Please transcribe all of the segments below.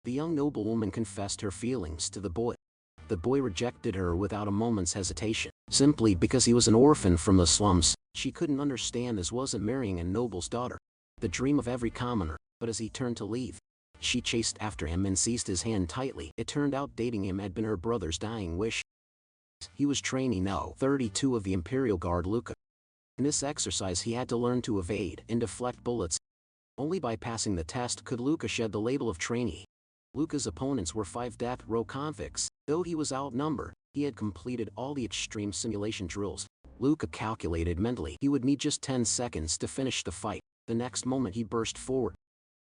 The young noblewoman confessed her feelings to the boy. The boy rejected her without a moment's hesitation, simply because he was an orphan from the slums. She couldn't understand this wasn't marrying a noble's daughter, the dream of every commoner. But as he turned to leave, she chased after him and seized his hand tightly. It turned out dating him had been her brother's dying wish. He was trainee No. 32 of the Imperial Guard Luca. In this exercise he had to learn to evade and deflect bullets. Only by passing the test could Luca shed the label of trainee. Luca's opponents were 5 death row convicts. Though he was outnumbered, he had completed all the extreme simulation drills. Luca calculated mentally he would need just 10 seconds to finish the fight. The next moment he burst forward,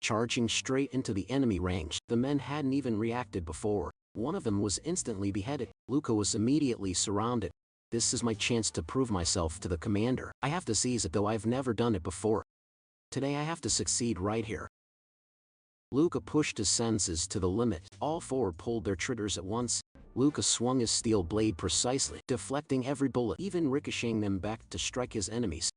charging straight into the enemy range. The men hadn't even reacted before. One of them was instantly beheaded. Luca was immediately surrounded. This is my chance to prove myself to the commander. I have to seize it, though I've never done it before. Today I have to succeed right here. Luca pushed his senses to the limit. All 4 pulled their triggers at once. Luca swung his steel blade precisely, deflecting every bullet, even ricocheting them back to strike his enemies.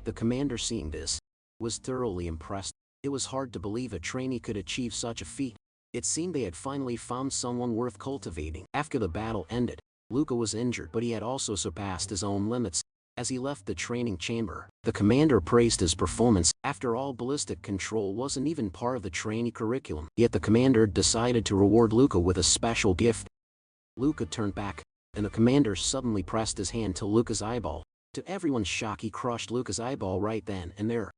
The commander, seeing this, was thoroughly impressed. It was hard to believe a trainee could achieve such a feat. It seemed they had finally found someone worth cultivating. After the battle ended, Luca was injured, but he had also surpassed his own limits. As he left the training chamber, the commander praised his performance. After all, ballistic control wasn't even part of the trainee curriculum. Yet the commander decided to reward Luca with a special gift. Luca turned back, and the commander suddenly pressed his hand to Luca's eyeball. To everyone's shock, he crushed Luca's eyeball right then and there.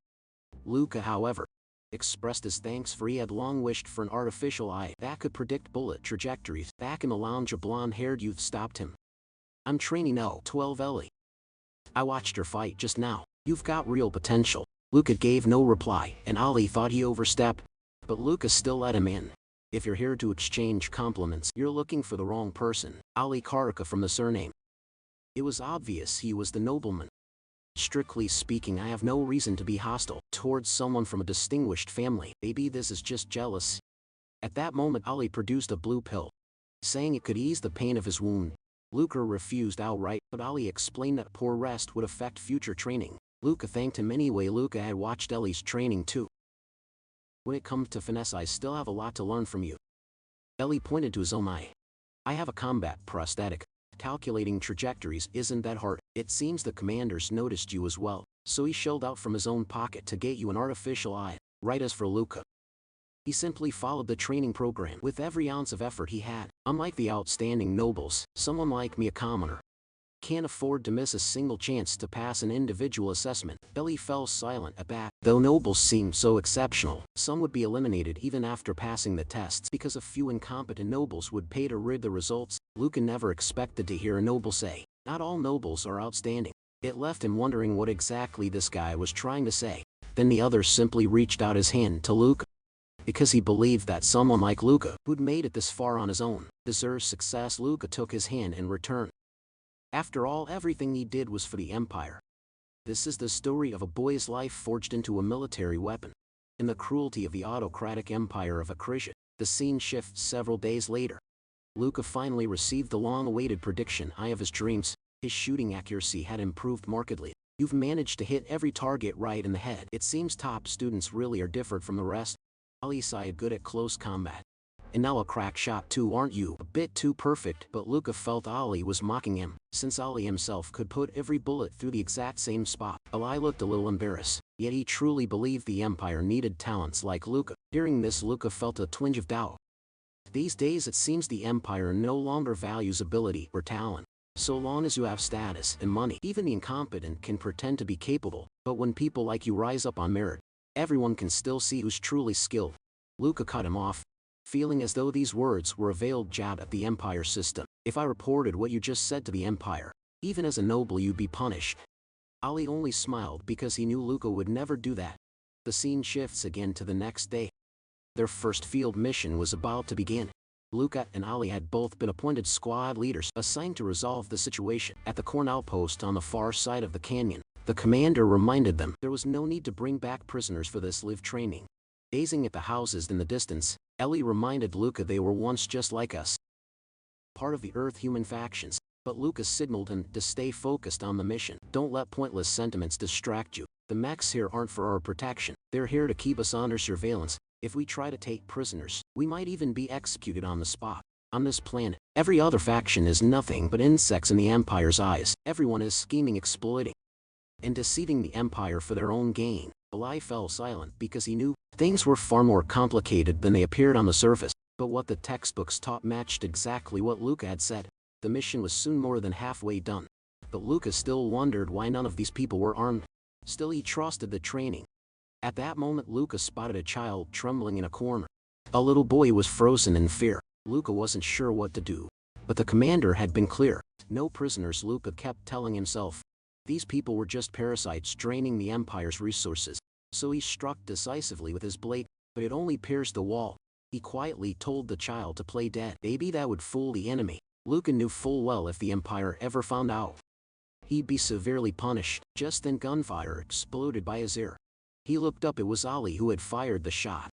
Luca, however, expressed his thanks, for he had long wished for an artificial eye that could predict bullet trajectories. Back in the lounge, a blonde-haired youth stopped him. "I'm trainee No. 12 Ellie. I watched her fight just now. You've got real potential." Luca gave no reply, and Ali thought he overstepped, but Luca still let him in. "If you're here to exchange compliments, you're looking for the wrong person." Ali Karaka from the surname. It was obvious he was the nobleman. "Strictly speaking, I have no reason to be hostile towards someone from a distinguished family. Maybe this is just jealous." At that moment Ali produced a blue pill, saying it could ease the pain of his wound. Luca refused outright, but Ali explained that poor rest would affect future training. Luca thanked him anyway. Luca had watched Ellie's training too. "When it comes to finesse, I still have a lot to learn from you." Ellie pointed to his own eye. "I have a combat prosthetic. Calculating trajectories isn't that hard. It seems the commanders noticed you as well, so he shelled out from his own pocket to get you an artificial eye." Right. As for Luca, he simply followed the training program with every ounce of effort he had. Unlike the outstanding nobles, someone like me, a commoner, can't afford to miss a single chance to pass an individual assessment. Ellie fell silent at that. Though nobles seemed so exceptional, some would be eliminated even after passing the tests because a few incompetent nobles would pay to rig the results. Luca never expected to hear a noble say, "Not all nobles are outstanding." It left him wondering what exactly this guy was trying to say. Then the other simply reached out his hand to Luca, because he believed that someone like Luca, who'd made it this far on his own, deserves success. Luca took his hand in return. After all, everything he did was for the Empire. This is the story of a boy's life forged into a military weapon. In the cruelty of the autocratic empire of Acrisia, the scene shifts several days later. Luca finally received the long-awaited prediction eye of his dreams. His shooting accuracy had improved markedly. "You've managed to hit every target right in the head. It seems top students really are different from the rest." Ali sighed, "Good at close combat. And now a crack shot too, aren't you? A bit too perfect." But Luca felt Ali was mocking him, since Ali himself could put every bullet through the exact same spot. Ali looked a little embarrassed, yet he truly believed the Empire needed talents like Luca. Hearing this, Luca felt a twinge of doubt. These days it seems the Empire no longer values ability or talent. So long as you have status and money, even the incompetent can pretend to be capable. But when people like you rise up on merit, everyone can still see who's truly skilled. Luca cut him off, feeling as though these words were a veiled jab at the Empire system. "If I reported what you just said to the Empire, even as a noble, you'd be punished." Ali only smiled because he knew Luca would never do that. The scene shifts again to the next day. Their first field mission was about to begin. Luca and Ali had both been appointed squad leaders assigned to resolve the situation. At the corn outpost on the far side of the canyon, the commander reminded them there was no need to bring back prisoners for this live training. Gazing at the houses in the distance, Ellie reminded Luca they were once just like us, part of the Earth-human factions. But Luca signaled him to stay focused on the mission. "Don't let pointless sentiments distract you. The mechs here aren't for our protection. They're here to keep us under surveillance." If we try to take prisoners, we might even be executed on the spot. On this planet, every other faction is nothing but insects in the Empire's eyes. Everyone is scheming, exploiting, and deceiving the Empire for their own gain. Ali fell silent because he knew things were far more complicated than they appeared on the surface. But what the textbooks taught matched exactly what Luca had said. The mission was soon more than halfway done. But Luca still wondered why none of these people were armed. Still, he trusted the training. At that moment, Luca spotted a child trembling in a corner. A little boy was frozen in fear. Luca wasn't sure what to do. But the commander had been clear. No prisoners, Luca kept telling himself. These people were just parasites draining the Empire's resources. So he struck decisively with his blade, but it only pierced the wall. He quietly told the child to play dead. Maybe that would fool the enemy. Luca knew full well if the Empire ever found out, he'd be severely punished. Just then gunfire exploded by his ear. He looked up. It was Ali who had fired the shot.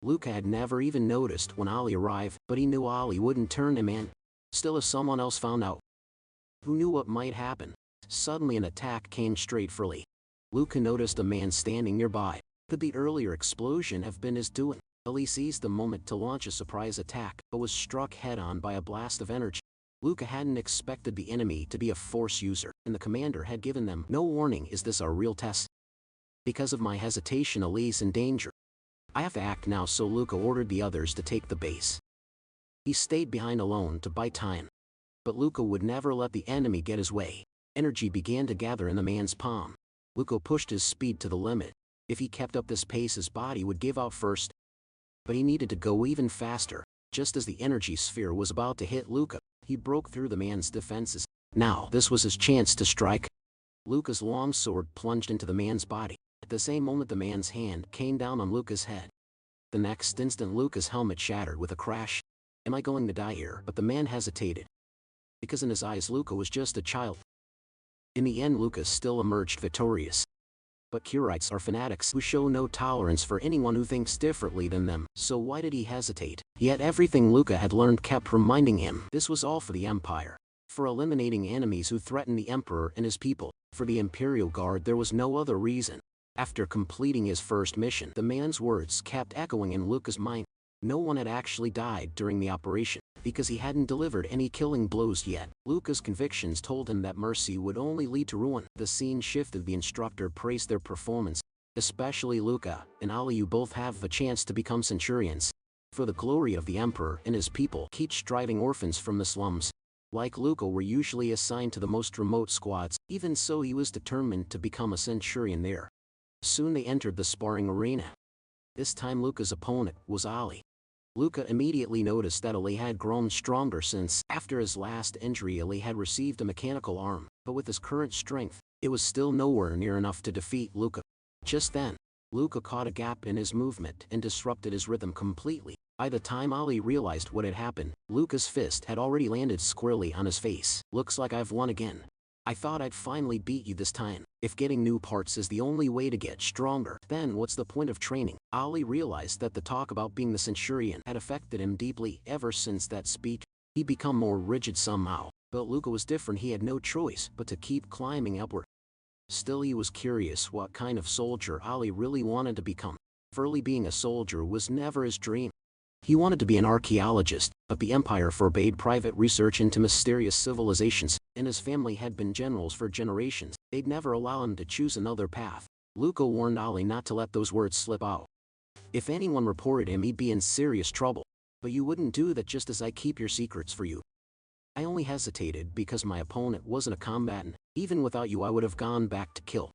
Luca had never even noticed when Ali arrived, but he knew Ali wouldn't turn him in. Still, if someone else found out, who knew what might happen? Suddenly an attack came straight for Ali. Luca noticed a man standing nearby. Could the earlier explosion have been his doing? Ali seized the moment to launch a surprise attack, but was struck head-on by a blast of energy. Luca hadn't expected the enemy to be a force user, and the commander had given them no warning. Is this our real test? Because of my hesitation, Ali's in danger. I have to act now, so Luca ordered the others to take the base. He stayed behind alone to buy time. But Luca would never let the enemy get his way. Energy began to gather in the man's palm. Luca pushed his speed to the limit. If he kept up this pace, his body would give out first. But he needed to go even faster. Just as the energy sphere was about to hit Luca, he broke through the man's defenses. Now, this was his chance to strike. Luca's long sword plunged into the man's body. At the same moment, the man's hand came down on Luca's head. The next instant, Luca's helmet shattered with a crash. Am I going to die here? But the man hesitated. Because in his eyes, Luca was just a child. In the end, Luca still emerged victorious. But Curites are fanatics who show no tolerance for anyone who thinks differently than them. So why did he hesitate? Yet everything Luca had learned kept reminding him this was all for the Empire. For eliminating enemies who threatened the Emperor and his people. For the Imperial Guard, there was no other reason. After completing his first mission, the man's words kept echoing in Luca's mind. No one had actually died during the operation, because he hadn't delivered any killing blows yet. Luca's convictions told him that mercy would only lead to ruin. The scene shifted. The instructor praised their performance, especially Luca and Ali. You both have a chance to become centurions. For the glory of the Emperor and his people, keep driving orphans from the slums. Like Luca, were usually assigned to the most remote squads. Even so, he was determined to become a centurion there. Soon they entered the sparring arena. This time Luca's opponent was Ali. Luca immediately noticed that Ali had grown stronger since, after his last injury, Ali had received a mechanical arm, but with his current strength, it was still nowhere near enough to defeat Luca. Just then, Luca caught a gap in his movement and disrupted his rhythm completely. By the time Ali realized what had happened, Luca's fist had already landed squarely on his face. Looks like I've won again. I thought I'd finally beat you this time. If getting new parts is the only way to get stronger, then what's the point of training? Ali realized that the talk about being the centurion had affected him deeply. Ever since that speech, he'd become more rigid somehow. But Luca was different. He had no choice but to keep climbing upward. Still, he was curious what kind of soldier Ali really wanted to become. Furly, being a soldier was never his dream. He wanted to be an archaeologist, but the Empire forbade private research into mysterious civilizations, and his family had been generals for generations. They'd never allow him to choose another path. Luca warned Ali not to let those words slip out. If anyone reported him, he'd be in serious trouble. But you wouldn't do that. Just as I keep your secrets for you. I only hesitated because my opponent wasn't a combatant. Even without you, I would have gone back to kill.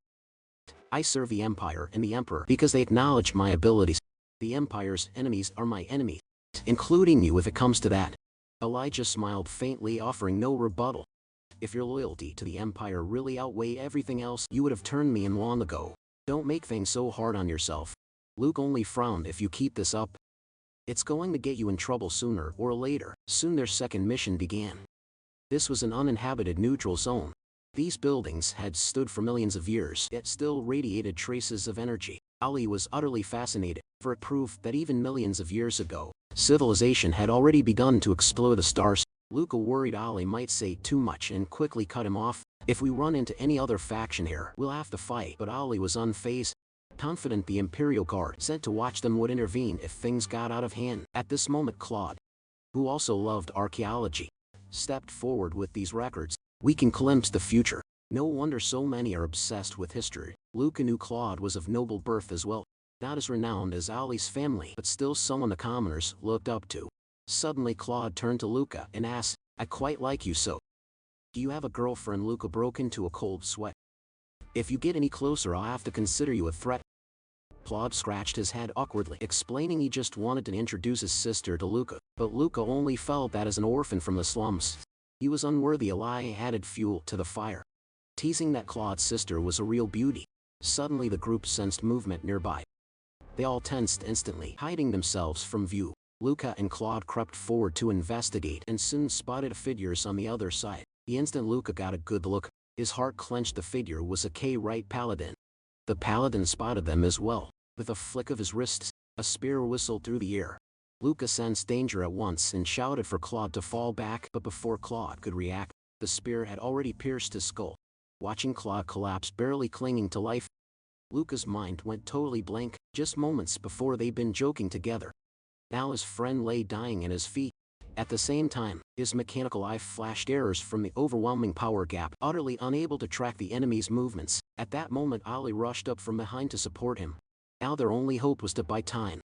I serve the Empire and the Emperor because they acknowledge my abilities. The Empire's enemies are my enemies, including you if it comes to that. Elijah smiled faintly, offering no rebuttal. If your loyalty to the Empire really outweighed everything else, you would have turned me in long ago. Don't make things so hard on yourself. Luke only frowned. If you keep this up, it's going to get you in trouble sooner or later. Soon their second mission began. This was an uninhabited neutral zone. These buildings had stood for millions of years, yet still radiated traces of energy. Ali was utterly fascinated, for it proved that even millions of years ago, civilization had already begun to explore the stars. Luca worried Ali might say too much and quickly cut him off. If we run into any other faction here, we'll have to fight. But Ali was unfazed. Confident, the Imperial Guard sent to watch them would intervene if things got out of hand. At this moment, Claude, who also loved archaeology, stepped forward with these records. We can glimpse the future. No wonder so many are obsessed with history. Luca knew Claude was of noble birth as well, not as renowned as Ali's family, but still someone the commoners looked up to. Suddenly Claude turned to Luca and asked, "I quite like you so. Do you have a girlfriend?" Luca broke into a cold sweat. "If you get any closer, I'll have to consider you a threat." Claude scratched his head awkwardly, explaining he just wanted to introduce his sister to Luca, but Luca only felt that as an orphan from the slums, he was unworthy. Ali added fuel to the fire, teasing that Claude's sister was a real beauty. Suddenly the group sensed movement nearby. They all tensed instantly, hiding themselves from view. Luca and Claude crept forward to investigate and soon spotted figures on the other side. The instant Luca got a good look, his heart clenched. The figure was a K-Rite paladin. The paladin spotted them as well. With a flick of his wrists, a spear whistled through the air. Luca sensed danger at once and shouted for Claude to fall back, but before Claude could react, the spear had already pierced his skull. Watching Claude collapse, barely clinging to life, Luca's mind went totally blank. Just moments before they'd been joking together, now his friend lay dying at his feet. At the same time, his mechanical eye flashed errors from the overwhelming power gap, utterly unable to track the enemy's movements. At that moment, Ali rushed up from behind to support him. Now their only hope was to buy time,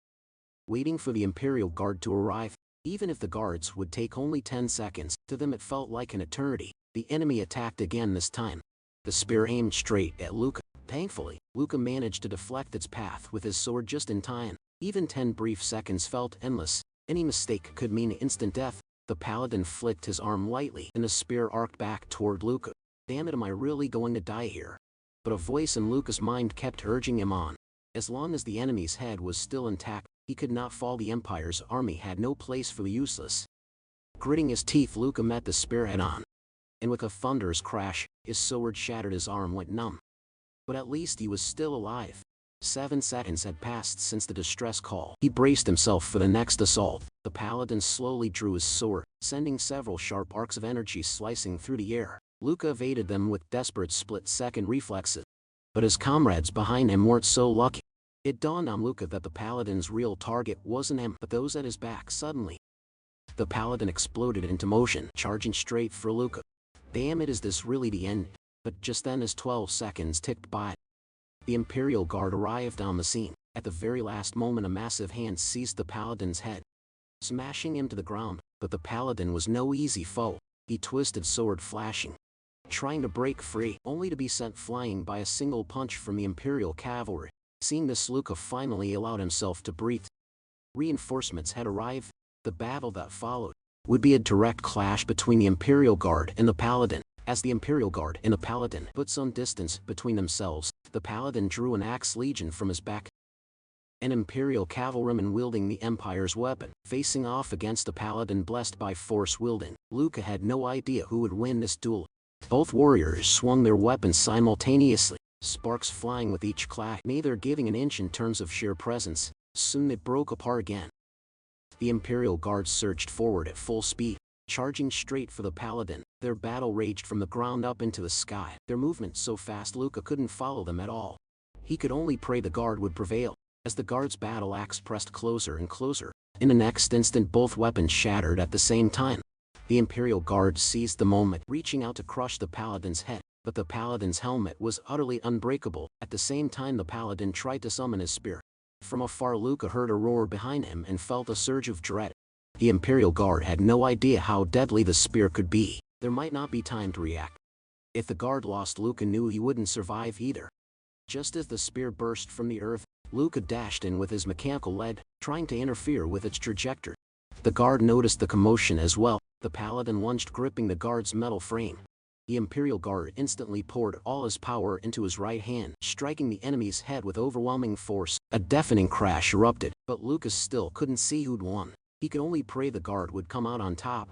waiting for the Imperial Guard to arrive. Even if the guards would take only 10 seconds, to them it felt like an eternity. The enemy attacked again, this time. The spear aimed straight at Luca. Thankfully, Luca managed to deflect its path with his sword just in time. Even 10 brief seconds felt endless. Any mistake could mean instant death. The paladin flicked his arm lightly and the spear arced back toward Luca. Damn it, am I really going to die here? But a voice in Luca's mind kept urging him on. As long as the enemy's head was still intact, he could not fall. The Empire's army had no place for the useless. Gritting his teeth, Luca met the spear head-on, and with a thunderous crash, his sword shattered. His arm went numb. But at least he was still alive. 7 seconds had passed since the distress call. He braced himself for the next assault. The paladin slowly drew his sword, sending several sharp arcs of energy slicing through the air. Luca evaded them with desperate split-second reflexes, but his comrades behind him weren't so lucky. It dawned on Luca that the paladin's real target wasn't him, but those at his back. Suddenly, the paladin exploded into motion, charging straight for Luca. Damn it, is this really the end? But just then, as 12 seconds ticked by, the Imperial Guard arrived on the scene. At the very last moment, a massive hand seized the paladin's head, smashing him to the ground. But the paladin was no easy foe. He twisted, sword flashing, trying to break free, only to be sent flying by a single punch from the Imperial cavalry. Seeing this, Luca finally allowed himself to breathe. Reinforcements had arrived. The battle that followed would be a direct clash between the Imperial Guard and the paladin. As the Imperial Guard and the paladin put some distance between themselves, the paladin drew an axe legion from his back. An Imperial cavalryman wielding the Empire's weapon, facing off against the paladin blessed by force wielding. Luca had no idea who would win this duel. Both warriors swung their weapons simultaneously, sparks flying with each clash, neither giving an inch in terms of sheer presence. Soon they broke apart again. The Imperial Guard surged forward at full speed, charging straight for the paladin. Their battle raged from the ground up into the sky, their movement so fast Luca couldn't follow them at all. He could only pray the guard would prevail. As the guard's battle axe pressed closer and closer, in the next instant both weapons shattered at the same time. The Imperial Guard seized the moment, reaching out to crush the paladin's head, but the paladin's helmet was utterly unbreakable. At the same time, the paladin tried to summon his spear. From afar, Luca heard a roar behind him and felt a surge of dread. The Imperial Guard had no idea how deadly the spear could be. There might not be time to react. If the guard lost, Luca knew he wouldn't survive either. Just as the spear burst from the earth, Luca dashed in with his mechanical lead, trying to interfere with its trajectory. The guard noticed the commotion as well. The paladin lunged, gripping the guard's metal frame. The Imperial Guard instantly poured all his power into his right hand, striking the enemy's head with overwhelming force. A deafening crash erupted, but Luca still couldn't see who'd won. He could only pray the guard would come out on top.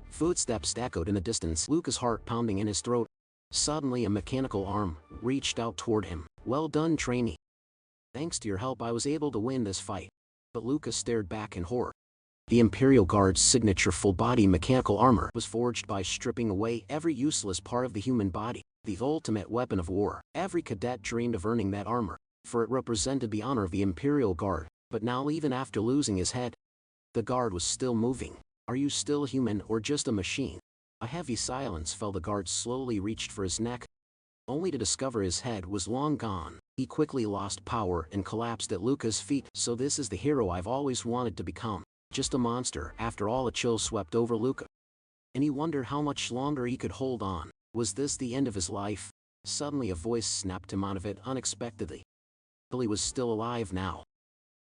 Footsteps echoed in the distance, Luca's heart pounding in his throat. Suddenly a mechanical arm reached out toward him. "Well done, trainee. Thanks to your help I was able to win this fight." But Luca stared back in horror. The Imperial Guard's signature full-body mechanical armor was forged by stripping away every useless part of the human body, the ultimate weapon of war. Every cadet dreamed of earning that armor. for it represented the honor of the Imperial Guard, but now even after losing his head, the guard was still moving. Are you still human or just a machine? A heavy silence fell. The guard slowly reached for his neck, only to discover his head was long gone. He quickly lost power and collapsed at Luca's feet. So this is the hero I've always wanted to become. Just a monster. After all, a chill swept over Luca, and he wondered how much longer he could hold on. Was this the end of his life? Suddenly a voice snapped him out of it unexpectedly. Billy was still alive now.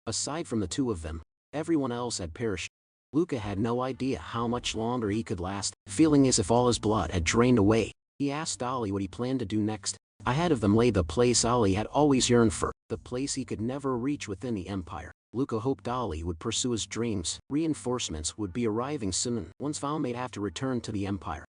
Aside from the two of them, everyone else had perished. Luca had no idea how much longer he could last, feeling as if all his blood had drained away. He asked Ollie what he planned to do next. Ahead of them lay the place Ollie had always yearned for, the place he could never reach within the Empire. Luca hoped Ollie would pursue his dreams. Reinforcements would be arriving soon. Once found, they'd have to return to the Empire.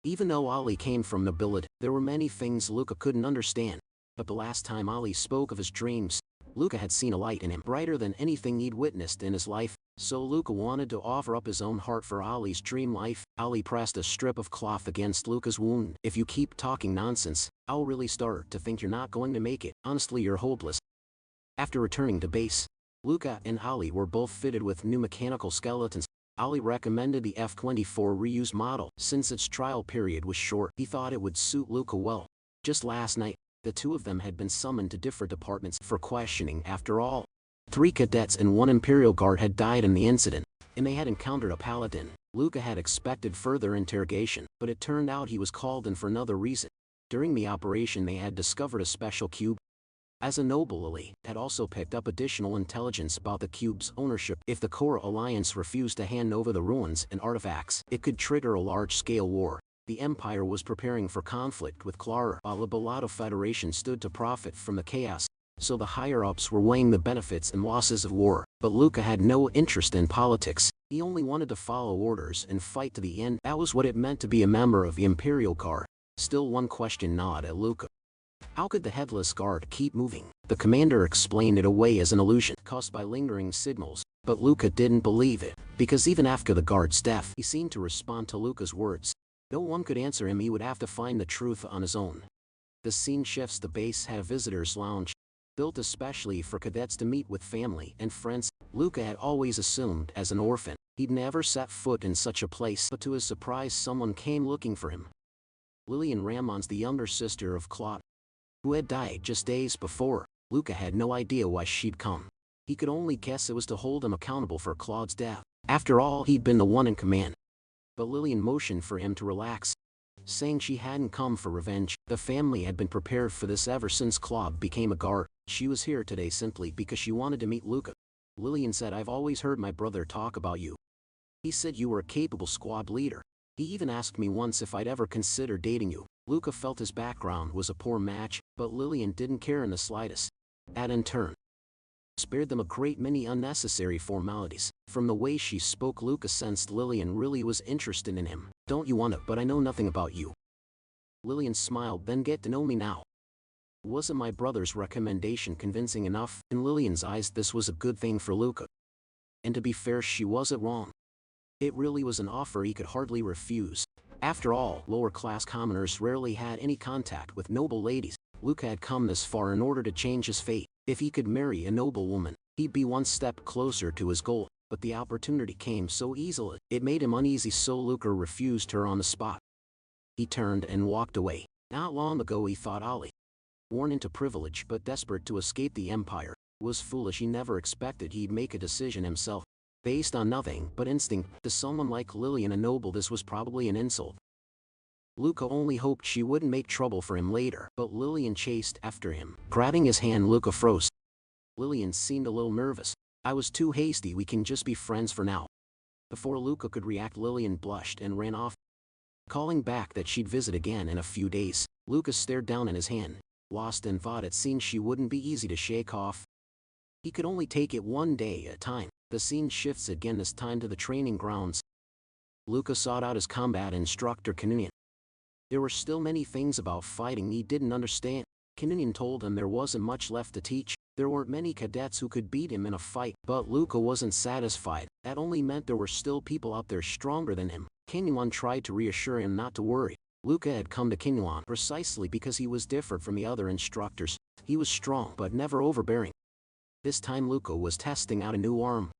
Even though Ollie came from nobility, there were many things Luca couldn't understand. But the last time Ollie spoke of his dreams, Luca had seen a light in him brighter than anything he'd witnessed in his life. So Luca wanted to offer up his own heart for Ollie's dream life. Ollie pressed a strip of cloth against Luca's wound. If you keep talking nonsense, I'll really start to think you're not going to make it. Honestly, you're hopeless. After returning to base, Luca and Ollie were both fitted with new mechanical skeletons. Ollie recommended the F-24 reuse model. Since its trial period was short, he thought it would suit Luca well. Just last night, the two of them had been summoned to different departments for questioning. After all, 3 cadets and 1 Imperial Guard had died in the incident, and they had encountered a paladin. Luca had expected further interrogation, but it turned out he was called in for another reason. During the operation, they had discovered a special cube. As a noble, Lily had also picked up additional intelligence about the cube's ownership. If the Core Alliance refused to hand over the ruins and artifacts, it could trigger a large-scale war. The Empire was preparing for conflict with Clara, while the Bellotto Federation stood to profit from the chaos. So the higher-ups were weighing the benefits and losses of war. But Luca had no interest in politics. He only wanted to follow orders and fight to the end. That was what it meant to be a member of the Imperial Guard. Still, one question gnawed at Luca. How could the headless guard keep moving? The commander explained it away as an illusion caused by lingering signals. But Luca didn't believe it, because even after the guard's death, he seemed to respond to Luca's words. No one could answer him. He would have to find the truth on his own. The scene shifts. The base had a visitor's lounge, built especially for cadets to meet with family and friends. Luca had always assumed as an orphan, he'd never set foot in such a place, but to his surprise someone came looking for him. Lillian Ramon's the younger sister of Claude, who had died just days before. Luca had no idea why she'd come. He could only guess it was to hold him accountable for Claude's death. After all, he'd been the one in command. But Lillian motioned for him to relax, saying she hadn't come for revenge. The family had been prepared for this ever since Claude became a guard. She was here today simply because she wanted to meet Luca. Lillian said, "I've always heard my brother talk about you. He said you were a capable squad leader. He even asked me once if I'd ever consider dating you." Luca felt his background was a poor match, but Lillian didn't care in the slightest. That in turn spared them a great many unnecessary formalities. From the way she spoke, Luca sensed Lillian really was interested in him. "Don't you want to? But I know nothing about you." Lillian smiled. "Then get to know me now." Wasn't my brother's recommendation convincing enough? In Lillian's eyes, this was a good thing for Luca. And to be fair, she wasn't wrong. It really was an offer he could hardly refuse. After all, lower-class commoners rarely had any contact with noble ladies. Luca had come this far in order to change his fate. If he could marry a noble woman, he'd be one step closer to his goal. But the opportunity came so easily, it made him uneasy, so Luca refused her on the spot. He turned and walked away. Not long ago he thought Ollie, born into privilege but desperate to escape the Empire, was foolish. He never expected he'd make a decision himself, based on nothing but instinct. To someone like Lillian, a noble, this was probably an insult. Luca only hoped she wouldn't make trouble for him later, but Lillian chased after him. Grabbing his hand, Luca froze. Lillian seemed a little nervous. "I was too hasty. We can just be friends for now." Before Luca could react, Lillian blushed and ran off, calling back that she'd visit again in a few days. Luca stared down at his hand, lost in thought. It seemed she wouldn't be easy to shake off. He could only take it one day at a time. The scene shifts again, this time to the training grounds. Luca sought out his combat instructor, Kanunian. There were still many things about fighting he didn't understand. Kanunian told him there wasn't much left to teach. There weren't many cadets who could beat him in a fight. But Luca wasn't satisfied. That only meant there were still people out there stronger than him. Kanunian tried to reassure him not to worry. Luca had come to Kinyuan precisely because he was different from the other instructors. He was strong but never overbearing. This time Luca was testing out a new arm.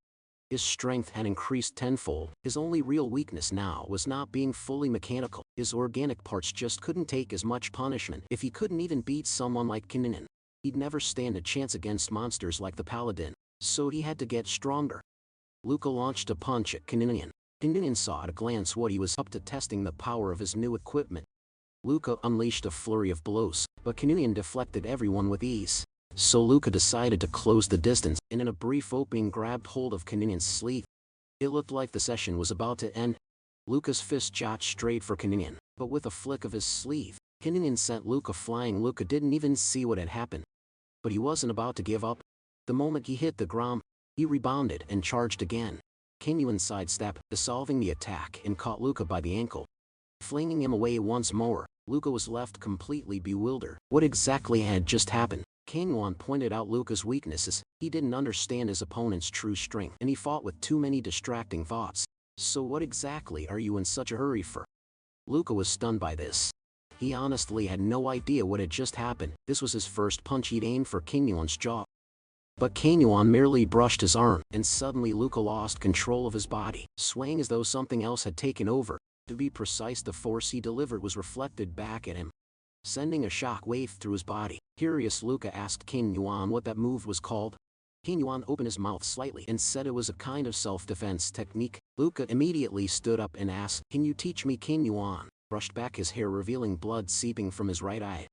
His strength had increased tenfold. His only real weakness now was not being fully mechanical. His organic parts just couldn't take as much punishment. If he couldn't even beat someone like Kininin, he'd never stand a chance against monsters like the Paladin, so he had to get stronger. Luca launched a punch at Kininin. Kininin saw at a glance what he was up to, testing the power of his new equipment. Luca unleashed a flurry of blows, but Kininin deflected everyone with ease. So Luca decided to close the distance, and in a brief opening grabbed hold of Kaninin's sleeve. It looked like the session was about to end. Luca's fist shot straight for Kaninin, but with a flick of his sleeve, Kaninin sent Luca flying. Luca didn't even see what had happened. But he wasn't about to give up. The moment he hit the ground, he rebounded and charged again. Kaninin sidestepped, dissolving the attack, and caught Luca by the ankle. Flinging him away once more, Luca was left completely bewildered. What exactly had just happened? Kanyin pointed out Luca's weaknesses. He didn't understand his opponent's true strength, and he fought with too many distracting thoughts. So what exactly are you in such a hurry for? Luca was stunned by this. He honestly had no idea what had just happened. This was his first punch he'd aimed for Kanyuan's jaw. But Kanyuan merely brushed his arm, and suddenly Luca lost control of his body, swaying as though something else had taken over. To be precise, the force he delivered was reflected back at him, sending a shock wave through his body. Curious, Luca asked Kanyuan what that move was called. Kanyuan opened his mouth slightly and said it was a kind of self-defense technique. Luca immediately stood up and asked, "Can you teach me?" Kanyuan brushed back his hair, revealing blood seeping from his right eye.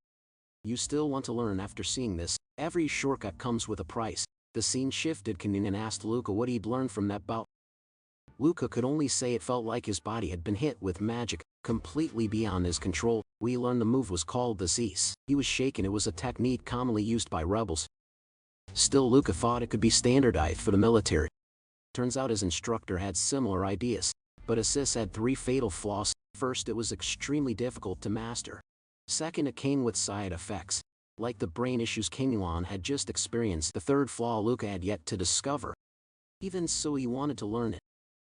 "You still want to learn after seeing this? Every shortcut comes with a price." The scene shifted. Kanyuan asked Luca what he'd learned from that bout. Luca could only say it felt like his body had been hit with magic, completely beyond his control. "We learned the move was called the Cease." He was shaken. It was a technique commonly used by rebels. Still, Luca thought it could be standardized for the military. Turns out his instructor had similar ideas, but Assis had 3 fatal flaws. First, it was extremely difficult to master. Second, it came with side effects, like the brain issues Kanyuan had just experienced. The third flaw Luca had yet to discover. Even so, he wanted to learn it.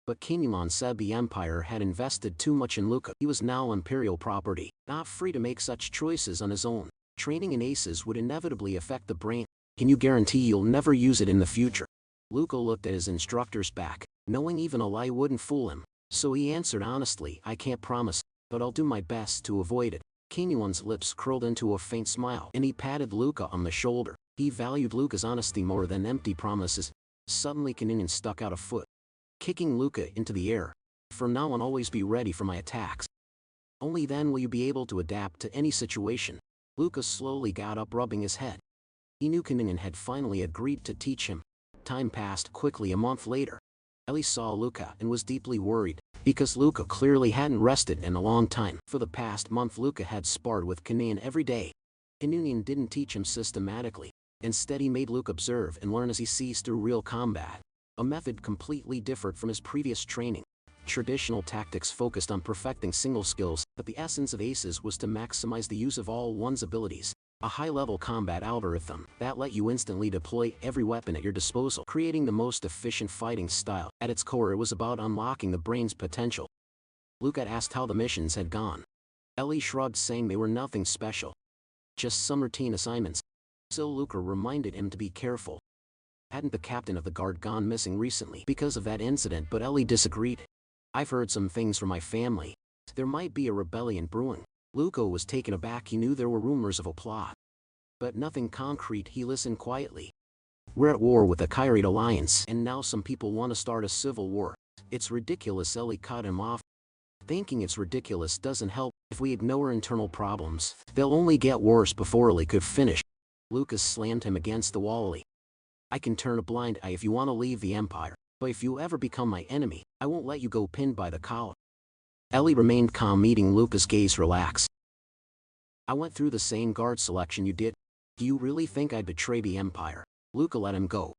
But Kanyuan said the Empire had invested too much in Luca. He was now imperial property, not free to make such choices on his own. Training in aces would inevitably affect the brain. "Can you guarantee you'll never use it in the future?" Luca looked at his instructor's back, knowing even a lie wouldn't fool him. So he answered honestly, "I can't promise, but I'll do my best to avoid it." Kanyuan's lips curled into a faint smile, and he patted Luca on the shoulder. He valued Luca's honesty more than empty promises. Suddenly Kanyuan stuck out a foot, kicking Luca into the air. "From now on, always be ready for my attacks. Only then will you be able to adapt to any situation." Luca slowly got up, rubbing his head. He knew Kanyuan had finally agreed to teach him. Time passed quickly. A month later, Ellie saw Luca and was deeply worried, because Luca clearly hadn't rested in a long time. For the past month, Luca had sparred with Kanyuan every day. Kanyuan didn't teach him systematically. Instead, he made Luca observe and learn as he sees through real combat. A method completely different from his previous training. Traditional tactics focused on perfecting single skills, but the essence of aces was to maximize the use of all one's abilities. A high-level combat algorithm that let you instantly deploy every weapon at your disposal, creating the most efficient fighting style. At its core, it was about unlocking the brain's potential. Luca asked how the missions had gone. Ellie shrugged, saying they were nothing special, just some routine assignments. Still, Luca reminded him to be careful. Hadn't the captain of the guard gone missing recently because of that incident? But Ellie disagreed. "I've heard some things from my family. There might be a rebellion brewing." Luca was taken aback. He knew there were rumors of a plot, but nothing concrete. He listened quietly. "We're at war with the Kyrite Alliance, and now some people want to start a civil war. It's ridiculous." Ellie cut him off. "Thinking it's ridiculous doesn't help. If we ignore internal problems, they'll only get worse." Before Ellie could finish, Lucas slammed him against the wall. "Ellie, I can turn a blind eye if you want to leave the Empire, but if you ever become my enemy, I won't let you go." Pinned by the collar, Ellie remained calm, meeting Luca's gaze relax. "I went through the same guard selection you did. Do you really think I'd betray the Empire?" Luca let him go.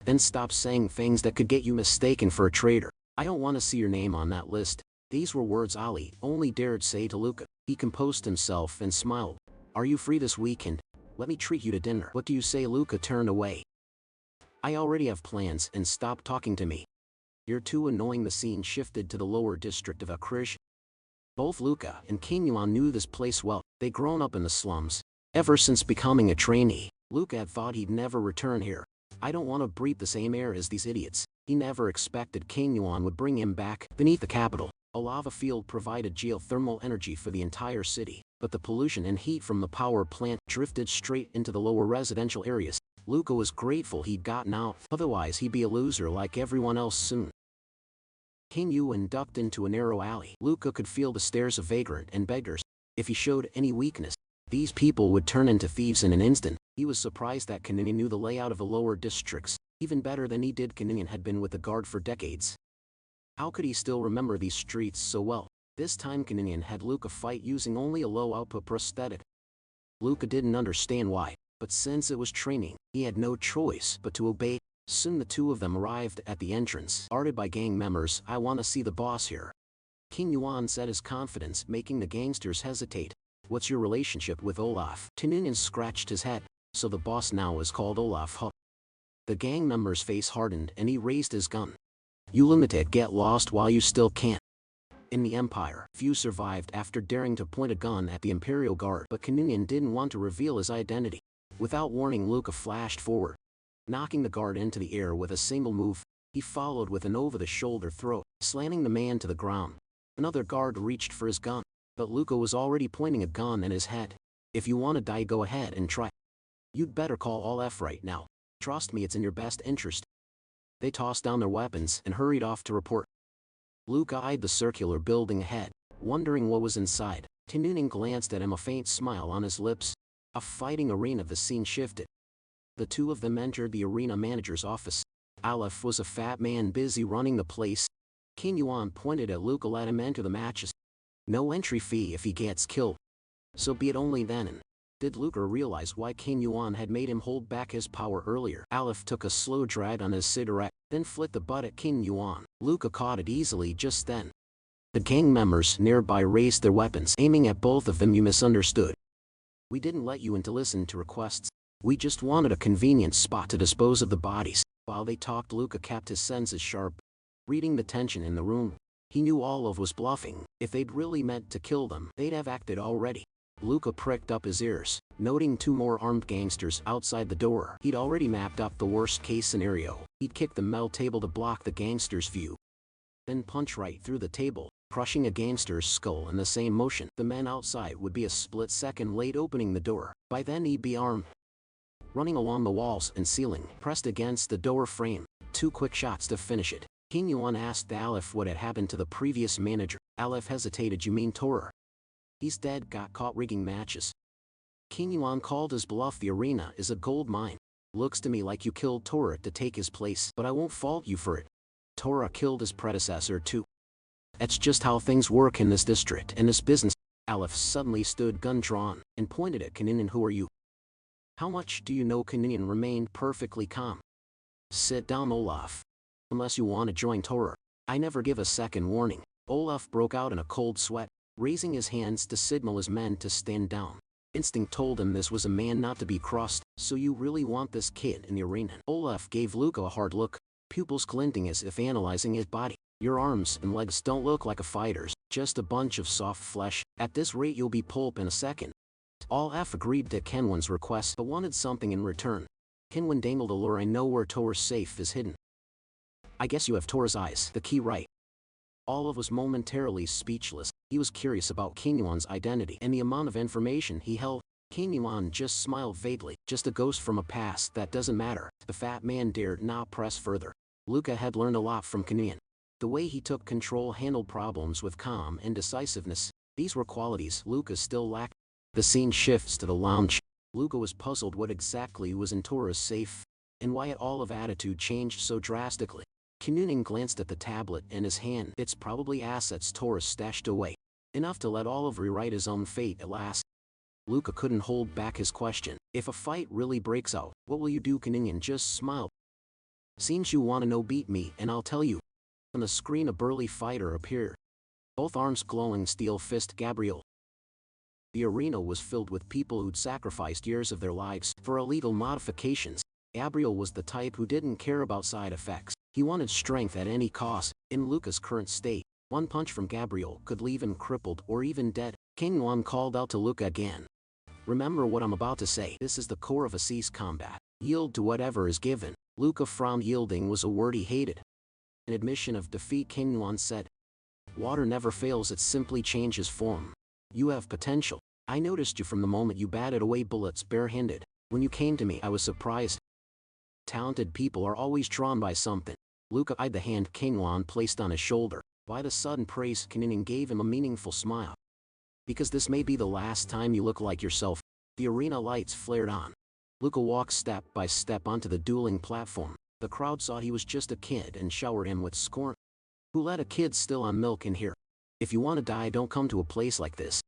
"Then stop saying things that could get you mistaken for a traitor. I don't want to see your name on that list." These were words Ali only dared say to Luca. He composed himself and smiled. "Are you free this weekend? Let me treat you to dinner." "What do you say?" Luca turned away. "I already have plans, and stop talking to me. You're too annoying." The scene shifted to the lower district of Akrish. Both Luca and King Yuan knew this place well. They'd grown up in the slums. Ever since becoming a trainee, Luca had thought he'd never return here. I don't want to breathe the same air as these idiots. He never expected King Yuan would bring him back. Beneath the capital, a lava field provided geothermal energy for the entire city, but the pollution and heat from the power plant drifted straight into the lower residential areas. Luca was grateful he'd gotten out, otherwise he'd be a loser like everyone else soon. King Yuan ducked into a narrow alley. Luca could feel the stares of vagrant and beggars. If he showed any weakness, these people would turn into thieves in an instant. He was surprised that Kaninian knew the layout of the lower districts, even better than he did. Kaninian had been with the guard for decades. How could he still remember these streets so well? This time Kaninian had Luca fight using only a low-output prosthetic. Luca didn't understand why, but since it was training, he had no choice but to obey. Soon the two of them arrived at the entrance, guarded by gang members. "I want to see the boss here." King Yuan said his confidence, making the gangsters hesitate. "What's your relationship with Olaf?" Kaninian scratched his head. "So the boss now is called Olaf, huh?" The gang member's face hardened and he raised his gun. "You limited, get lost while you still can." In the Empire, few survived after daring to point a gun at the Imperial Guard, but Kaninian didn't want to reveal his identity. Without warning, Luca flashed forward, knocking the guard into the air with a single move. He followed with an over-the-shoulder throw, slamming the man to the ground. Another guard reached for his gun, but Luca was already pointing a gun at his head. "If you want to die, go ahead and try. You'd better call all F right now. Trust me, it's in your best interest." They tossed down their weapons and hurried off to report. Luca eyed the circular building ahead, wondering what was inside. Kaninian glanced at him, a faint smile on his lips. A fighting arena. The scene shifted. The two of them entered the arena manager's office. Aleph was a fat man busy running the place. King Yuan pointed at Luca. "Let him enter the matches. No entry fee if he gets killed." "So be it, only then." Did Luca realize why King Yuan had made him hold back his power earlier? Aleph took a slow drag on his cigarette, then flicked the butt at King Yuan. Luca caught it easily just then. The gang members nearby raised their weapons, aiming at both of them. "You misunderstood. We didn't let you in to listen to requests. We just wanted a convenient spot to dispose of the bodies." While they talked, Luca kept his senses sharp, reading the tension in the room. He knew Olive was bluffing. If they'd really meant to kill them, they'd have acted already. Luca pricked up his ears, noting two more armed gangsters outside the door. He'd already mapped up the worst-case scenario. He'd kick the metal table to block the gangsters' view, then punch right through the table, crushing a gangster's skull in the same motion. The men outside would be a split second late opening the door. By then he'd be armed, running along the walls and ceiling, pressed against the door frame. 2 quick shots to finish it. King Yuan asked Aleph what had happened to the previous manager. Aleph hesitated. "You mean Tora? He's dead, got caught rigging matches." King Yuan called his bluff. "The arena is a gold mine. Looks to me like you killed Tora to take his place, but I won't fault you for it. Tora killed his predecessor too. That's just how things work in this district and this business." Aleph suddenly stood, gun drawn, and pointed at Kaninian. "Who are you? How much do you know?" Kaninian remained perfectly calm. "Sit down, Olaf. Unless you want to join Tora. I never give a second warning." Olaf broke out in a cold sweat, raising his hands to signal his men to stand down. Instinct told him this was a man not to be crossed. "So you really want this kid in the arena?" Olaf gave Luca a hard look, pupils glinting as if analyzing his body. "Your arms and legs don't look like a fighter's, just a bunch of soft flesh. At this rate you'll be pulp in a second." Olaf agreed to Kenwan's request but wanted something in return. Kenwan dangled a lure. "I know where Tora's safe is hidden. I guess you have Tora's eyes, the key, right?" Olive was momentarily speechless. He was curious about King Yuan's identity and the amount of information he held. King Yuan just smiled vaguely. "Just a ghost from a past that doesn't matter." The fat man dared not press further. Luca had learned a lot from Kaninian. The way he took control, handled problems with calm and decisiveness. These were qualities Luca still lacked. The scene shifts to the lounge. Luca was puzzled what exactly was in Tora's safe, and why all of attitude changed so drastically. Kaninian glanced at the tablet in his hand. "It's probably assets Tora stashed away. Enough to let Olive rewrite his own fate at last." Luca couldn't hold back his question. "If a fight really breaks out, what will you do?" Kaninian just smiled. "Seems you want to know, beat me and I'll tell you." On the screen a burly fighter appeared, both arms glowing steel fist. "Gabriel." The arena was filled with people who'd sacrificed years of their lives for illegal modifications. Gabriel was the type who didn't care about side effects. He wanted strength at any cost. In Luca's current state, One punch from Gabriel could leave him crippled or even dead. King Yuan called out to Luca again. Remember what I'm about to say. This is the core of Assi's combat. Yield to whatever is given. Luca frowned. Yielding was a word he hated. In admission of defeat, King Yuan said, "Water never fails, it simply changes form. You have potential. I noticed you from the moment you batted away bullets barehanded. When you came to me, I was surprised. Talented people are always drawn by something." Luca eyed the hand King Yuan placed on his shoulder. By the sudden praise, King gave him a meaningful smile. "Because this may be the last time you look like yourself." The arena lights flared on. Luca walked step by step onto the dueling platform. The crowd saw he was just a kid and showered him with scorn. "Who let a kid still on milk in here? If you want to die, don't come to a place like this."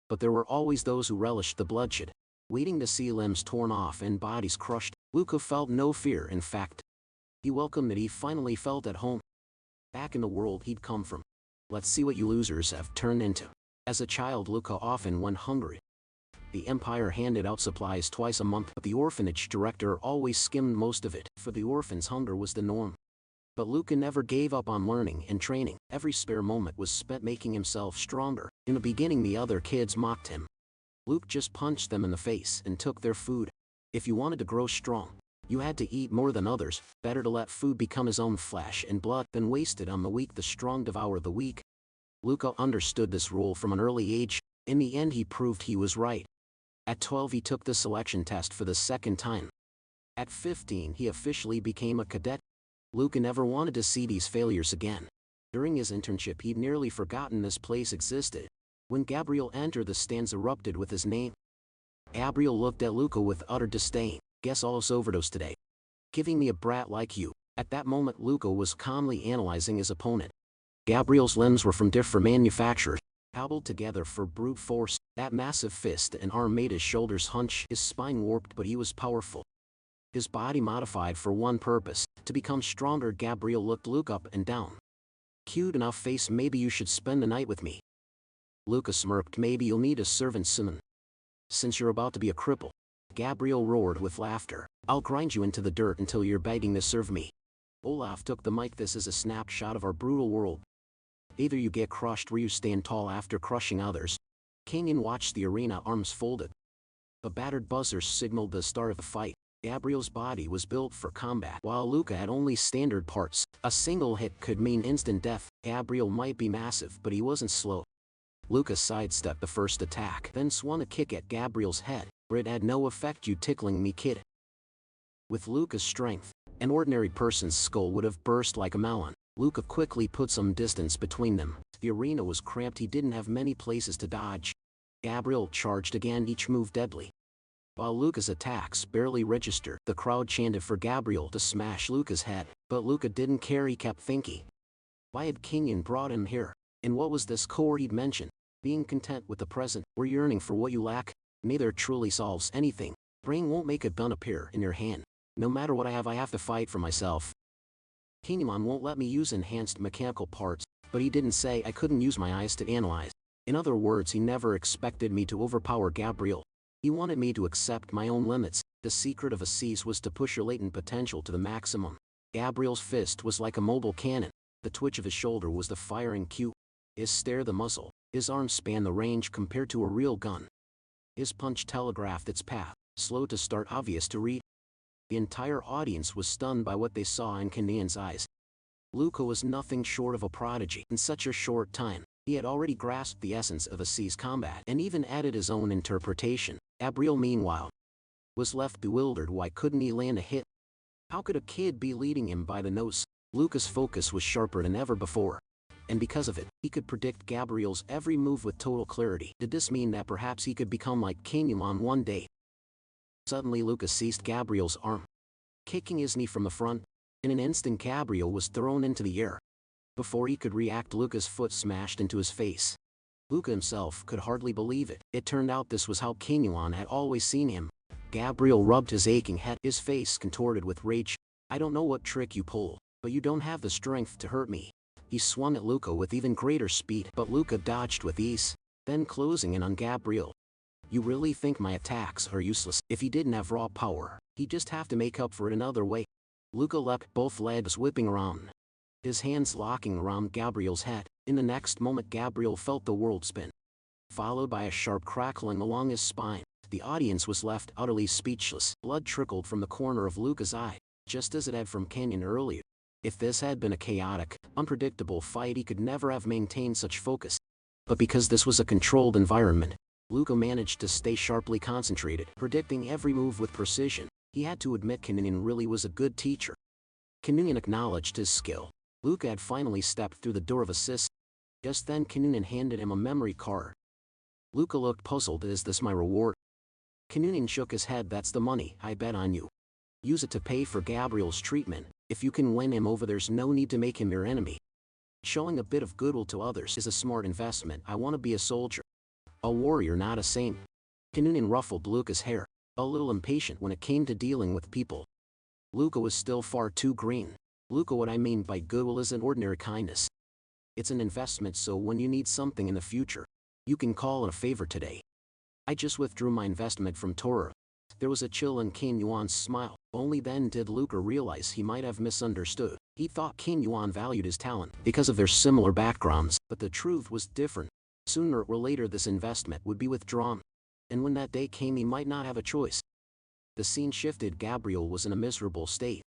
But there were always those who relished the bloodshed, waiting to see limbs torn off and bodies crushed. Luca felt no fear. In fact, he welcomed it. He finally felt at home, back in the world he'd come from. Let's see what you losers have turned into. As a child, Luca often went hungry. The Empire handed out supplies twice a month, but the orphanage director always skimmed most of it. For the orphans, hunger was the norm. But Luca never gave up on learning and training. Every spare moment was spent making himself stronger. In the beginning, the other kids mocked him. Luke just punched them in the face and took their food. If you wanted to grow strong, you had to eat more than others. Better to let food become his own flesh and blood than waste it on the weak. The strong devour the weak. Luca understood this rule from an early age. In the end, he proved he was right. At 12, he took the selection test for the second time. At 15, he officially became a cadet. Luca never wanted to see these failures again. During his internship, he'd nearly forgotten this place existed. When Gabriel entered, the stands erupted with his name. Gabriel looked at Luca with utter disdain. "Guess I'll overdose today. Giving me a brat like you." At that moment, Luca was calmly analyzing his opponent. Gabriel's limbs were from different manufacturers, cobbled together for brute force. That massive fist and arm made his shoulders hunch. His spine warped, but he was powerful. His body modified for one purpose, to become stronger. Gabriel looked Luca up and down. "Cute enough face. Maybe you should spend the night with me." Luca smirked. "Maybe you'll need a servant soon, since you're about to be a cripple." Gabriel roared with laughter. "I'll grind you into the dirt until you're begging to serve me." Olaf took the mic. "This is a snapshot of our brutal world. Either you get crushed or you stand tall after crushing others." Kenyon watched the arena, arms folded. A battered buzzer signaled the start of the fight. Gabriel's body was built for combat, while Luca had only standard parts. A single hit could mean instant death. Gabriel might be massive, but he wasn't slow. Luca sidestepped the first attack, then swung a kick at Gabriel's head, where it had no effect. "You tickling me, kid." With Luca's strength, an ordinary person's skull would have burst like a melon. Luca quickly put some distance between them. The arena was cramped. He didn't have many places to dodge. Gabriel charged again, each move deadly. While Luca's attacks barely registered, the crowd chanted for Gabriel to smash Luca's head. But Luca didn't care. He kept thinking, why had Kenyon brought him here? And what was this core he'd mentioned? Being content with the present, or yearning for what you lack? Neither truly solves anything. Brain won't make a gun appear in your hand. No matter what I have to fight for myself. Kenyon won't let me use enhanced mechanical parts, but he didn't say I couldn't use my eyes to analyze. In other words, he never expected me to overpower Gabriel. He wanted me to accept my own limits. The secret of Assis was to push your latent potential to the maximum. Gabriel's fist was like a mobile cannon. The twitch of his shoulder was the firing cue. His stare the muzzle. His arm spanned the range compared to a real gun. His punch telegraphed its path, slow to start, obvious to read. The entire audience was stunned by what they saw in Kenyon's eyes. Luca was nothing short of a prodigy. In such a short time, he had already grasped the essence of Assis combat and even added his own interpretation. Gabriel, meanwhile, was left bewildered. Why couldn't he land a hit? How could a kid be leading him by the nose? Luca's focus was sharper than ever before. And because of it, he could predict Gabriel's every move with total clarity. Did this mean that perhaps he could become like Kenyon one day? Suddenly Luca seized Gabriel's arm, kicking his knee from the front. In an instant, Gabriel was thrown into the air. Before he could react, Luca's foot smashed into his face. Luca himself could hardly believe it. It turned out this was how Kenyon had always seen him. Gabriel rubbed his aching head, his face contorted with rage. I don't know what trick you pull, but you don't have the strength to hurt me. He swung at Luca with even greater speed, but Luca dodged with ease, then closing in on Gabriel. You really think my attacks are useless? If he didn't have raw power, he'd just have to make up for it another way. Luca leapt, both legs whipping around. his hands locking around Gabriel's head. In the next moment Gabriel felt the world spin, followed by a sharp crackling along his spine. The audience was left utterly speechless. Blood trickled from the corner of Luca's eye, just as it had from Kenyon earlier. If this had been a chaotic, unpredictable fight, he could never have maintained such focus. But because this was a controlled environment, Luca managed to stay sharply concentrated, predicting every move with precision. He had to admit Kenyon really was a good teacher. Kenyon acknowledged his skill. Luca had finally stepped through the door of assist. Just then Kenyon handed him a memory card. Luca looked puzzled. Is this my reward? Kenyon shook his head. That's the money I bet on you. Use it to pay for Gabriel's treatment. If you can win him over, there's no need to make him your enemy. Showing a bit of goodwill to others is a smart investment. I want to be a soldier, a warrior, not a saint. Kenyon ruffled Luca's hair, a little impatient when it came to dealing with people. Luca was still far too green. Luca, what I mean by goodwill isn't ordinary kindness. It's an investment, so when you need something in the future, you can call it a favor today. I just withdrew my investment from Tora. There was a chill in Kenyuan's smile. Only then did Luca realize he might have misunderstood. He thought Kenyuan valued his talent because of their similar backgrounds, but the truth was different. Sooner or later this investment would be withdrawn, and when that day came he might not have a choice. The scene shifted. Gabriel was in a miserable state.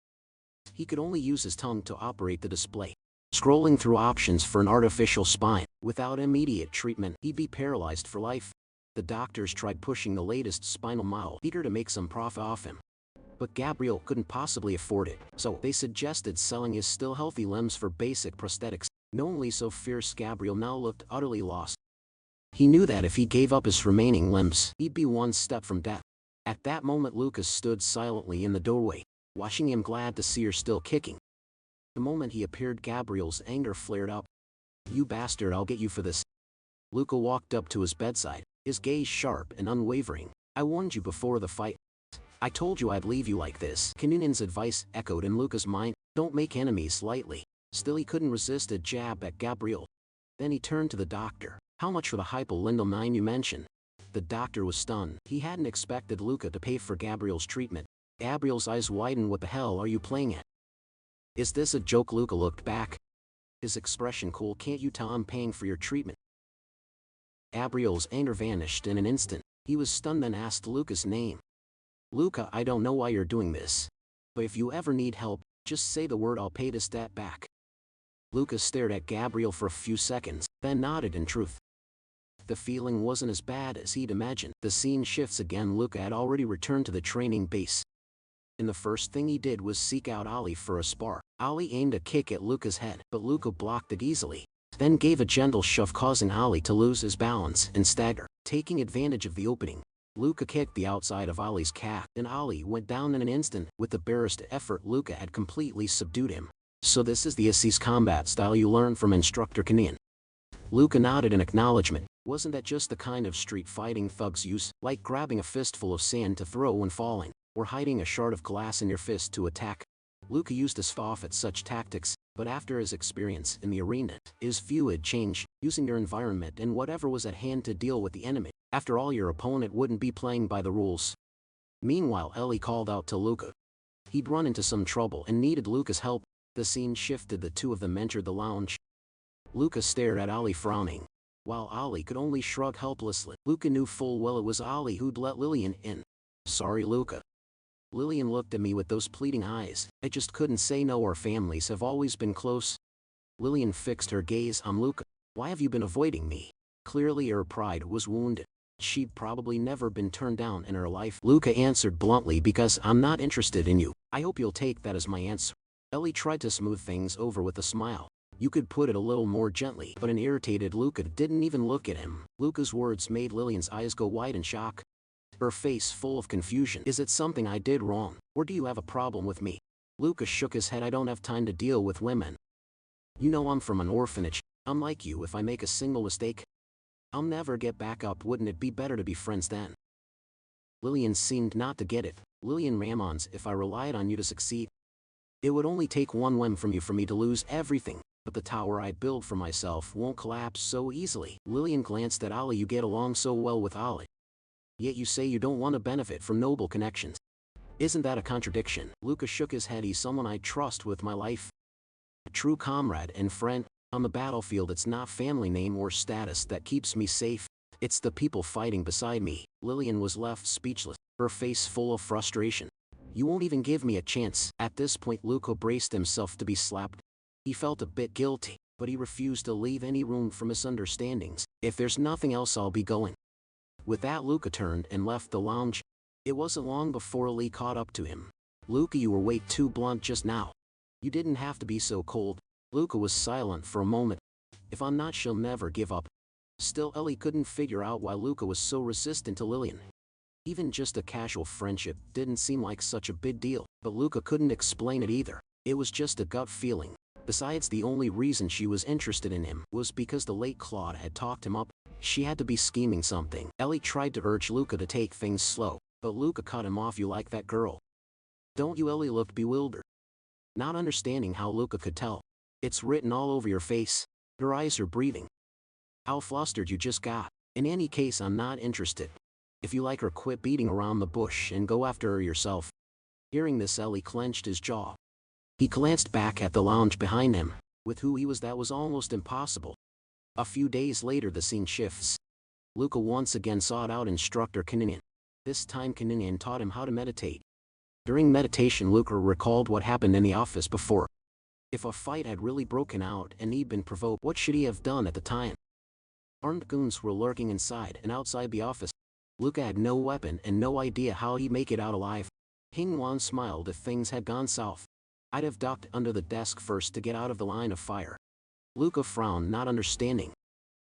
He could only use his tongue to operate the display, scrolling through options for an artificial spine. Without immediate treatment, he'd be paralyzed for life. The doctors tried pushing the latest spinal model, eager to make some profit off him. But Gabriel couldn't possibly afford it, so they suggested selling his still healthy limbs for basic prosthetics. Knowingly so fierce, Gabriel now looked utterly lost. He knew that if he gave up his remaining limbs, he'd be one step from death. At that moment Lucas stood silently in the doorway, watching him, glad to see her still kicking. The moment he appeared, Gabriel's anger flared up. You bastard, I'll get you for this. Luca walked up to his bedside, his gaze sharp and unwavering. I warned you before the fight. I told you I'd leave you like this. Kenyon's advice echoed in Luca's mind. Don't make enemies lightly. Still he couldn't resist a jab at Gabriel. Then he turned to the doctor. How much for the hypolindomine you mentioned? The doctor was stunned. He hadn't expected Luca to pay for Gabriel's treatment. Gabriel's eyes widened. What the hell are you playing at? Is this a joke? Luca looked back, his expression cool. Can't you tell I'm paying for your treatment? Gabriel's anger vanished in an instant. He was stunned, then asked Luca's name. Luca, I don't know why you're doing this, but if you ever need help, just say the word, I'll pay this debt back. Luca stared at Gabriel for a few seconds, then nodded in truth. The feeling wasn't as bad as he'd imagined. The scene shifts again. Luca had already returned to the training base, and the first thing he did was seek out Ali for a spar. Ali aimed a kick at Luca's head, but Luca blocked it easily, then gave a gentle shove, causing Ali to lose his balance and stagger. Taking advantage of the opening, Luca kicked the outside of Ali's calf, and Ali went down in an instant. With the barest effort, Luca had completely subdued him. So this is the Assis combat style you learned from instructor Kenyon? Luca nodded in acknowledgement. Wasn't that just the kind of street fighting thugs use, like grabbing a fistful of sand to throw when falling, or hiding a shard of glass in your fist to attack? Luca used to scoff at such tactics, but after his experience in the arena, his view had changed. Using your environment and whatever was at hand to deal with the enemy. After all, your opponent wouldn't be playing by the rules. Meanwhile, Ellie called out to Luca. He'd run into some trouble and needed Luca's help. The scene shifted. The two of them entered the lounge. Luca stared at Ali, frowning, while Ali could only shrug helplessly. Luca knew full well it was Ali who'd let Lillian in. Sorry, Luca. Lillian looked at me with those pleading eyes. I just couldn't say no. Our families have always been close. Lillian fixed her gaze on Luca. Why have you been avoiding me? Clearly her pride was wounded. She'd probably never been turned down in her life. Luca answered bluntly, because I'm not interested in you. I hope you'll take that as my answer. Ellie tried to smooth things over with a smile. You could put it a little more gently, but an irritated Luca didn't even look at him. Luca's words made Lillian's eyes go wide in shock, her face full of confusion. Is it something I did wrong, or do you have a problem with me? Luca shook his head. I don't have time to deal with women. You know I'm from an orphanage. I'm like you. If I make a single mistake, I'll never get back up. Wouldn't it be better to be friends then? Lillian seemed not to get it. Lillian Ramons, if I relied on you to succeed, it would only take one whim from you for me to lose everything. But the tower I'd build for myself won't collapse so easily. Lillian glanced at Ali. You get along so well with Ali, yet you say you don't want to benefit from noble connections. Isn't that a contradiction? Luca shook his head. He's someone I trust with my life. true comrade and friend. On the battlefield it's not family name or status that keeps me safe. It's the people fighting beside me. Lillian was left speechless, her face full of frustration. You won't even give me a chance. At this point Luca braced himself to be slapped. He felt a bit guilty, but he refused to leave any room for misunderstandings. If there's nothing else I'll be going. With that Luca turned and left the lounge. It wasn't long before Lee caught up to him. Luca, you were way too blunt just now. You didn't have to be so cold. Luca was silent for a moment. If I'm not, she'll never give up. Still, Ellie couldn't figure out why Luca was so resistant to Lillian. Even just a casual friendship didn't seem like such a big deal, but Luca couldn't explain it either. It was just a gut feeling. Besides, the only reason she was interested in him was because the late Claude had talked him up. She had to be scheming something. Ellie tried to urge Luca to take things slow, but Luca cut him off. You like that girl, don't you? Ellie looked bewildered, not understanding how Luca could tell. It's written all over your face. Her eyes are breathing. How flustered you just got. In any case, I'm not interested. If you like her, quit beating around the bush and go after her yourself. Hearing this, Ellie clenched his jaw. He glanced back at the lounge behind him. With who he was, that was almost impossible. A few days later the scene shifts. Luca once again sought out instructor Kaninian. This time Kaninian taught him how to meditate. During meditation Luca recalled what happened in the office before. If a fight had really broken out and he'd been provoked, what should he have done at the time? Armed goons were lurking inside and outside the office. Luca had no weapon and no idea how he'd make it out alive. Hingwan smiled. If things had gone south, I'd have ducked under the desk first to get out of the line of fire. Luca frowned, not understanding.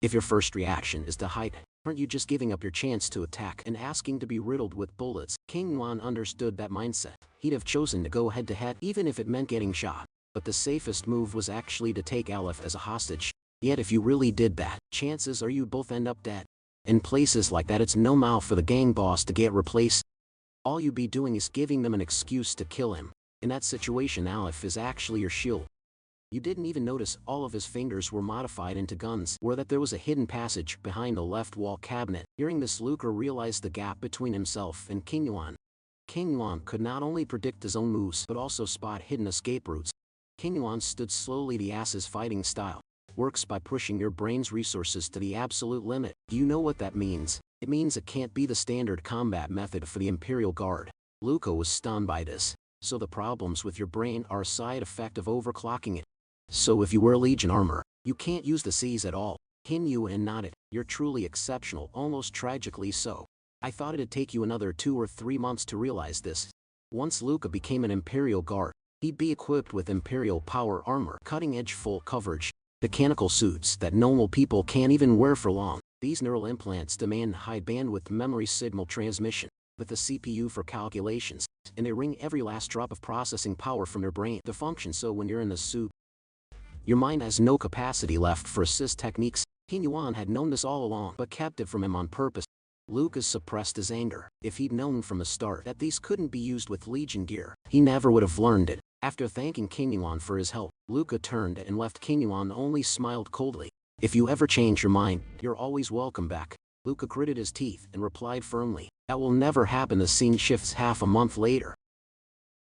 If your first reaction is to hide, aren't you just giving up your chance to attack and asking to be riddled with bullets? King Wan understood that mindset. He'd have chosen to go head-to-head even if it meant getting shot. But the safest move was actually to take Aleph as a hostage. Yet if you really did that, chances are you'd both end up dead. In places like that it's no mouth for the gang boss to get replaced. All you'd be doing is giving them an excuse to kill him. In that situation Aleph is actually your shield. You didn't even notice all of his fingers were modified into guns, or that there was a hidden passage behind the left wall cabinet. Hearing this, Luca realized the gap between himself and King Yuan. King Yuan could not only predict his own moves but also spot hidden escape routes. King Yuan stood slowly. The ass's fighting style works by pushing your brain's resources to the absolute limit. Do you know what that means? It means it can't be the standard combat method for the Imperial Guard. Luca was stunned by this. So the problems with your brain are a side effect of overclocking it. So if you wear Legion armor, you can't use the C's at all. Hin Yuan nodded. You're truly exceptional, almost tragically so. I thought it'd take you another 2 or 3 months to realize this. Once Luca became an Imperial Guard, he'd be equipped with Imperial power armor, cutting-edge full coverage, mechanical suits that normal people can't even wear for long. These neural implants demand high bandwidth memory signal transmission, with a CPU for calculations, and they wring every last drop of processing power from your brain to function. So when you're in the suit, your mind has no capacity left for assist techniques. Hin Yuan had known this all along, but kept it from him on purpose. Lucas suppressed his anger. If he'd known from the start that these couldn't be used with Legion gear, he never would have learned it. After thanking King Yuan for his help, Luca turned and left. King Yuan only smiled coldly. If you ever change your mind, you're always welcome back. Luca gritted his teeth and replied firmly, that will never happen. The scene shifts half a month later.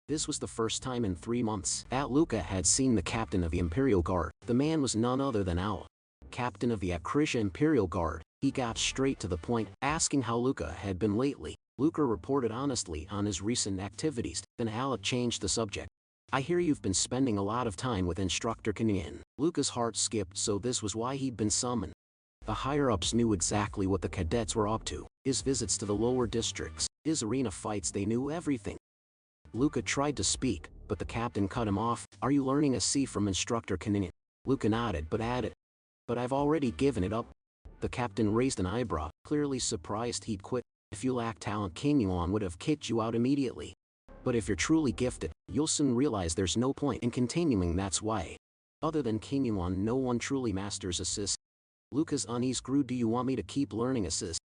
This was the first time in 3 months that Luca had seen the captain of the Imperial Guard. The man was none other than Owl, captain of the Akrisha Imperial Guard. He got straight to the point, asking how Luca had been lately. Luca reported honestly on his recent activities. Then Owl changed the subject. I hear you've been spending a lot of time with Instructor Kaninian. Luca's heart skipped. So this was why he'd been summoned. The higher-ups knew exactly what the cadets were up to. His visits to the lower districts, his arena fights, they knew everything. Luca tried to speak, but the captain cut him off. Are you learning a C from Instructor Kaninian? Luca nodded but added, but I've already given it up. The captain raised an eyebrow, clearly surprised he'd quit. If you lack talent, King Yuan would have kicked you out immediately. But if you're truly gifted, you'll soon realize there's no point in continuing. That's why. Other than King Yuan, no one truly masters assist. Luca's unease grew. Do you want me to keep learning assist?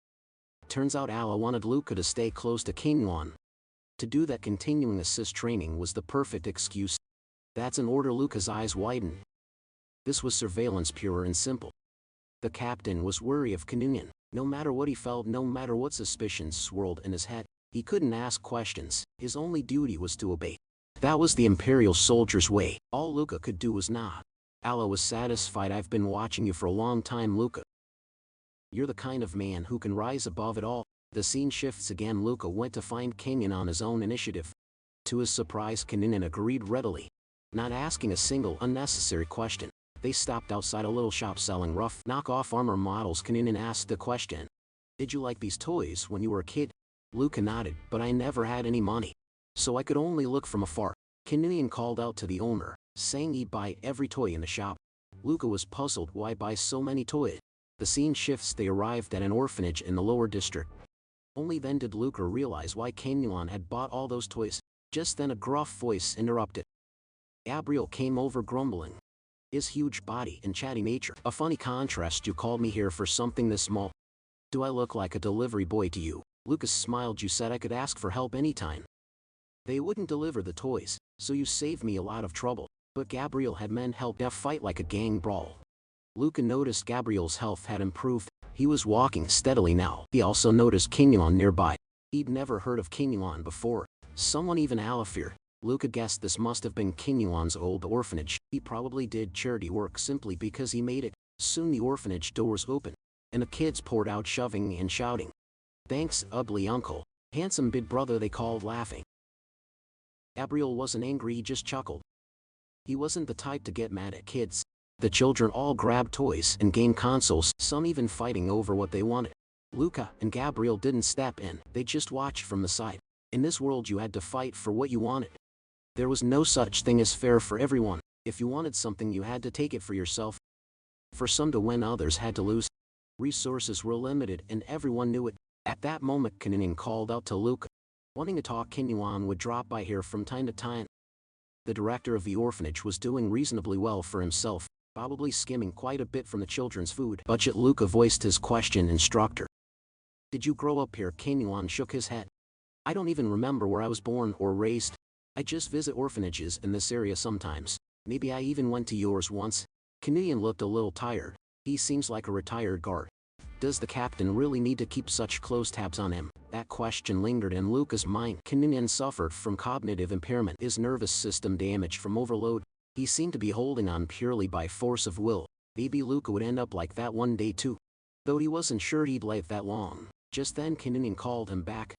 Turns out Allah wanted Luca to stay close to King Yuan. To do that, continuing assist training was the perfect excuse. That's an order. Luca's eyes widened. This was surveillance, pure and simple. The captain was wary of Kaninian. No matter what he felt, no matter what suspicions swirled in his head, he couldn't ask questions. His only duty was to obey. That was the Imperial soldier's way. All Luca could do was nod. Alla was satisfied. I've been watching you for a long time, Luca. You're the kind of man who can rise above it all. The scene shifts again. Luca went to find Kenyon on his own initiative. To his surprise, Kenyon agreed readily, not asking a single unnecessary question. They stopped outside a little shop selling rough knockoff armor models. Kenyon asked the question, "Did you like these toys when you were a kid?" Luca nodded, "But I never had any money, so I could only look from afar." Kenyon called out to the owner, saying he'd buy every toy in the shop. Luca was puzzled. Why buy so many toys? The scene shifts. They arrived at an orphanage in the lower district. Only then did Luca realize why Kenyon had bought all those toys. Just then a gruff voice interrupted. Gabriel came over, grumbling. His huge body and chatty nature. "A funny contrast. You called me here for something this small. Do I look like a delivery boy to you?" Lucas smiled. "You said I could ask for help anytime. They wouldn't deliver the toys, so you saved me a lot of trouble." But Gabriel had men help a fight like a gang brawl. Luca noticed Gabriel's health had improved. He was walking steadily now. He also noticed Kenyon nearby. He'd never heard of Kenyon before. Someone even Alla feared. Luca guessed this must have been Kenyon's old orphanage. He probably did charity work simply because he made it. Soon the orphanage doors opened, and the kids poured out, shoving and shouting. "Thanks, ugly uncle. Handsome big brother," they called, laughing. Gabriel wasn't angry, he just chuckled. He wasn't the type to get mad at kids. The children all grabbed toys and game consoles, some even fighting over what they wanted. Luca and Gabriel didn't step in, they just watched from the side. In this world you had to fight for what you wanted. There was no such thing as fair for everyone. If you wanted something you had to take it for yourself. For some to win, others had to lose. Resources were limited and everyone knew it. At that moment Kenyon called out to Luca, wanting to talk. Kenyon would drop by here from time to time. The director of the orphanage was doing reasonably well for himself, probably skimming quite a bit from the children's food budget. Luca voiced his question. "Instructor, did you grow up here?" Kenyon shook his head. "I don't even remember where I was born or raised. I just visit orphanages in this area sometimes. Maybe I even went to yours once." Kenyon looked a little tired. He seems like a retired guard. Does the captain really need to keep such close tabs on him? That question lingered in Luca's mind. Kenyon suffered from cognitive impairment, his nervous system damaged from overload. He seemed to be holding on purely by force of will. Maybe Luca would end up like that one day too. Though he wasn't sure he'd live that long. Just then Kenyon called him back.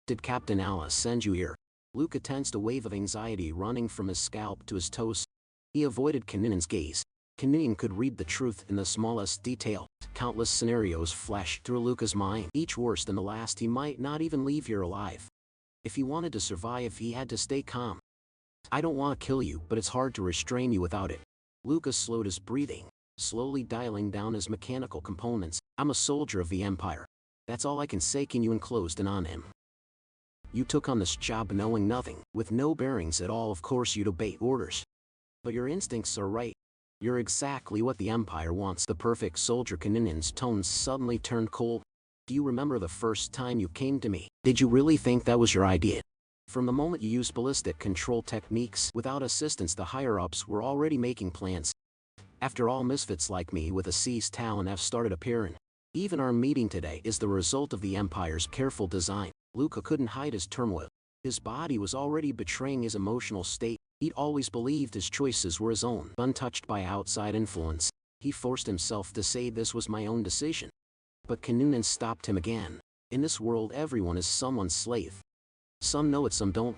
"Did Captain Alla send you here?" Luca tensed, a wave of anxiety running from his scalp to his toes. He avoided Kenyon's gaze. Kenyon could read the truth in the smallest detail. Countless scenarios flashed through Luca's mind, each worse than the last. He might not even leave here alive. If he wanted to survive, he had to stay calm. "I don't want to kill you, but it's hard to restrain you without it." Luca slowed his breathing, slowly dialing down his mechanical components. "I'm a soldier of the Empire. That's all I can say." Kenyon closed in on him. "You took on this job knowing nothing, with no bearings at all. Of course you'd obey orders. But your instincts are right. You're exactly what the Empire wants. The perfect soldier." Kenyon's tone suddenly turned cold. "Do you remember the first time you came to me? Did you really think that was your idea? From the moment you used ballistic control techniques without assistance, the higher-ups were already making plans. After all, misfits like me with a C's talent have started appearing. Even our meeting today is the result of the Empire's careful design." Luca couldn't hide his turmoil. His body was already betraying his emotional state. He'd always believed his choices were his own, untouched by outside influence. He forced himself to say this was my own decision. But Kenyon stopped him again. "In this world everyone is someone's slave. Some know it, some don't.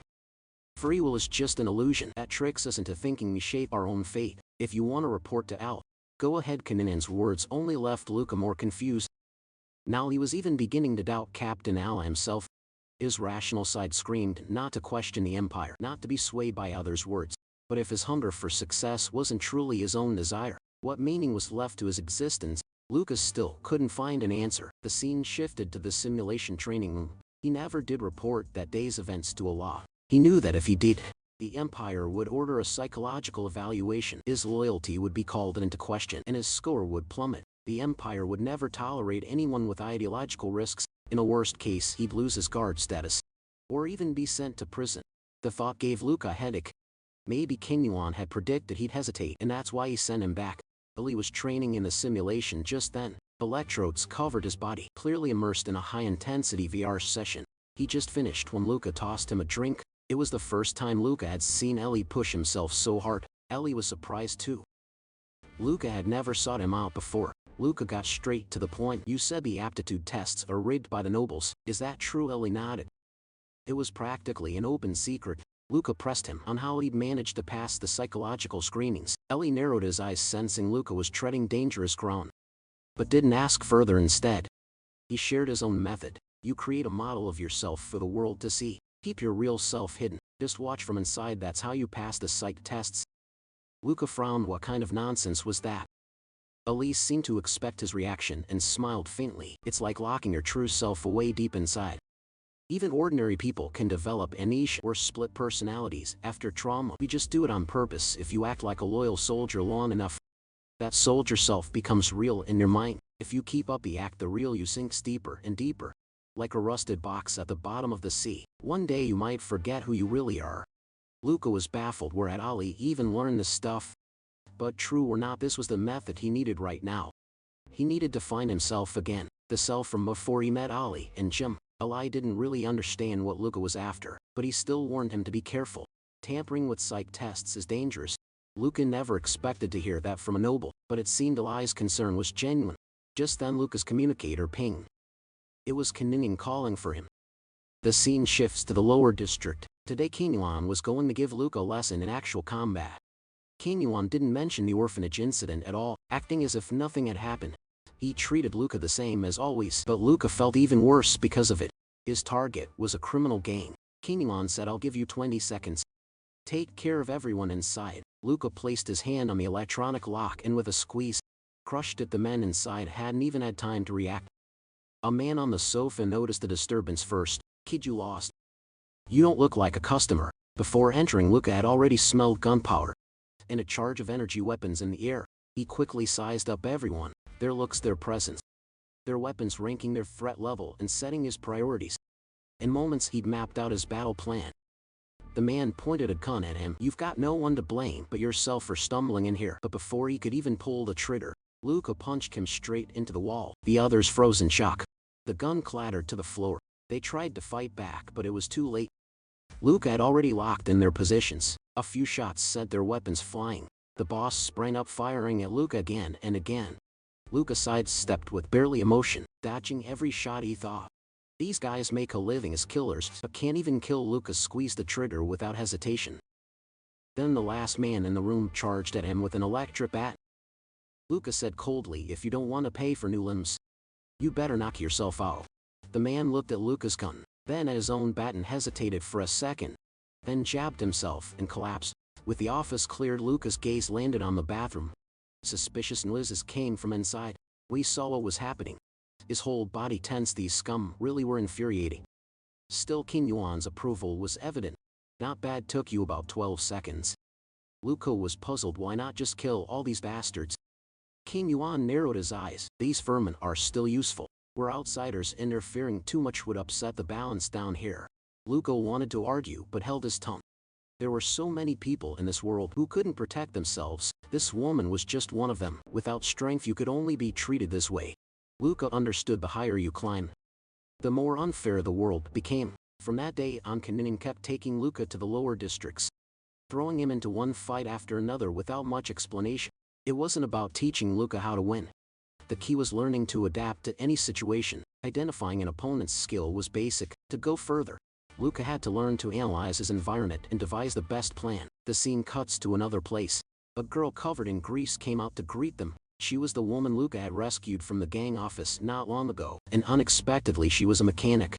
Free will is just an illusion that tricks us into thinking we shape our own fate. If you want to report to Al, go ahead." Kenyon's words only left Luca more confused. Now he was even beginning to doubt Captain Al himself. His rational side screamed not to question the Empire, not to be swayed by others' words. But if his hunger for success wasn't truly his own desire, what meaning was left to his existence? Lucas still couldn't find an answer. The scene shifted to the simulation training room. He never did report that day's events to Allah. He knew that if he did, the Empire would order a psychological evaluation. His loyalty would be called into question, and his score would plummet. The Empire would never tolerate anyone with ideological risks. In a worst case, he'd lose his guard status, or even be sent to prison. The thought gave Luca a headache. Maybe Kenyon had predicted he'd hesitate, and that's why he sent him back. Billy was training in the simulation just then. Electrodes covered his body, clearly immersed in a high-intensity VR session. He just finished when Luca tossed him a drink. It was the first time Luca had seen Ellie push himself so hard. Ellie was surprised too. Luca had never sought him out before. Luca got straight to the point. You said the aptitude tests are rigged by the nobles, is that true? Ellie nodded. It was practically an open secret. Luca pressed him on how he'd managed to pass the psychological screenings. Ellie narrowed his eyes, sensing Luca was treading dangerous ground, but didn't ask further. Instead, he shared his own method. You create a model of yourself for the world to see. Keep your real self hidden. Just watch from inside. That's how you pass the psych tests. Luca frowned. What kind of nonsense was that? Elise seemed to expect his reaction and smiled faintly. It's like locking your true self away deep inside. Even ordinary people can develop amnesia or split personalities after trauma. You just do it on purpose. If you act like a loyal soldier long enough, that soldier self becomes real in your mind. If you keep up the act, the real you sinks deeper and deeper, like a rusted box at the bottom of the sea. One day you might forget who you really are. Luca was baffled. Where had Ali even learned this stuff? But true or not, this was the method he needed right now. He needed to find himself again, the self from before he met Ali and Jim. Ali didn't really understand what Luca was after, but he still warned him to be careful. Tampering with psych tests is dangerous. Luca never expected to hear that from a noble, but it seemed Ali's concern was genuine. Just then Luca's communicator pinged. It was Kaninin calling for him. The scene shifts to the lower district. Today King Yuan was going to give Luca a lesson in actual combat. King Yuan didn't mention the orphanage incident at all, acting as if nothing had happened. He treated Luca the same as always, but Luca felt even worse because of it. His target was a criminal gang. King Yuan said, I'll give you 20 seconds. Take care of everyone inside. Luca placed his hand on the electronic lock and with a squeeze, crushed it. The men inside hadn't even had time to react. A man on the sofa noticed the disturbance first. Kid, you lost. You don't look like a customer. Before entering, Luca had already smelled gunpowder and a charge of energy weapons in the air. He quickly sized up everyone, their looks, their presence, their weapons, ranking their threat level and setting his priorities. In moments he'd mapped out his battle plan. The man pointed a gun at him. You've got no one to blame but yourself for stumbling in here. But before he could even pull the trigger, Luca punched him straight into the wall. The others froze in shock. The gun clattered to the floor. They tried to fight back, but it was too late. Luca had already locked in their positions. A few shots sent their weapons flying. The boss sprang up, firing at Luca again and again. Luca sidestepped with barely emotion, dodging every shot. He thought, these guys make a living as killers, but can't even kill. Luca squeezed the trigger without hesitation. Then the last man in the room charged at him with an electric bat. Luca said coldly, if you don't want to pay for new limbs, you better knock yourself out. The man looked at Luca's gun, then at his own bat and hesitated for a second, then jabbed himself and collapsed. With the office cleared, Luca's gaze landed on the bathroom. Suspicious noises came from inside. We saw what was happening. His whole body tensed. These scum really were infuriating. Still, King Yuan's approval was evident. Not bad. Took you about 12 seconds. Luca was puzzled. Why not just kill all these bastards? King Yuan narrowed his eyes. These vermin are still useful. We're outsiders. Interfering too much would upset the balance down here. Luca wanted to argue but held his tongue. There were so many people in this world who couldn't protect themselves. This woman was just one of them. Without strength you could only be treated this way. Luca understood the higher you climb, the more unfair the world became. From that day on, Kaninin kept taking Luca to the lower districts, throwing him into one fight after another without much explanation. It wasn't about teaching Luca how to win. The key was learning to adapt to any situation. Identifying an opponent's skill was basic. To go further, Luca had to learn to analyze his environment and devise the best plan. The scene cuts to another place. A girl covered in grease came out to greet them. She was the woman Luca had rescued from the gang office not long ago, and unexpectedly she was a mechanic.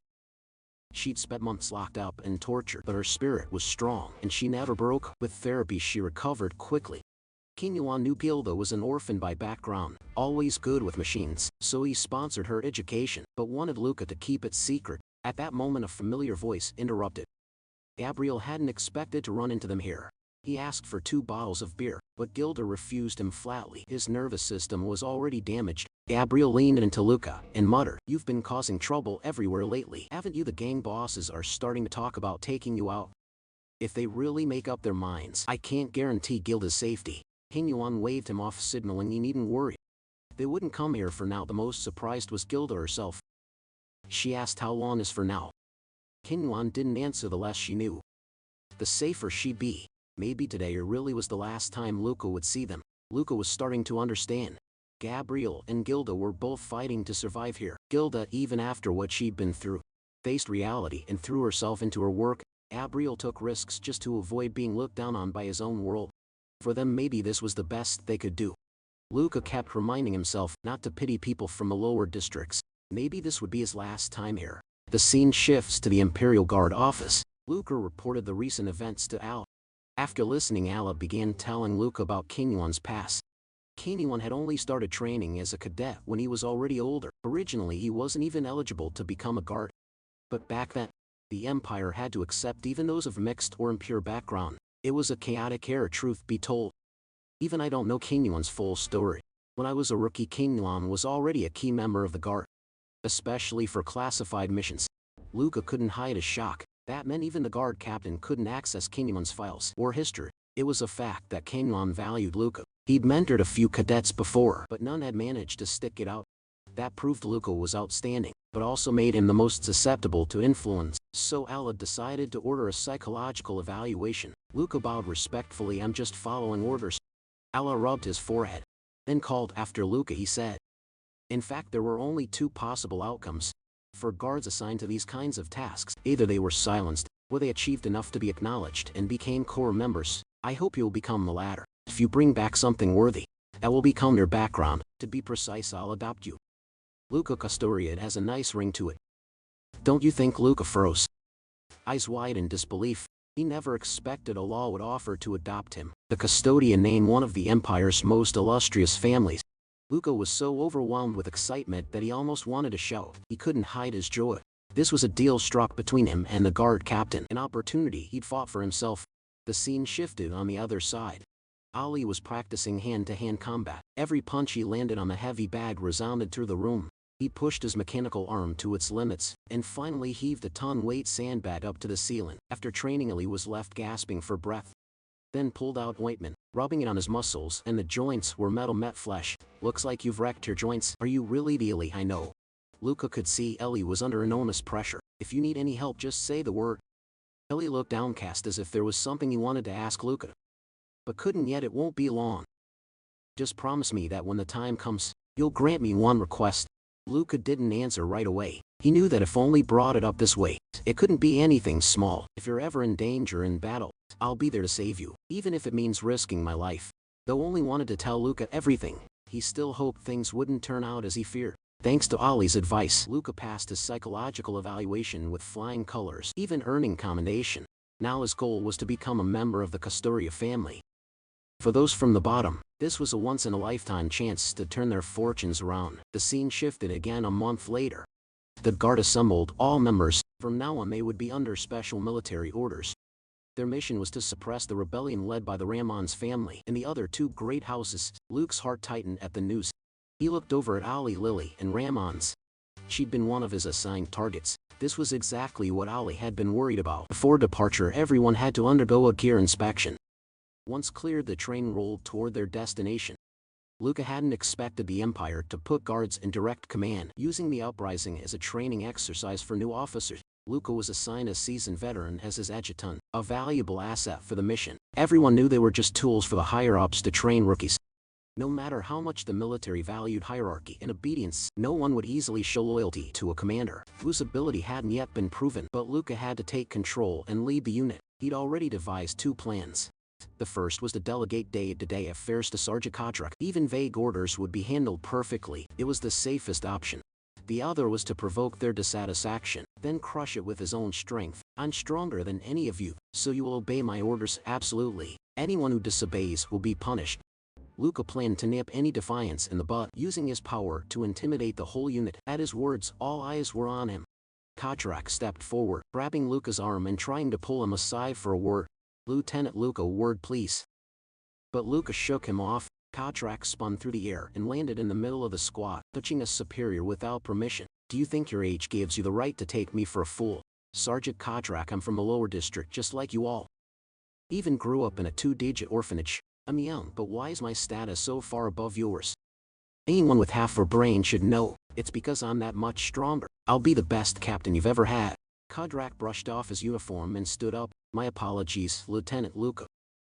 She'd spent months locked up and tortured, but her spirit was strong and she never broke. With therapy she recovered quickly. King Yuan knew Gilda was an orphan by background, always good with machines, so he sponsored her education, but wanted Luca to keep it secret. At that moment a familiar voice interrupted. Gabriel hadn't expected to run into them here. He asked for 2 bottles of beer, but Gilda refused him flatly. His nervous system was already damaged. Gabriel leaned into Luca and muttered, you've been causing trouble everywhere lately, haven't you? The gang bosses are starting to talk about taking you out. If they really make up their minds, I can't guarantee Gilda's safety. King Yuan waved him off, signaling he needn't worry. They wouldn't come here for now. The most surprised was Gilda herself. She asked how long is for now. King Yuan didn't answer. The less she knew, the safer she'd be. Maybe today or really was the last time Luca would see them. Luca was starting to understand. Gabriel and Gilda were both fighting to survive here. Gilda, even after what she'd been through, faced reality and threw herself into her work. Gabriel took risks just to avoid being looked down on by his own world. For them, maybe this was the best they could do. Luca kept reminding himself not to pity people from the lower districts. Maybe this would be his last time here. The scene shifts to the Imperial Guard office. Luca reported the recent events to Al. After listening, Ala began telling Luca about King Yuan's past. King Yuan had only started training as a cadet when he was already older. Originally, he wasn't even eligible to become a guard. But back then, the Empire had to accept even those of mixed or impure background. It was a chaotic era, truth be told. Even I don't know King Yuan's full story. When I was a rookie, King Yuan was already a key member of the guard, especially for classified missions. Luca couldn't hide his shock. That meant even the guard captain couldn't access King Yuan's files or history. It was a fact that King Yuan valued Luca. He'd mentored a few cadets before, but none had managed to stick it out. That proved Luca was outstanding, but also made him the most susceptible to influence. So Ala decided to order a psychological evaluation. Luca bowed respectfully. "I'm just following orders." Ala rubbed his forehead. Then called after Luca. He said, in fact, there were only two possible outcomes for guards assigned to these kinds of tasks. Either they were silenced, or they achieved enough to be acknowledged and became core members. I hope you'll become the latter. If you bring back something worthy, that will become your background. To be precise, I'll adopt you. Luca Custodia, it has a nice ring to it. Don't you think? Luca froze, eyes wide in disbelief. He never expected a law would offer to adopt him. The custodian named one of the Empire's most illustrious families. Luca was so overwhelmed with excitement that he almost wanted to shout. He couldn't hide his joy. This was a deal struck between him and the guard captain, an opportunity he'd fought for himself. The scene shifted on the other side. Ali was practicing hand-to-hand combat. Every punch he landed on the heavy bag resounded through the room. He pushed his mechanical arm to its limits, and finally heaved a ton-weight sandbag up to the ceiling. After training, Ali was left gasping for breath. Then pulled out ointment, rubbing it on his muscles, and the joints were metal met flesh. Looks like you've wrecked your joints. Are you really the Ellie? I know. Luca could see Ellie was under enormous pressure. If you need any help, just say the word. Ellie looked downcast as if there was something he wanted to ask Luca, but couldn't yet. It won't be long. Just promise me that when the time comes, you'll grant me one request. Luca didn't answer right away. He knew that if only brought it up this way, it couldn't be anything small. If you're ever in danger in battle, I'll be there to save you, even if it means risking my life. Though only wanted to tell Luca everything, he still hoped things wouldn't turn out as he feared. Thanks to Ollie's advice, Luca passed his psychological evaluation with flying colors, even earning commendation. Now his goal was to become a member of the Custodia family. For those from the bottom, this was a once-in-a-lifetime chance to turn their fortunes around. The scene shifted again a month later. The guard assembled all members. From now on, they would be under special military orders. Their mission was to suppress the rebellion led by the Ramon's family and the other two great houses. Luke's heart tightened at the news. He looked over at Ali, Lily, and Ramon's. She'd been one of his assigned targets. This was exactly what Ali had been worried about. Before departure, everyone had to undergo a gear inspection. Once cleared, the train rolled toward their destination. Luca hadn't expected the Empire to put guards in direct command, using the uprising as a training exercise for new officers. Luca was assigned a seasoned veteran as his adjutant, a valuable asset for the mission. Everyone knew they were just tools for the higher-ups to train rookies. No matter how much the military valued hierarchy and obedience, no one would easily show loyalty to a commander whose ability hadn't yet been proven. But Luca had to take control and lead the unit. He'd already devised two plans. The first was to delegate day-to-day affairs to Sergeant Kodrak. Even vague orders would be handled perfectly. It was the safest option. The other was to provoke their dissatisfaction, then crush it with his own strength. I'm stronger than any of you, so you will obey my orders absolutely. Anyone who disobeys will be punished. Luca planned to nip any defiance in the bud, using his power to intimidate the whole unit. At his words, all eyes were on him. Kodrak stepped forward, grabbing Luca's arm and trying to pull him aside for a word. Lieutenant Luca, word please. But Luca shook him off. Kodrak spun through the air and landed in the middle of the squad, touching a superior without permission. Do you think your age gives you the right to take me for a fool? Sergeant Kodrak, I'm from the lower district just like you all. Even grew up in a two-digit orphanage. I'm young, but why is my status so far above yours? Anyone with half a brain should know. It's because I'm that much stronger. I'll be the best captain you've ever had. Kodrak brushed off his uniform and stood up. My apologies, Lieutenant Luca.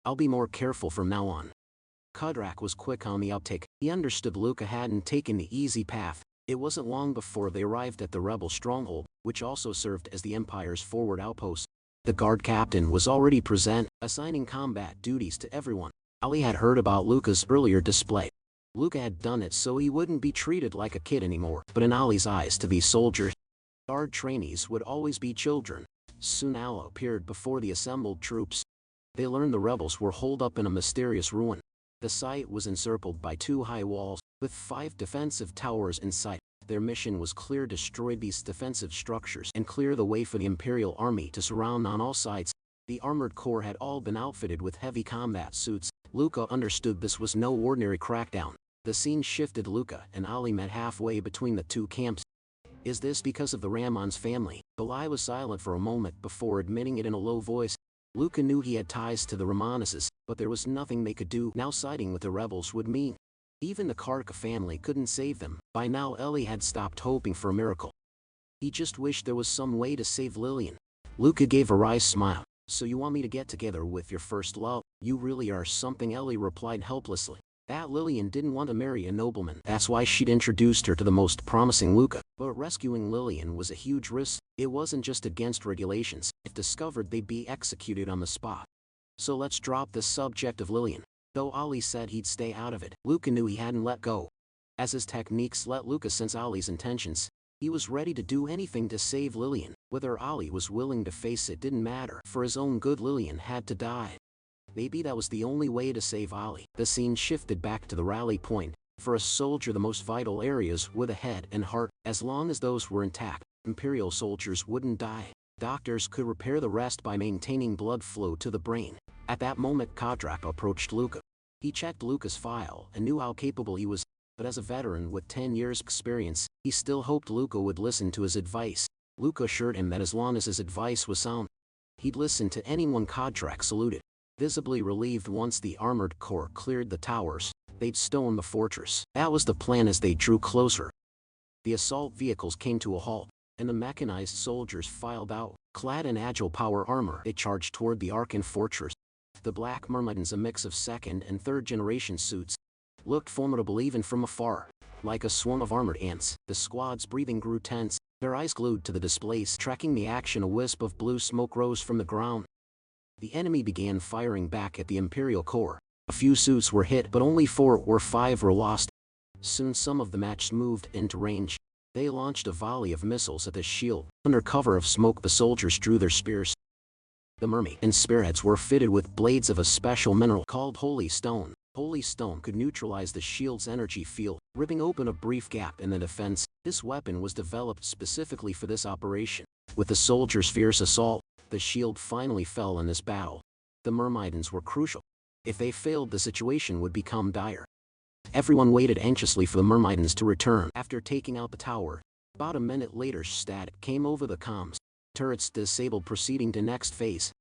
I'll be more careful from now on. Kudrak was quick on the uptake. He understood Luca hadn't taken the easy path. It wasn't long before they arrived at the rebel stronghold, which also served as the Empire's forward outpost. The guard captain was already present, assigning combat duties to everyone. Ali had heard about Luca's earlier display. Luca had done it so he wouldn't be treated like a kid anymore, but in Ali's eyes to these soldiers, guard trainees would always be children. Soon Ali appeared before the assembled troops. They learned the rebels were holed up in a mysterious ruin. The site was encircled by 2 high walls, with 5 defensive towers in sight. Their mission was clear: destroy these defensive structures and clear the way for the Imperial Army to surround on all sides. The armored corps had all been outfitted with heavy combat suits. Luca understood this was no ordinary crackdown. The scene shifted. Luca and Ali met halfway between the 2 camps. Is this because of the Ramon's family? Ali was silent for a moment before admitting it in a low voice. Luca knew he had ties to the Ramoneses, but there was nothing they could do. Now siding with the rebels would mean even the Karka family couldn't save them. By now Ellie had stopped hoping for a miracle. He just wished there was some way to save Lillian. Luca gave a wry smile. So you want me to get together with your first love? You really are something, Ellie replied helplessly. That Lillian didn't want to marry a nobleman. That's why she'd introduced her to the most promising Luca. But rescuing Lillian was a huge risk. It wasn't just against regulations. If discovered, they'd be executed on the spot. So let's drop the subject of Lillian. Though Ali said he'd stay out of it, Luca knew he hadn't let go. As his techniques let Luca sense Ali's intentions, he was ready to do anything to save Lillian. Whether Ali was willing to face it didn't matter. For his own good, Lillian had to die. Maybe that was the only way to save Ali. The scene shifted back to the rally point. For a soldier, the most vital areas were the head and heart. As long as those were intact, Imperial soldiers wouldn't die. Doctors could repair the rest by maintaining blood flow to the brain. At that moment, Kudrak approached Luca. He checked Luca's file and knew how capable he was, but as a veteran with 10 years' experience, he still hoped Luca would listen to his advice. Luca assured him that as long as his advice was sound, he'd listen to anyone. Kudrak saluted. Visibly relieved, once the armored corps cleared the towers, they'd stone the fortress. That was the plan. As they drew closer, the assault vehicles came to a halt, and the mechanized soldiers filed out. Clad in agile power armor, they charged toward the Arkan fortress. The Black Myrmidons, a mix of 2nd and 3rd generation suits, looked formidable even from afar. Like a swarm of armored ants, the squad's breathing grew tense, their eyes glued to the displays tracking the action. A wisp of blue smoke rose from the ground. The enemy began firing back at the Imperial Corps. A few suits were hit, but only 4 or 5 were lost. Soon some of the match moved into range. They launched a volley of missiles at the shield. Under cover of smoke, the soldiers drew their spears. The mermaid and spearheads were fitted with blades of a special mineral called Holy Stone. Holy Stone could neutralize the shield's energy field, ripping open a brief gap in the defense. This weapon was developed specifically for this operation. With the soldiers' fierce assault, the shield finally fell in this battle. The Myrmidons were crucial. If they failed, the situation would become dire. Everyone waited anxiously for the Myrmidons to return. After taking out the tower, about a minute later, static came over the comms. Turrets disabled, proceeding to next phase.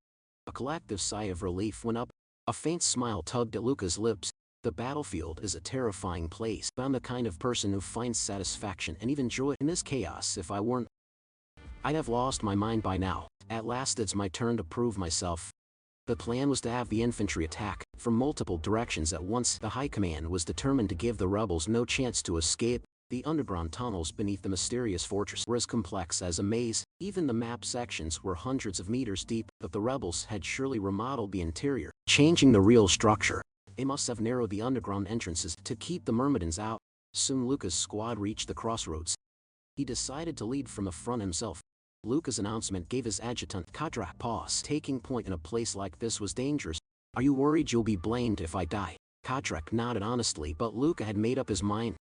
A collective sigh of relief went up. A faint smile tugged at Luca's lips. The battlefield is a terrifying place. I'm the kind of person who finds satisfaction and even joy in this chaos. If I weren't, I'd have lost my mind by now. At last it's my turn to prove myself. The plan was to have the infantry attack from multiple directions at once. The High Command was determined to give the rebels no chance to escape. The underground tunnels beneath the mysterious fortress were as complex as a maze. Even the map sections were hundreds of meters deep, but the rebels had surely remodeled the interior, changing the real structure. They must have narrowed the underground entrances to keep the Myrmidons out. Soon Luca's squad reached the crossroads. He decided to lead from the front himself. Luca's announcement gave his adjutant Kudrak pause. Taking point in a place like this was dangerous. Are you worried you'll be blamed if I die? Kudrak nodded honestly, but Luca had made up his mind.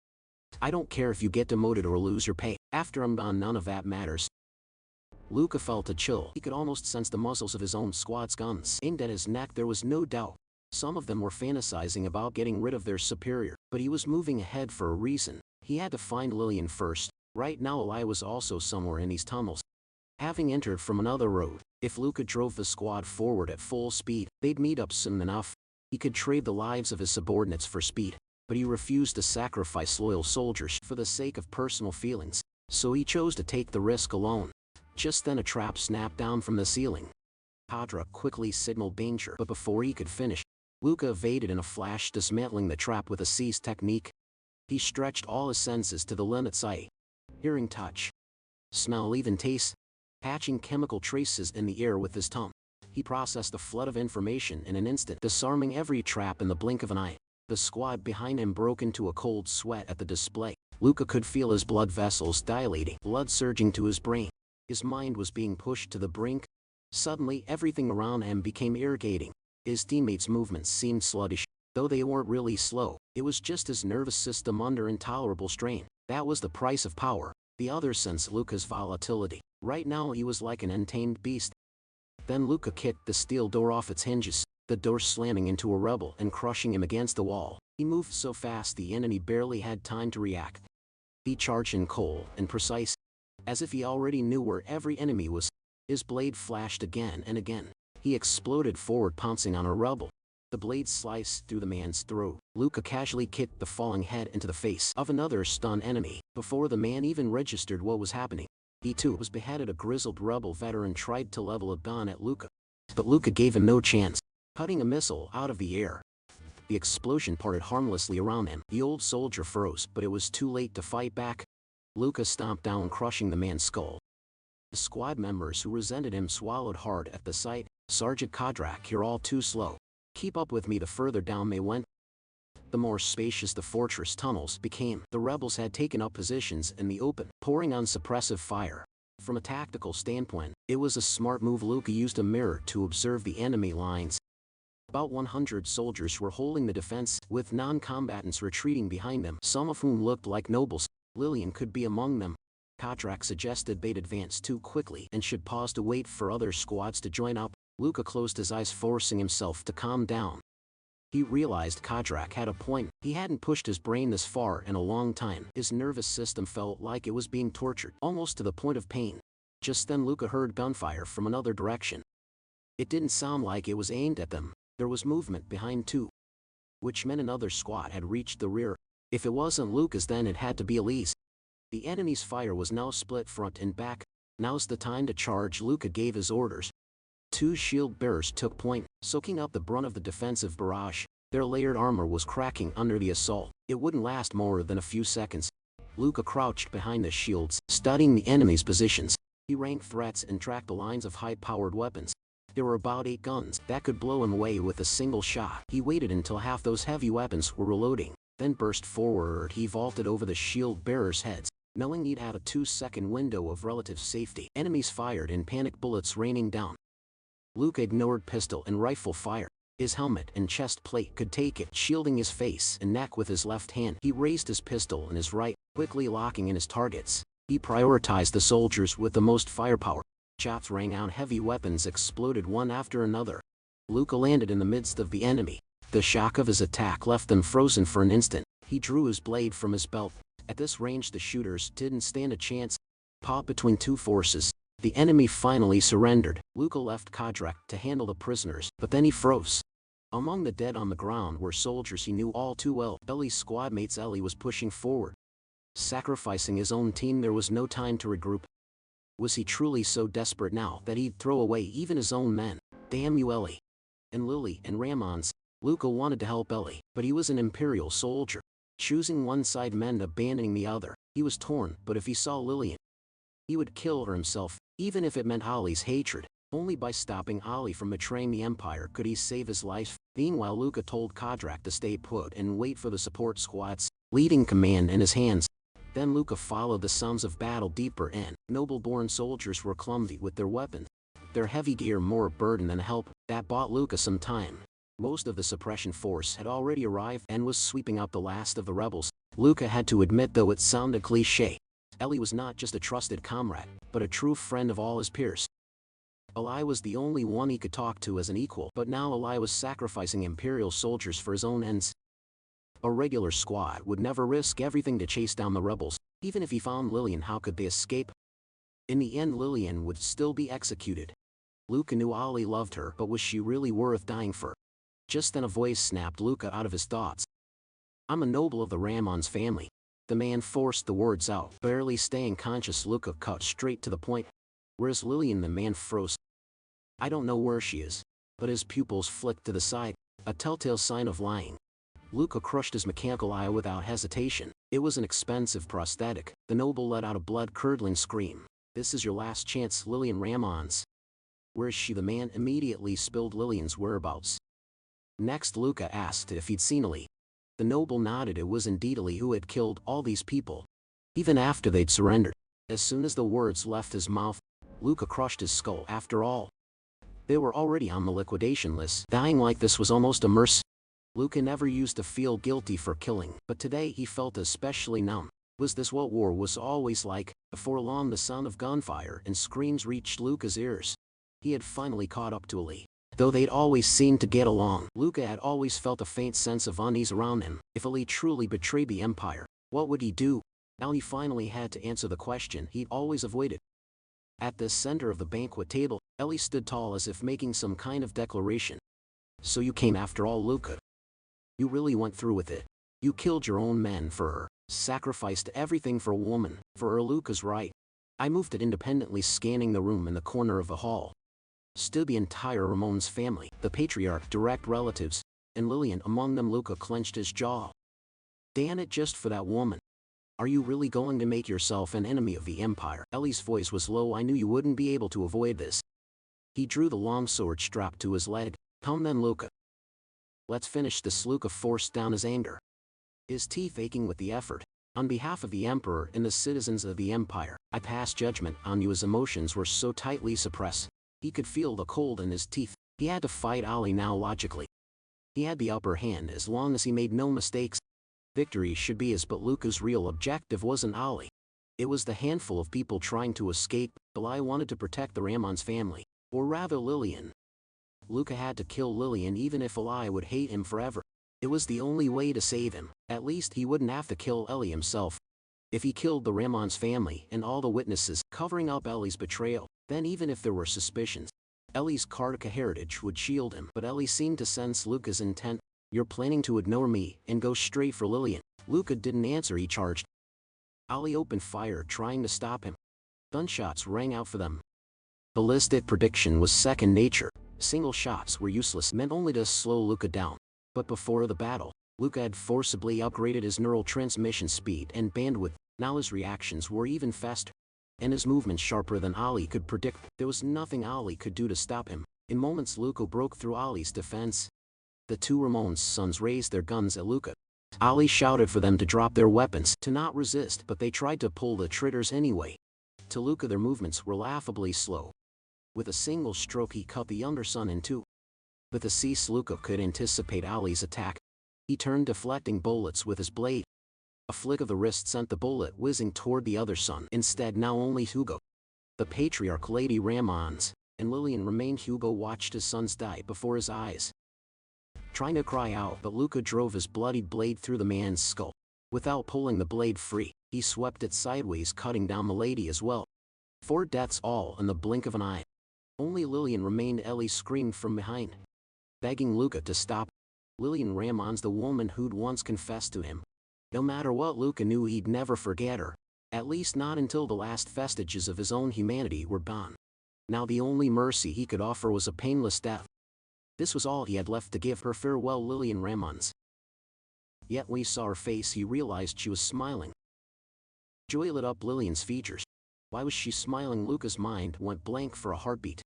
I don't care if you get demoted or lose your pay. After I'm gone, none of that matters. Luca felt a chill. He could almost sense the muzzles of his own squad's guns aimed at his neck. There was no doubt some of them were fantasizing about getting rid of their superior, but he was moving ahead for a reason. He had to find Lillian first. Right now Eli was also somewhere in these tunnels, having entered from another road. If Luca drove the squad forward at full speed, they'd meet up soon enough. He could trade the lives of his subordinates for speed, but he refused to sacrifice loyal soldiers for the sake of personal feelings, so he chose to take the risk alone. Just then a trap snapped down from the ceiling. Kudrak quickly signaled danger, but before he could finish, Luca evaded in a flash, dismantling the trap with a seize technique. He stretched all his senses to the limit: sight, hearing, touch, smell, even taste, patching chemical traces in the air with his tongue. He processed a flood of information in an instant, disarming every trap in the blink of an eye. The squad behind him broke into a cold sweat at the display. Luca could feel his blood vessels dilating, blood surging to his brain. His mind was being pushed to the brink. Suddenly, everything around him became irritating. His teammates' movements seemed sluggish, though they weren't really slow. It was just his nervous system under intolerable strain. That was the price of power. The other sensed Luca's volatility. Right now he was like an untamed beast. Then Luca kicked the steel door off its hinges, the door slamming into a rebel and crushing him against the wall. He moved so fast the enemy barely had time to react. He charged in cold and precise, as if he already knew where every enemy was. His blade flashed again and again. He exploded forward, pouncing on a rebel. The blade sliced through the man's throat. Luca casually kicked the falling head into the face of another stunned enemy. Before the man even registered what was happening, he too was beheaded. A grizzled rebel veteran tried to level a gun at Luca, but Luca gave him no chance, cutting a missile out of the air. The explosion parted harmlessly around him. The old soldier froze, but it was too late to fight back. Luca stomped down, crushing the man's skull. The squad members who resented him swallowed hard at the sight. "Sergeant Kodrak, you're all too slow. Keep up with me." The further down they went, the more spacious the fortress tunnels became. The rebels had taken up positions in the open, pouring on suppressive fire. From a tactical standpoint, it was a smart move. Luca used a mirror to observe the enemy lines. About 100 soldiers were holding the defense, with non-combatants retreating behind them, some of whom looked like nobles. Lillian could be among them. Kodrak suggested they'd advance too quickly and should pause to wait for other squads to join up. Luca closed his eyes, forcing himself to calm down. He realized Kodrak had a point. He hadn't pushed his brain this far in a long time. His nervous system felt like it was being tortured, almost to the point of pain. Just then Luca heard gunfire from another direction. It didn't sound like it was aimed at them. There was movement behind too, which meant another squad had reached the rear. If it wasn't Luca's, then it had to be Ali's. The enemy's fire was now split front and back. "Now's the time to charge," Luca gave his orders. 2 shield bearers took point, soaking up the brunt of the defensive barrage. Their layered armor was cracking under the assault. It wouldn't last more than a few seconds. Luca crouched behind the shields, studying the enemy's positions. He ranked threats and tracked the lines of high-powered weapons. There were about 8 guns that could blow him away with a single shot. He waited until half those heavy weapons were reloading, then burst forward. He vaulted over the shield bearers' heads, knowing he'd had a 2-second window of relative safety. Enemies fired in panic, bullets raining down. Luca ignored pistol and rifle fire. His helmet and chest plate could take it, shielding his face and neck with his left hand. He raised his pistol in his right, quickly locking in his targets. He prioritized the soldiers with the most firepower. Shots rang out, heavy weapons exploded one after another. Luca landed in the midst of the enemy. The shock of his attack left them frozen for an instant. He drew his blade from his belt. At this range the shooters didn't stand a chance. Caught between 2 forces, the enemy finally surrendered. Luca left Kodrak to handle the prisoners, but then he froze. Among the dead on the ground were soldiers he knew all too well. Ellie's squad mates. Ellie was pushing forward, sacrificing his own team. There was no time to regroup. Was he truly so desperate now that he'd throw away even his own men? Damn you, Ellie. And Lily and Ramons. Luca wanted to help Ellie, but he was an Imperial soldier. Choosing one side meant abandoning the other. He was torn, but if he saw Lillian, he would kill her himself, even if it meant Ollie's hatred. Only by stopping Ollie from betraying the Empire could he save his life. Meanwhile, Luca told Kodrak to stay put and wait for the support squads, leading command in his hands. Then Luca followed the sounds of battle deeper in. Noble-born soldiers were clumsy with their weapons, their heavy gear more a burden than a help. That bought Luca some time. Most of the suppression force had already arrived and was sweeping up the last of the rebels. Luca had to admit, though it sounded cliché, Ellie was not just a trusted comrade, but a true friend of all his peers. Eli was the only one he could talk to as an equal, but now Eli was sacrificing Imperial soldiers for his own ends. A regular squad would never risk everything to chase down the rebels. Even if he found Lillian, how could they escape? In the end, Lillian would still be executed. Luca knew Ollie loved her, but was she really worth dying for? Just then a voice snapped Luca out of his thoughts. "I'm a noble of the Ramons family." The man forced the words out, barely staying conscious. Luca cut straight to the point. "Where's Lillian?" The man froze. "I don't know where she is." But his pupils flicked to the side. a telltale sign of lying. Luca crushed his mechanical eye without hesitation. It was an expensive prosthetic. The noble let out a blood-curdling scream. "This is your last chance, Lillian Ramons." "Where is she?" The man immediately spilled Lillian's whereabouts. Next, Luca asked if he'd seen Ali. The noble nodded. It was indeed Ali who had killed all these people, even after they'd surrendered. As soon as the words left his mouth, Luca crushed his skull. After all, they were already on the liquidation list. Dying like this was almost a mercy. Luca never used to feel guilty for killing, but today he felt especially numb. Was this what war was always like? Before long, the sound of gunfire and screams reached Luca's ears. He had finally caught up to Ali. Though they'd always seemed to get along, Luca had always felt a faint sense of unease around him. If Ali truly betrayed the Empire, what would he do? Now he finally had to answer the question he'd always avoided. At the center of the banquet table, Ellie stood tall as if making some kind of declaration. "So you came after all, Luca? You really went through with it? You killed your own men for her, sacrificed everything for a woman, for her?" Luca's right. I moved it independently, scanning the room. In the corner of the hall stood the entire Ramon's family, the patriarch, direct relatives, and Lillian among them. Luca clenched his jaw. "Damn it, just for that woman. Are you really going to make yourself an enemy of the Empire?" Ellie's voice was low. "I knew you wouldn't be able to avoid this." He drew the long sword strapped to his leg. "Come then, Luca. Let's finish this." Luca forced down his anger, his teeth aching with the effort. "On behalf of the Emperor and the citizens of the Empire, I pass judgment on you." His emotions were so tightly suppressed. He could feel the cold in his teeth. He had to fight Ali now logically. He had the upper hand as long as he made no mistakes. Victory should be his, but Luca's real objective wasn't Ali. It was the handful of people trying to escape. Ali wanted to protect the Ramon's family, or rather Lillian. Luca had to kill Lillian even if Ali would hate him forever. It was the only way to save him. At least he wouldn't have to kill Ellie himself. If he killed the Ramon's family and all the witnesses covering up Ellie's betrayal, then even if there were suspicions, Ellie's Kartika heritage would shield him. But Ellie seemed to sense Luca's intent. "You're planning to ignore me and go straight for Lillian?" Luca didn't answer. He charged. Ali opened fire, trying to stop him. Gunshots rang out for them. Ballistic prediction was second nature. Single shots were useless, meant only to slow Luca down. But before the battle, Luca had forcibly upgraded his neural transmission speed and bandwidth. Now his reactions were even faster, and his movements sharper than Ali could predict. There was nothing Ali could do to stop him. In moments, Luca broke through Ali's defense. The two Ramon's sons raised their guns at Luca. Ali shouted for them to drop their weapons, to not resist, but they tried to pull the triggers anyway. To Luca, their movements were laughably slow. With a single stroke, he cut the younger son in two. With the cease, Luca could anticipate Ali's attack. He turned, deflecting bullets with his blade. A flick of the wrist sent the bullet whizzing toward the other son. Instead, now only Hugo, the patriarch, Lady Ramons, and Lillian remained. Hugo watched his sons die before his eyes, trying to cry out, but Luca drove his bloodied blade through the man's skull. Without pulling the blade free, he swept it sideways, cutting down the lady as well. 4 deaths all in the blink of an eye. Only Lillian remained. Ellie screamed from behind, begging Luca to stop. Lillian Ramons, the woman who'd once confessed to him. No matter what, Luca knew he'd never forget her. At least not until the last vestiges of his own humanity were gone. Now the only mercy he could offer was a painless death. This was all he had left to give her. "Farewell, Lillian Ramons." Yet when he saw her face, he realized she was smiling. Joy lit up Lillian's features. Why was she smiling? Luca's mind went blank for a heartbeat.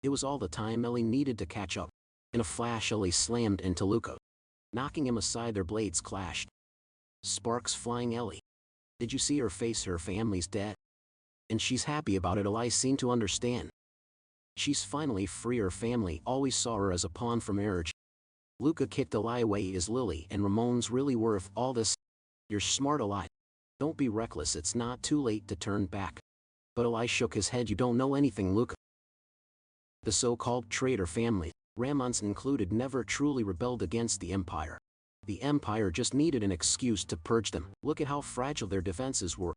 It was all the time Ellie needed to catch up. In a flash, Ellie slammed into Luca, knocking him aside. Their blades clashed, sparks flying. "Ellie, did you see her face? Her family's dead, and she's happy about it." Ellie seemed to understand. She's finally free. Her family always saw her as a pawn for marriage. Luca kicked Eli away. "Is Lily and Ramon's really worth all this? You're smart, Eli. Don't be reckless. It's not too late to turn back." But Eli shook his head. "You don't know anything, Luca. The so-called traitor family, Ramons included, never truly rebelled against the Empire. The Empire just needed an excuse to purge them. Look at how fragile their defenses were.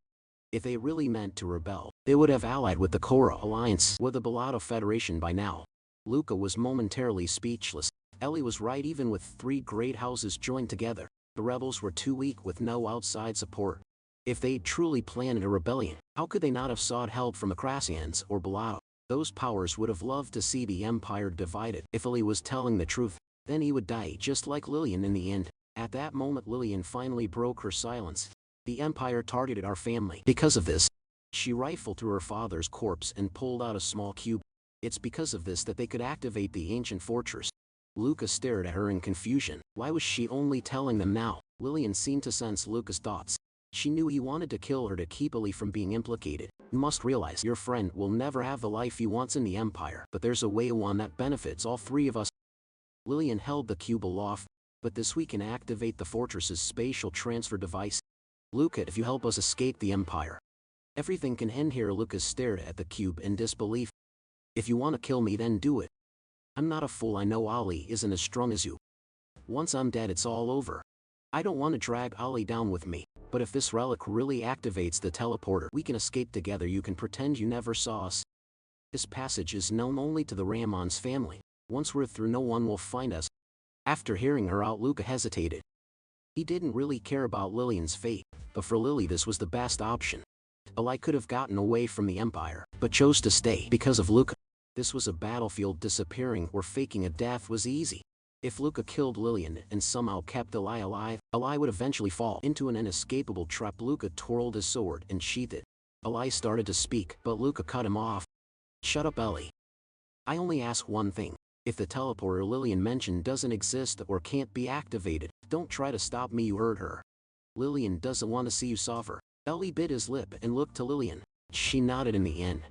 If they really meant to rebel, they would have allied with the Korra Alliance or the Balado Federation by now." Luca was momentarily speechless. Ellie was right. Even with 3 great houses joined together, the rebels were too weak with no outside support. If they'd truly planned a rebellion, how could they not have sought help from the Crassians or Balado? Those powers would have loved to see the Empire divided. If Ellie was telling the truth, Then he would die just like Lillian in the end. At that moment Lillian finally broke her silence. The Empire targeted our family. Because of this, she rifled through her father's corpse and pulled out a small cube. It's because of this that they could activate the ancient fortress. Luca stared at her in confusion. Why was she only telling them now? Lillian seemed to sense Luca's thoughts. She knew he wanted to kill her to keep Ellie from being implicated. You must realize your friend will never have the life he wants in the Empire, but there's a way, one that benefits all three of us. Lillian held the cube aloft. But this we can activate the fortress's spatial transfer device. Luca, if you help us escape the Empire, everything can end here. Luca stared at the cube in disbelief. If you want to kill me, then do it. I'm not a fool. I know Ollie isn't as strong as you. Once I'm dead, it's all over. I don't want to drag Ollie down with me, but if this relic really activates the teleporter, we can escape together. You can pretend you never saw us. This passage is known only to the Ramon's family. Once we're through, no one will find us. After hearing her out, Luca hesitated. He didn't really care about Lillian's fate, but for Lily this was the best option. Ollie could have gotten away from the Empire, but chose to stay because of Luca. This was a battlefield. Disappearing or faking a death was easy. If Luca killed Lillian and somehow kept Ollie alive, Ollie would eventually fall into an inescapable trap. Luca twirled his sword and sheathed it. Ollie started to speak, but Luca cut him off. Shut up, Ellie. I only ask one thing. If the teleporter Lillian mentioned doesn't exist or can't be activated, don't try to stop me. You heard her. Lillian doesn't want to see you suffer. Ollie bit his lip and looked to Lillian. She nodded in the end.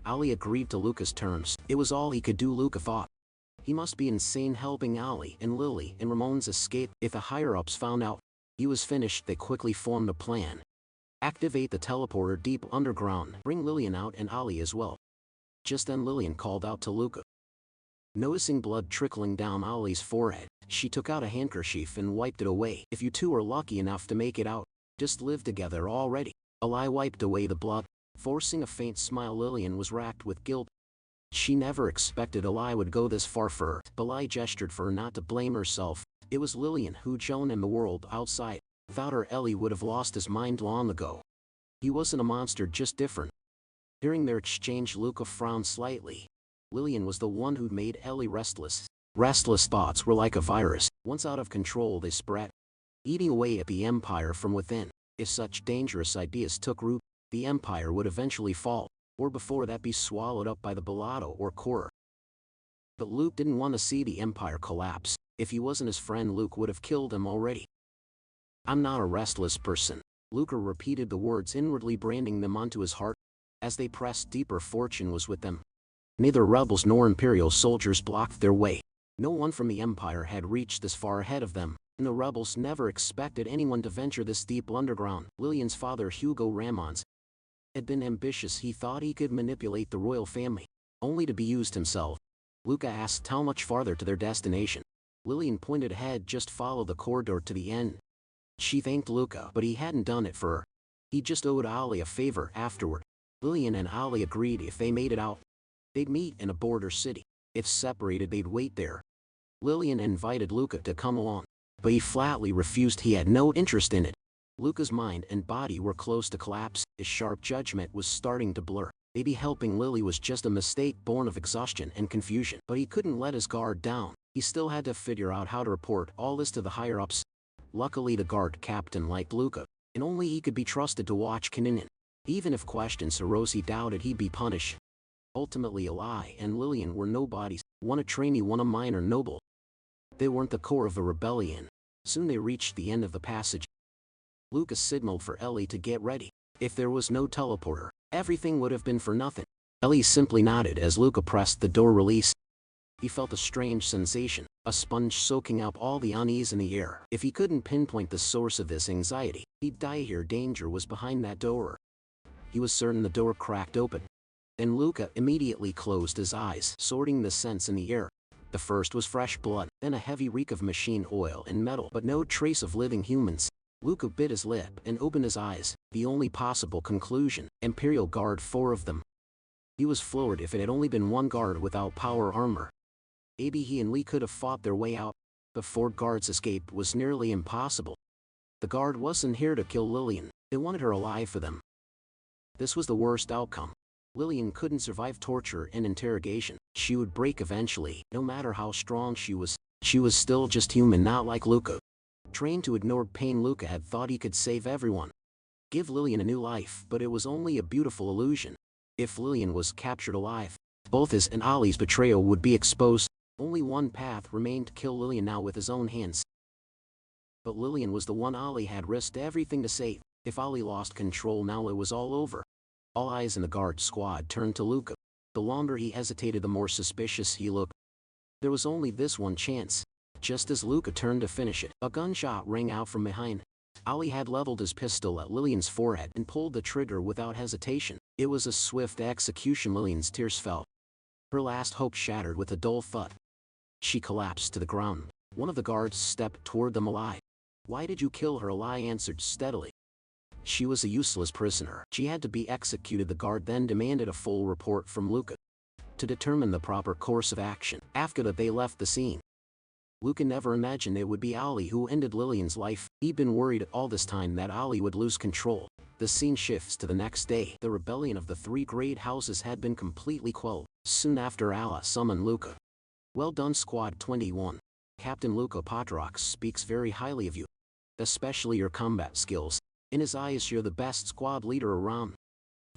Ollie agreed to Luca's terms. It was all he could do. Luca thought. He must be insane helping Ollie and Lily and Ramon's escape. If the higher-ups found out he was finished, they quickly formed a plan. Activate the teleporter deep underground. Bring Lillian out and Ollie as well. Just then Lillian called out to Luca. Noticing blood trickling down Ollie's forehead, she took out a handkerchief and wiped it away. If you two are lucky enough to make it out, just live together already. Ollie wiped away the blood, forcing a faint smile. Lillian was racked with guilt. She never expected Ollie would go this far for her. Ollie gestured for her not to blame herself. It was Lillian who'd shown him the world outside. Without her, Ellie would have lost his mind long ago. He wasn't a monster, just different. Hearing their exchange, Luca frowned slightly. Lillian was the one who'd made Ellie restless. Restless thoughts were like a virus. Once out of control, they spread, eating away at the Empire from within. If such dangerous ideas took root, the Empire would eventually fall, or before that be swallowed up by the Bellado or Core. But Luke didn't want to see the Empire collapse. If he wasn't his friend, Luke would have killed him already. I'm not a restless person. Luca repeated the words, inwardly branding them onto his heart. As they pressed deeper, fortune was with them. Neither rebels nor Imperial soldiers blocked their way. No one from the Empire had reached this far ahead of them, and the rebels never expected anyone to venture this deep underground. Lillian's father, Hugo Ramons, had been ambitious. He thought he could manipulate the royal family, only to be used himself. Luca asked how much farther to their destination. Lillian pointed ahead. Just follow the corridor to the end. She thanked Luca, but he hadn't done it for her. He just owed Ollie a favor afterward. Lillian and Ollie agreed if they made it out, they'd meet in a border city. If separated, they'd wait there. Lillian invited Luca to come along, but he flatly refused. He had no interest in it. Luca's mind and body were close to collapse. His sharp judgment was starting to blur. Maybe helping Lily was just a mistake born of exhaustion and confusion. But he couldn't let his guard down. He still had to figure out how to report all this to the higher-ups. Luckily the guard captain liked Luca, and only he could be trusted to watch Kanin. Even if questions arose, he doubted he'd be punished. Ultimately, Ollie and Lillian were nobodies, one a trainee, one a minor noble. They weren't the core of the rebellion. Soon they reached the end of the passage. Luca signaled for Ellie to get ready. If there was no teleporter, everything would have been for nothing. Ellie simply nodded as Luca pressed the door release. He felt a strange sensation, a sponge soaking up all the unease in the air. If he couldn't pinpoint the source of this anxiety, he'd die here. Danger was behind that door. He was certain the door cracked open. Then Luca immediately closed his eyes, sorting the scents in the air. The first was fresh blood, then a heavy reek of machine oil and metal, but no trace of living humans. Luca bit his lip and opened his eyes. The only possible conclusion: Imperial Guard, 4 of them. He was floored. If it had only been one guard without power armor, maybe he and Lee could have fought their way out. The 4 guards' escape was nearly impossible. The guard wasn't here to kill Lillian. They wanted her alive for them. This was the worst outcome. Lillian couldn't survive torture and interrogation. She would break eventually, no matter how strong she was. She was still just human, not like Luca. Trained to ignore pain, Luca had thought he could save everyone. Give Lillian a new life, but it was only a beautiful illusion. If Lillian was captured alive, both his and Ali's betrayal would be exposed. Only one path remained: to kill Lillian now with his own hands. But Lillian was the one Ali had risked everything to save. If Ali lost control now, it was all over. All eyes in the guard squad turned to Luca. The longer he hesitated, the more suspicious he looked. There was only this one chance. Just as Luca turned to finish it, a gunshot rang out from behind. Ali had leveled his pistol at Lillian's forehead and pulled the trigger without hesitation. It was a swift execution. Lillian's tears fell. Her last hope shattered with a dull thud. She collapsed to the ground. One of the guards stepped toward them. Ali. Why did you kill her? Ali answered steadily. She was a useless prisoner. She had to be executed. The guard then demanded a full report from Luca to determine the proper course of action. After that, they left the scene. Luca never imagined it would be Ali who ended Lillian's life. He'd been worried all this time that Ali would lose control. The scene shifts to the next day. The rebellion of the three great houses had been completely quelled. Soon after, Allah summoned Luca. Well done, Squad 21. Captain Luca Patrox speaks very highly of you, especially your combat skills. In his eyes, you're the best squad leader around.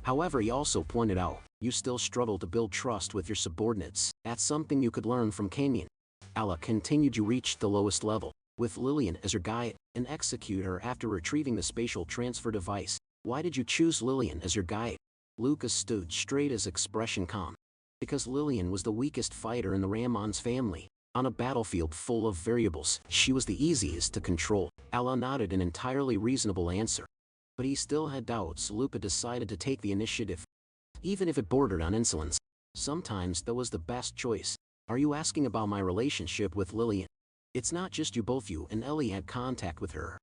However, he also pointed out, you still struggle to build trust with your subordinates. That's something you could learn from Canyon. Allah continued, you reached the lowest level, with Lillian as your guide, and execute her after retrieving the spatial transfer device. Why did you choose Lillian as your guide? Lucas stood straight, his expression calm. Because Lillian was the weakest fighter in the Ramon's family. On a battlefield full of variables, she was the easiest to control. Allah nodded, an entirely reasonable answer. But he still had doubts. Luca decided to take the initiative, even if it bordered on insolence. Sometimes that was the best choice. Are you asking about my relationship with Lillian? It's not just you, both you and Ellie had contact with her.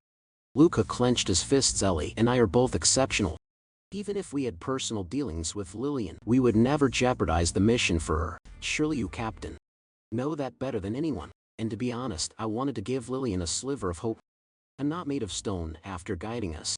Luca clenched his fists. Ellie and I are both exceptional. Even if we had personal dealings with Lillian, we would never jeopardize the mission for her. Surely you, Captain, know that better than anyone. And to be honest, I wanted to give Lillian a sliver of hope. And not made of stone. After guiding us,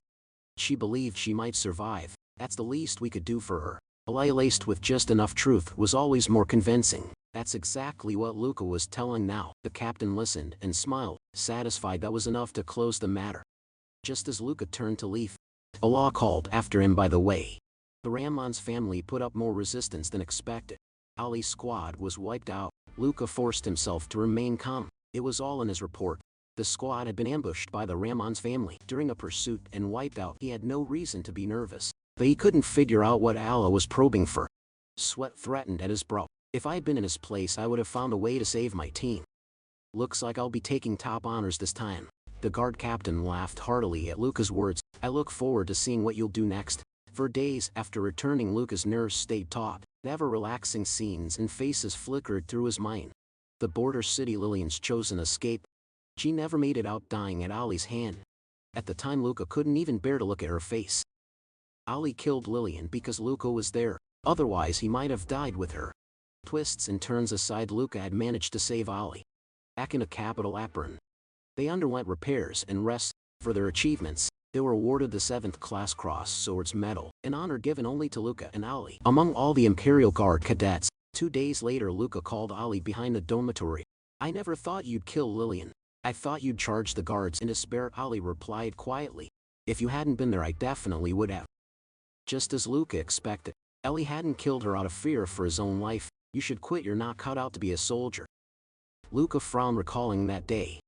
she believed she might survive. That's the least we could do for her. A lie laced with just enough truth was always more convincing. That's exactly what Luca was telling now. The captain listened and smiled, satisfied that was enough to close the matter. Just as Luca turned to leave, Allah called after him, by the way. The Ramon's family put up more resistance than expected. Ali's squad was wiped out. Luca forced himself to remain calm. It was all in his report. The squad had been ambushed by the Ramon's family during a pursuit and wiped out. He had no reason to be nervous, but he couldn't figure out what Allah was probing for. Sweat threatened at his brow. If I'd been in his place, I would have found a way to save my team. Looks like I'll be taking top honors this time. The guard captain laughed heartily at Luca's words. I look forward to seeing what you'll do next. For days after returning, Luca's nerves stayed taut. Never relaxing scenes and faces flickered through his mind. The border city, Lillian's chosen escape. She never made it out, dying at Ali's hand. At the time, Luca couldn't even bear to look at her face. Ali killed Lillian because Luca was there. Otherwise, he might have died with her. Twists and turns aside, Luca had managed to save Ali. Back in a capital Apron, they underwent repairs and rest. For their achievements, they were awarded the 7th Class Cross Swords Medal, an honor given only to Luca and Ali among all the Imperial Guard cadets. 2 days later, Luca called Ali behind the dormitory. I never thought you'd kill Lillian. I thought you'd charge the guards. In despair, Ali replied quietly. If you hadn't been there, I definitely would have. Just as Luca expected, Ali hadn't killed her out of fear for his own life. You should quit, you're not cut out to be a soldier. Luca frowned, recalling that day.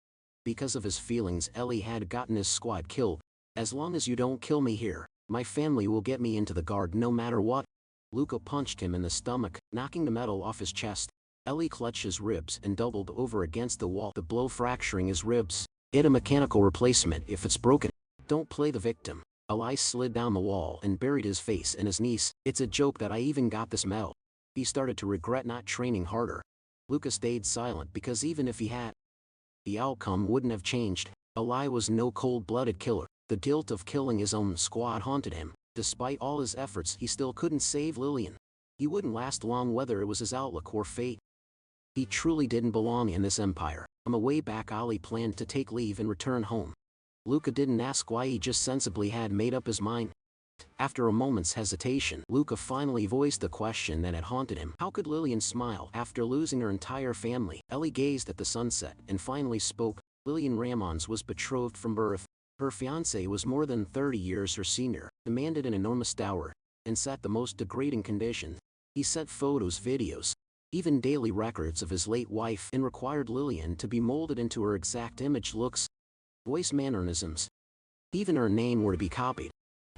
Because of his feelings, Ellie had gotten his squad killed. As long as you don't kill me here, my family will get me into the guard no matter what. Luca punched him in the stomach, knocking the metal off his chest. Ellie clutched his ribs and doubled over against the wall, the blow fracturing his ribs. It a mechanical replacement if it's broken. Don't play the victim. Ali slid down the wall and buried his face in his knees. It's a joke that I even got this medal. He started to regret not training harder. Luca stayed silent because even if he had, the outcome wouldn't have changed. Ali was no cold-blooded killer. The guilt of killing his own squad haunted him. Despite all his efforts, he still couldn't save Lillian. He wouldn't last long, whether it was his outlook or fate. He truly didn't belong in this empire. On the way back, Ali planned to take leave and return home. Luca didn't ask why, he just sensibly had made up his mind. After a moment's hesitation, Luca finally voiced the question that had haunted him. How could Lillian smile after losing her entire family? Ellie gazed at the sunset and finally spoke. Lillian Ramons was betrothed from birth. Her fiancé was more than 30 years her senior, demanded an enormous dower, and set the most degrading conditions. He sent photos, videos, even daily records of his late wife, and required Lillian to be molded into her exact image, looks, voice, mannerisms. Even her name were to be copied.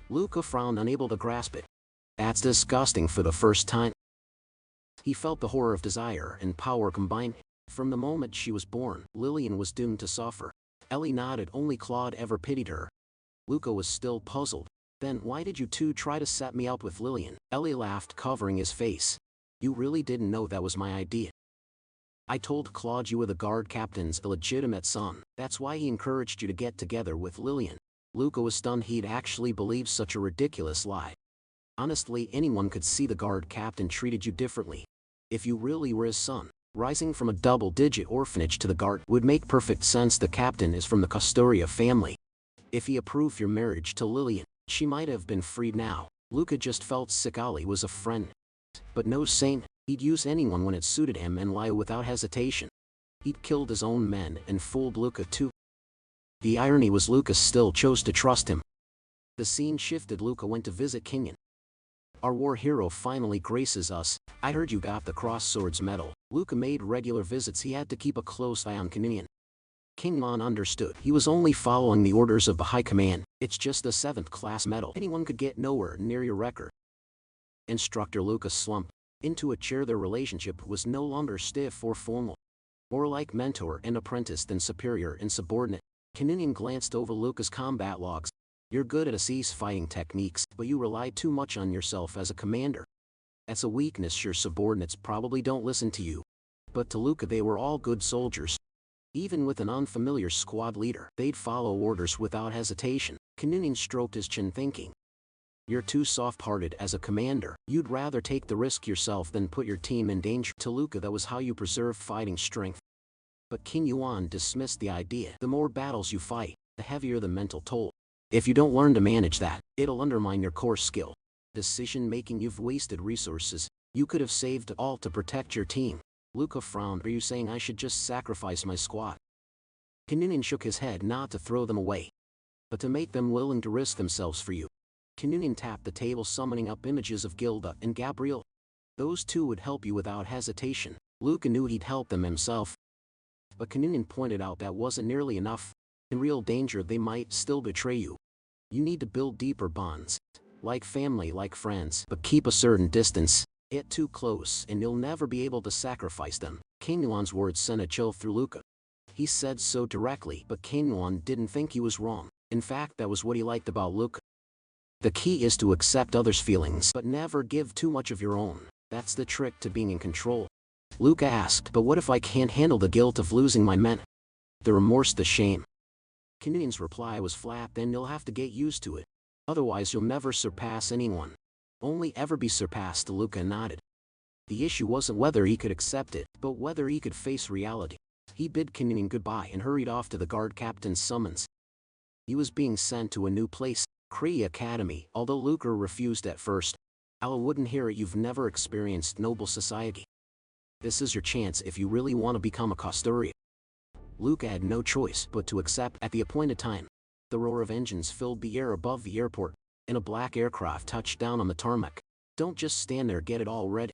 Luca frowned, unable to grasp it. That's disgusting. For the first time, he felt the horror of desire and power combined. From the moment she was born, Lillian was doomed to suffer. Ellie nodded. Only Claude ever pitied her. Luca was still puzzled. Then why did you two try to set me up with Lillian? Ellie laughed, covering his face. You really didn't know that was my idea. I told Claude you were the guard captain's illegitimate son. That's why he encouraged you to get together with Lillian. Luca was stunned. He'd actually believed such a ridiculous lie. Honestly, anyone could see the guard captain treated you differently. If you really were his son, rising from a double-digit orphanage to the guard would make perfect sense. The captain is from the Custoria family. If he approved your marriage to Lillian, she might have been freed now. Luca just felt sick. Ali was a friend, but no saint. He'd use anyone when it suited him and lie without hesitation. He'd killed his own men and fooled Luca too. The irony was Luca still chose to trust him. The scene shifted. Luca went to visit Kinyon. Our war hero finally graces us. I heard you got the Cross Swords medal. Luca made regular visits. He had to keep a close eye on Kinyon. Kinyon understood. He was only following the orders of the High Command. It's just a 7th class medal. Anyone could get. Nowhere near your record. Instructor. Luca slumped into a chair. Their relationship was no longer stiff or formal. More like mentor and apprentice than superior and subordinate. Kinyon glanced over Luca's combat logs. You're good at Assise fighting techniques, but you rely too much on yourself as a commander. That's a weakness. Your subordinates probably don't listen to you. But to Luca they were all good soldiers. Even with an unfamiliar squad leader, they'd follow orders without hesitation. Kinyon stroked his chin, thinking. You're too soft-hearted as a commander. You'd rather take the risk yourself than put your team in danger. To Luca that was how you preserved fighting strength. But Kinyon dismissed the idea. The more battles you fight, the heavier the mental toll. If you don't learn to manage that, it'll undermine your core skill. Decision-making. You've wasted resources. You could have saved it all to protect your team. Luca frowned. Are you saying I should just sacrifice my squad? Kinyon shook his head. Not to throw them away, but to make them willing to risk themselves for you. Kinyon tapped the table, summoning up images of Gilda and Gabriel. Those two would help you without hesitation. Luca knew he'd help them himself. But Kinyon pointed out that wasn't nearly enough. In real danger, they might still betray you. You need to build deeper bonds. Like family, like friends, but keep a certain distance. Get too close and you'll never be able to sacrifice them. Kinyon's words sent a chill through Luca. He said so directly, but Kinyon didn't think he was wrong. In fact, that was what he liked about Luca. The key is to accept others' feelings, but never give too much of your own. That's the trick to being in control. Luca asked, but what if I can't handle the guilt of losing my men? The remorse, the shame. Kinyon's reply was flat. Then you'll have to get used to it. Otherwise you'll never surpass anyone. Only ever be surpassed. Luca nodded. The issue wasn't whether he could accept it, but whether he could face reality. He bid Kinyon goodbye and hurried off to the guard captain's summons. He was being sent to a new place, Cree Academy. Although Luca refused at first, Al wouldn't hear it. You've never experienced noble society. This is your chance if you really want to become a Custoria. Luca had no choice but to accept. At the appointed time, the roar of engines filled the air above the airport, and a black aircraft touched down on the tarmac. Don't just stand there, get it all ready.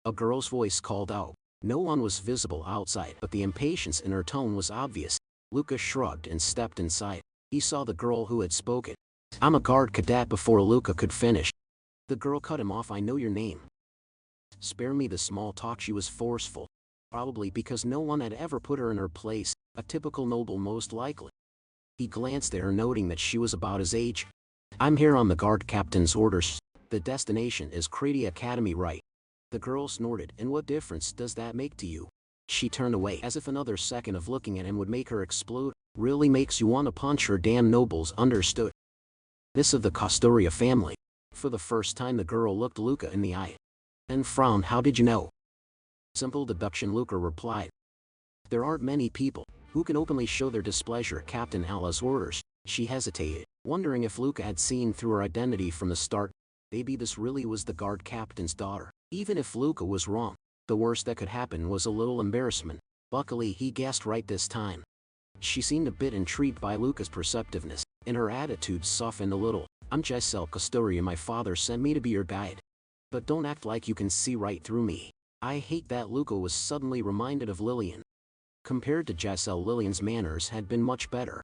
A girl's voice called out. No one was visible outside, but the impatience in her tone was obvious. Luca shrugged and stepped inside. He saw the girl who had spoken. I'm a guard cadet. Before Luca could finish, the girl cut him off. I know your name. Spare me the small talk. She was forceful. Probably because no one had ever put her in her place, a typical noble most likely. He glanced at her, noting that she was about his age. I'm here on the guard captain's orders. The destination is Cree Academy, right? The girl snorted. And what difference does that make to you? She turned away, as if another second of looking at him would make her explode. Really makes you want to punch her. Damn nobles understood. This of the Custoria family. For the first time the girl looked Luca in the eye, and frowned. How did you know? Simple deduction, Luca replied. There aren't many people who can openly show their displeasure at Captain Allah's orders. She hesitated. wondering if Luca had seen through her identity from the start. Maybe this really was the guard captain's daughter. Even if Luca was wrong, the worst that could happen was a little embarrassment. Luckily, he guessed right this time. She seemed a bit intrigued by Luca's perceptiveness, and her attitude softened a little. "I'm Giselle Custoria. My father sent me to be your guide. But don't act like you can see right through me." I hate that Luca was suddenly reminded of Lillian. Compared to Giselle, Lillian's manners had been much better.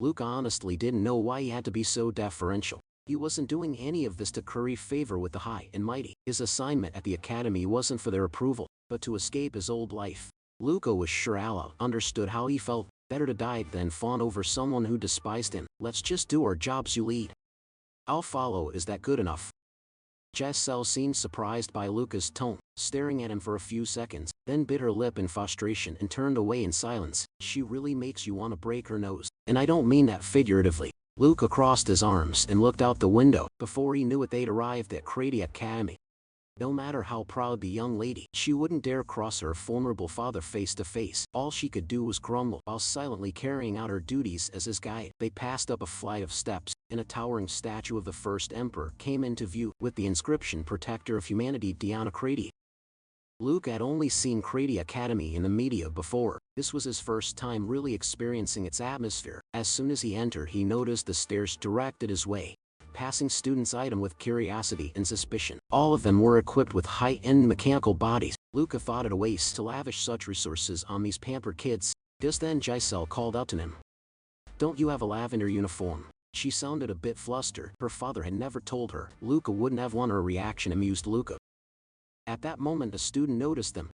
Luca honestly didn't know why he had to be so deferential. He wasn't doing any of this to curry favor with the high and mighty. His assignment at the academy wasn't for their approval, but to escape his old life. Luca was sure Allah understood how he felt. Better to die than fawn over someone who despised him. "Let's just do our jobs, you lead. I'll follow. Is that good enough?" Giselle seemed surprised by Luca's tone, staring at him for a few seconds, then bit her lip in frustration and turned away in silence. She really makes you want to break her nose. And I don't mean that figuratively. Luca crossed his arms and looked out the window. Before he knew it, they'd arrived at Crady Academy. No matter how proud the young lady, she wouldn't dare cross her vulnerable father face to face. All she could do was grumble while silently carrying out her duties as his guide. They passed up a flight of steps, and a towering statue of the first emperor came into view, with the inscription "Protector of Humanity, Diana Crady." Luke had only seen Crady Academy in the media before. This was his first time really experiencing its atmosphere. As soon as he entered, he noticed the stairs directed his way. Passing students eyed him with curiosity and suspicion. All of them were equipped with high-end mechanical bodies. Luca thought it a waste to lavish such resources on these pampered kids. Just then Giselle called out to him. "Don't you have a lavender uniform?" She sounded a bit flustered. Her father had never told her. Luca wouldn't have won. Her reaction amused Luca. At that moment, a student noticed them.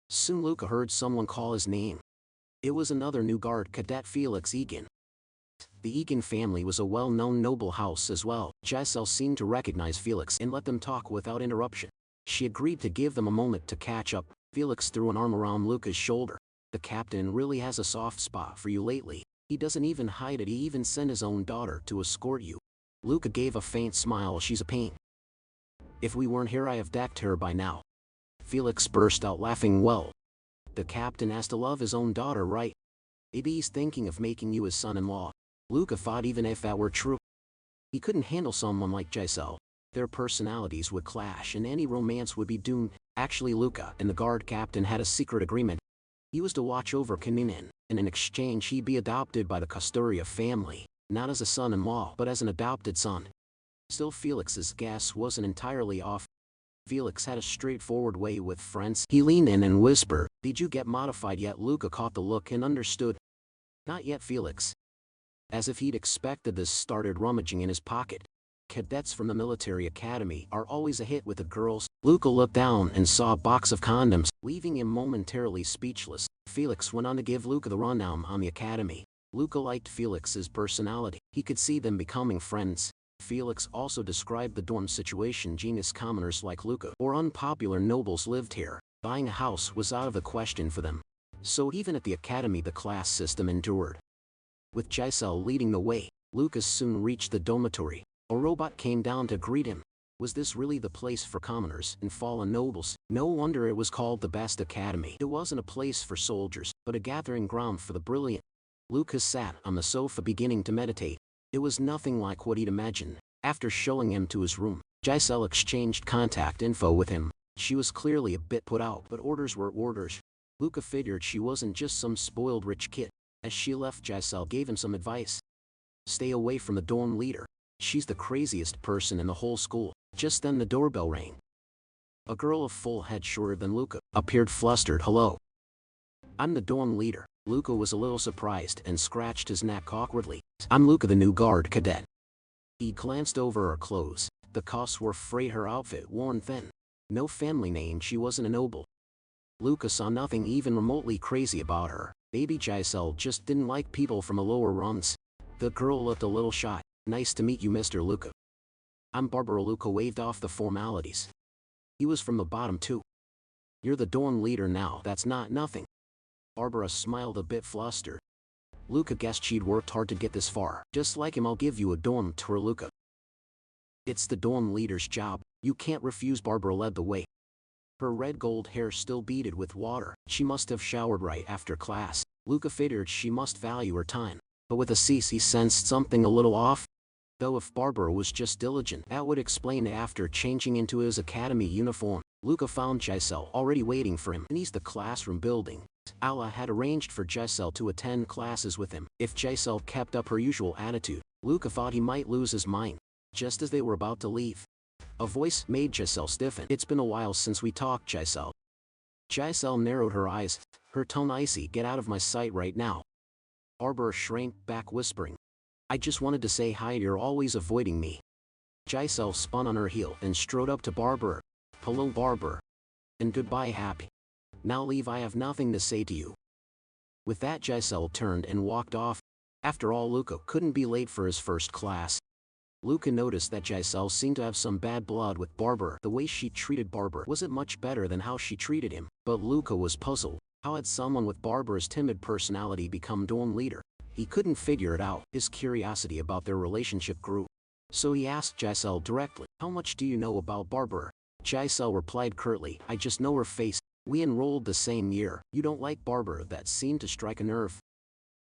Soon Luca heard someone call his name. It was another new guard cadet, Felix Egan. The Egan family was a well-known noble house as well. Giselle seemed to recognize Felix and let them talk without interruption. She agreed to give them a moment to catch up. Felix threw an arm around Luca's shoulder. "The captain really has a soft spot for you lately. He doesn't even hide it. He even sent his own daughter to escort you." Luca gave a faint smile. "She's a pain. If we weren't here, I have decked her by now." Felix burst out laughing. "Well, the captain has to love his own daughter, right? Maybe he's thinking of making you his son-in-law." Luca thought even if that were true, he couldn't handle someone like Giselle. Their personalities would clash and any romance would be doomed. Actually, Luca and the guard captain had a secret agreement. He was to watch over Kaninen, and in exchange he'd be adopted by the Custoria family, not as a son-in-law but as an adopted son. Still, Felix's guess wasn't entirely off. Felix had a straightforward way with friends. He leaned in and whispered, "Did you get modified yet?" Luca caught the look and understood. "Not yet." Felix, as if he'd expected this, started rummaging in his pocket. Cadets from the military academy are always a hit with the girls. Luca looked down and saw a box of condoms, leaving him momentarily speechless. Felix went on to give Luca the rundown on the academy. Luca liked Felix's personality. He could see them becoming friends. Felix also described the dorm situation. Genius commoners like Luca or unpopular nobles lived here. Buying a house was out of the question for them. So even at the academy, the class system endured. With Giselle leading the way, Lucas soon reached the dormitory. A robot came down to greet him. Was this really the place for commoners and fallen nobles? No wonder it was called the best academy. It wasn't a place for soldiers, but a gathering ground for the brilliant. Lucas sat on the sofa beginning to meditate. It was nothing like what he'd imagined. After showing him to his room, Giselle exchanged contact info with him. She was clearly a bit put out, but orders were orders. Luca figured she wasn't just some spoiled rich kid. As she left, Giselle gave him some advice. "Stay away from the dorm leader. She's the craziest person in the whole school." Just then the doorbell rang. A girl of full head shorter than Luca appeared, flustered. "Hello. I'm the dorm leader." Luca was a little surprised and scratched his neck awkwardly. "I'm Luca, the new guard cadet." He glanced over her clothes. The cuffs were frayed, her outfit worn thin. No family name. She wasn't a noble. Luca saw nothing even remotely crazy about her. Maybe Giselle just didn't like people from the lower rungs. The girl looked a little shy. "Nice to meet you, Mr. Luca." "I'm Barbara." Luca waved off the formalities. He was from the bottom too. "You're the dorm leader now." "That's not nothing." Barbara smiled, a bit flustered. Luca guessed she'd worked hard to get this far. "Just like him, I'll give you a dorm tour." Luca, "It's the dorm leader's job. You can't refuse." Barbara led the way. Her red gold hair still beaded with water. She must have showered right after class. Luca figured she must value her time. But with a cease, he sensed something a little off. Though if Barbara was just diligent, that would explain it. After changing into his academy uniform, Luca found Giselle already waiting for him beneath the classroom building. Allah had arranged for Giselle to attend classes with him. If Giselle kept up her usual attitude, Luca thought he might lose his mind. Just as they were about to leave, a voice made Giselle stiffen. "It's been a while since we talked, Giselle." Giselle narrowed her eyes, her tone icy. "Get out of my sight right now." Barbara shrank back, whispering, "I just wanted to say hi, you're always avoiding me." Giselle spun on her heel and strode up to Barbara. "Hello, Barbara. And goodbye, Happy. Now leave, I have nothing to say to you." With that, Giselle turned and walked off. After all, Luca couldn't be late for his first class. Luca noticed that Giselle seemed to have some bad blood with Barbara. The way she treated Barbara wasn't much better than how she treated him. But Luca was puzzled. How had someone with Barbara's timid personality become dorm leader? He couldn't figure it out. His curiosity about their relationship grew. So he asked Giselle directly, "How much do you know about Barbara?" Giselle replied curtly, "I just know her face. We enrolled the same year." "You don't like Barbara?" That seemed to strike a nerve.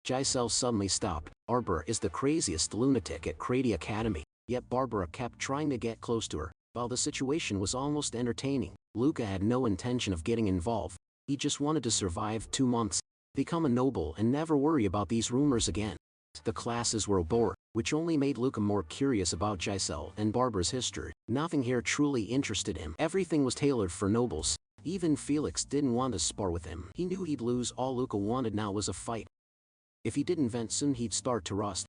Giselle suddenly stopped. Barbara is the craziest lunatic at Crady Academy. Yet Barbara kept trying to get close to her. While the situation was almost entertaining, Luca had no intention of getting involved. He just wanted to survive 2 months, become a noble, and never worry about these rumors again. The classes were a bore, which only made Luca more curious about Giselle and Barbara's history. Nothing here truly interested him. Everything was tailored for nobles. Even Felix didn't want to spar with him. He knew he'd lose. All Luca wanted now was a fight. If he didn't vent soon, he'd start to rust.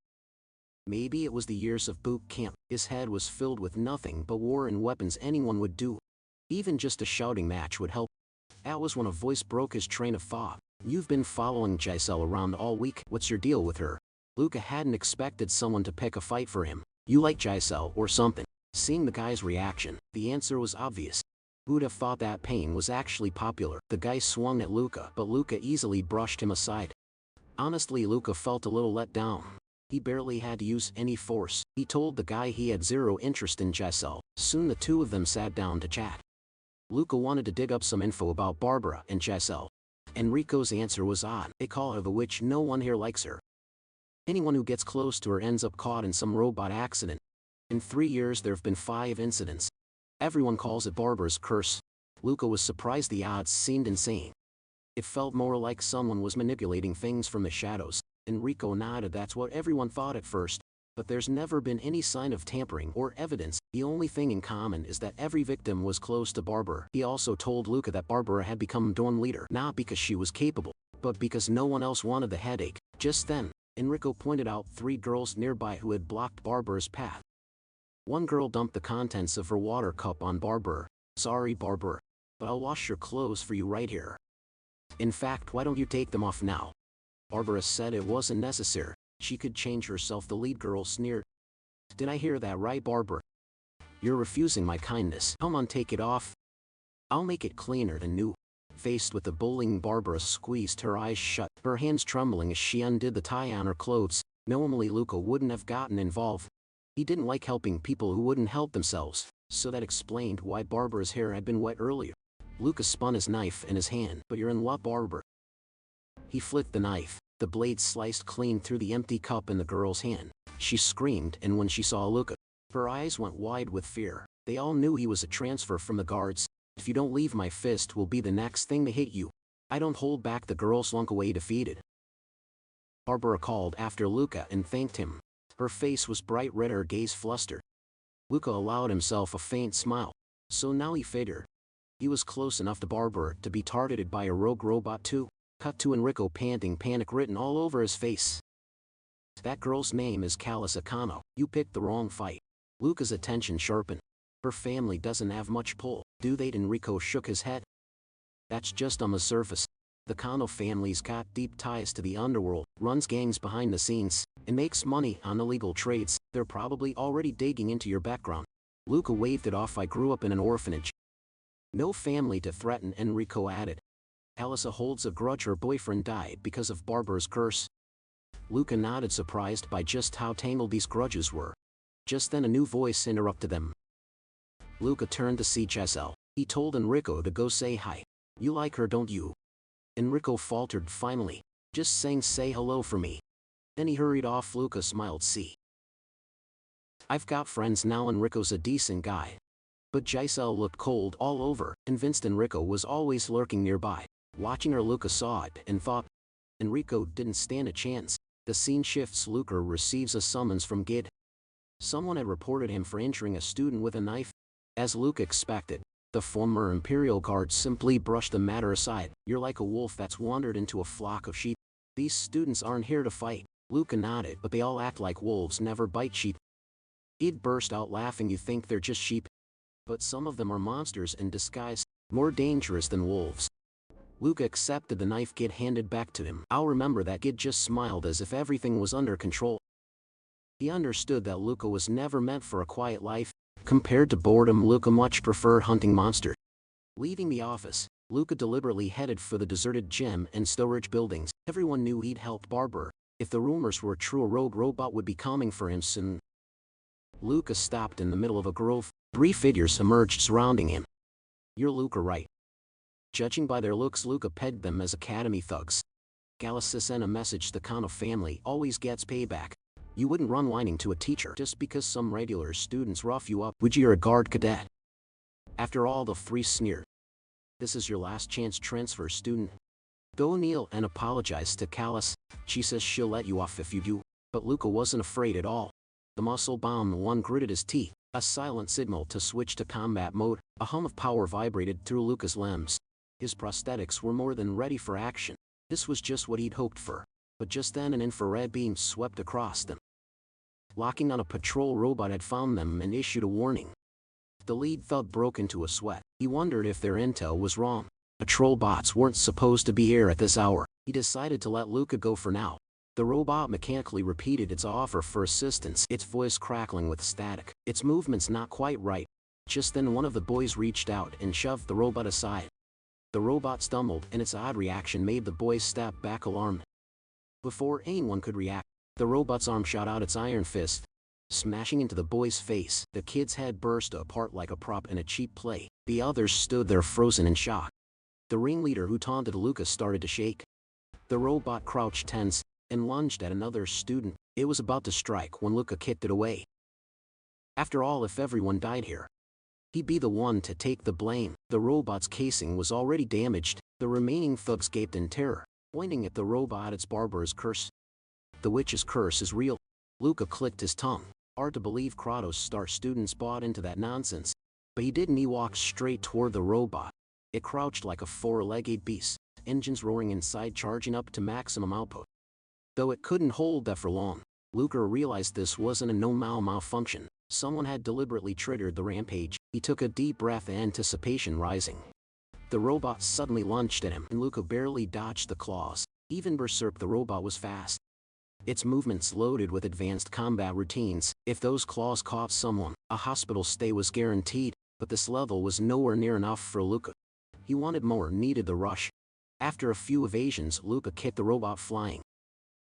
Maybe it was the years of boot camp. His head was filled with nothing but war and weapons anyone would do. Even just a shouting match would help. That was when a voice broke his train of thought. "You've been following Giselle around all week. What's your deal with her?" Luca hadn't expected someone to pick a fight for him. "You like Giselle or something?" Seeing the guy's reaction, the answer was obvious. Who'd have thought that Pain was actually popular? The guy swung at Luca, but Luca easily brushed him aside. Honestly, Luca felt a little let down. He barely had to use any force. He told the guy he had zero interest in Giselle. Soon the two of them sat down to chat. Luca wanted to dig up some info about Barbara and Giselle. Enrico's answer was odd. "They call her the witch. No one here likes her. Anyone who gets close to her ends up caught in some robot accident. In 3 years there have been 5 incidents. Everyone calls it Barbara's curse." Luca was surprised. The odds seemed insane. It felt more like someone was manipulating things from the shadows. Enrico nodded. "That's what everyone thought at first. But there's never been any sign of tampering or evidence. The only thing in common is that every victim was close to Barbara." He also told Luca that Barbara had become dorm leader, not because she was capable, but because no one else wanted the headache. Just then, Enrico pointed out 3 girls nearby who had blocked Barbara's path. One girl dumped the contents of her water cup on Barbara. "Sorry, Barbara, but I'll wash your clothes for you right here. In fact, why don't you take them off now?" Barbara said it wasn't necessary. She could change herself. The lead girl sneered. "Did I hear that right, Barbara? You're refusing my kindness. Come on, take it off. I'll make it cleaner than new." Faced with the bullying, Barbara squeezed her eyes shut, her hands trembling as she undid the tie on her clothes. Normally Luca wouldn't have gotten involved. He didn't like helping people who wouldn't help themselves, so that explained why Barbara's hair had been wet earlier. Luca spun his knife in his hand. "But you're in what, Barbara?" He flicked the knife. The blade sliced clean through the empty cup in the girl's hand. She screamed, and when she saw Luca, her eyes went wide with fear. They all knew he was a transfer from the guards. "If you don't leave, my fist will be the next thing to hit you." "I don't hold back." The girl slunk away defeated. Barbara called after Luca and thanked him. Her face was bright red, her gaze flustered. Luca allowed himself a faint smile. So now he figured he was close enough to Barbara to be targeted by a rogue robot too. Cut to Enrico panting, panic written all over his face. "That girl's name is Callis Akano. You picked the wrong fight." Luca's attention sharpened. "Her family doesn't have much pull, do they?" Enrico shook his head. "That's just on the surface. The Kano family's got deep ties to the underworld, runs gangs behind the scenes, and makes money on illegal trades. They're probably already digging into your background." Luca waved it off. "I grew up in an orphanage. No family to threaten." Enrico added. "Alissa holds a grudge. Her boyfriend died because of Barbara's curse." Luca nodded, surprised by just how tangled these grudges were. Just then a new voice interrupted them. Luca turned to see Giselle. He told Enrico to go say hi. "You like her, don't you?" Enrico faltered finally. "Just saying say hello for me." Then he hurried off. Luca smiled. "See I've got friends now and Rico's a decent guy. But Giselle looked cold all over, convinced Enrico was always lurking nearby. Watching her, Luca saw it and thought, Enrico didn't stand a chance. The scene shifts. Luca receives a summons from Gid. Someone had reported him for injuring a student with a knife. As Luca expected, the former Imperial Guard simply brushed the matter aside. You're like a wolf that's wandered into a flock of sheep. These students aren't here to fight. Luca nodded, but they all act like wolves never bite sheep. Gid burst out laughing. You think they're just sheep? But some of them are monsters in disguise, more dangerous than wolves. Luca accepted the knife Gid handed back to him. I'll remember that. Gid just smiled as if everything was under control. He understood that Luca was never meant for a quiet life. Compared to boredom, Luca much preferred hunting monsters. Leaving the office, Luca deliberately headed for the deserted gym and storage buildings. Everyone knew he'd helped Barber. If the rumors were true, a rogue robot would be coming for him soon. Luca stopped in the middle of a grove. 3 figures emerged surrounding him. You're Luca, right? Judging by their looks, Luca pegged them as academy thugs. Gallus sent a message. The Kano family always gets payback. You wouldn't run whining to a teacher just because some regular students rough you up, would you? You're a guard cadet. After all, the 3 sneered. This is your last chance, transfer student. Go kneel and apologize to Callus. She says she'll let you off if you do. But Luca wasn't afraid at all. The muscle-bound one gritted his teeth. A silent signal to switch to combat mode. A hum of power vibrated through Luca's limbs. His prosthetics were more than ready for action. This was just what he'd hoped for. But just then an infrared beam swept across them. Locking on a patrol robot had found them and issued a warning. The lead thug broke into a sweat. He wondered if their intel was wrong. Patrol bots weren't supposed to be here at this hour. He decided to let Luca go for now. The robot mechanically repeated its offer for assistance, its voice crackling with static, its movements not quite right. Just then one of the boys reached out and shoved the robot aside. The robot stumbled, and its odd reaction made the boys step back alarmed. Before anyone could react, the robot's arm shot out its iron fist, smashing into the boy's face. The kid's head burst apart like a prop in a cheap play. The others stood there frozen in shock. The ringleader who taunted Luca started to shake. The robot crouched tense and lunged at another student. It was about to strike when Luca kicked it away. After all, if everyone died here, he'd be the one to take the blame. The robot's casing was already damaged. The remaining thugs gaped in terror, pointing at the robot. It's Barbara's curse. The witch's curse is real. Luca clicked his tongue. Hard to believe Kratos' star students bought into that nonsense. But he didn't. He walked straight toward the robot. It crouched like a 4-legged beast, engines roaring inside, charging up to maximum output. Though it couldn't hold that for long, Luca realized this wasn't a no-mal malfunction. Someone had deliberately triggered the rampage. He took a deep breath, anticipation rising. The robot suddenly lunged at him, and Luca barely dodged the claws. Even berserk, the robot was fast. Its movements loaded with advanced combat routines. If those claws caught someone, a hospital stay was guaranteed. But this level was nowhere near enough for Luca. He wanted more, needed the rush. After a few evasions, Luca kicked the robot flying.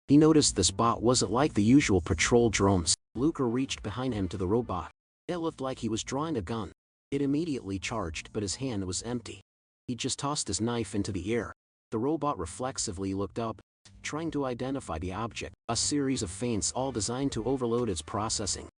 He noticed the spot wasn't like the usual patrol drones. Luca reached behind him to the robot. It looked like he was drawing a gun. It immediately charged, but his hand was empty. He just tossed his knife into the air. The robot reflexively looked up, trying to identify the object. A series of feints, all designed to overload its processing.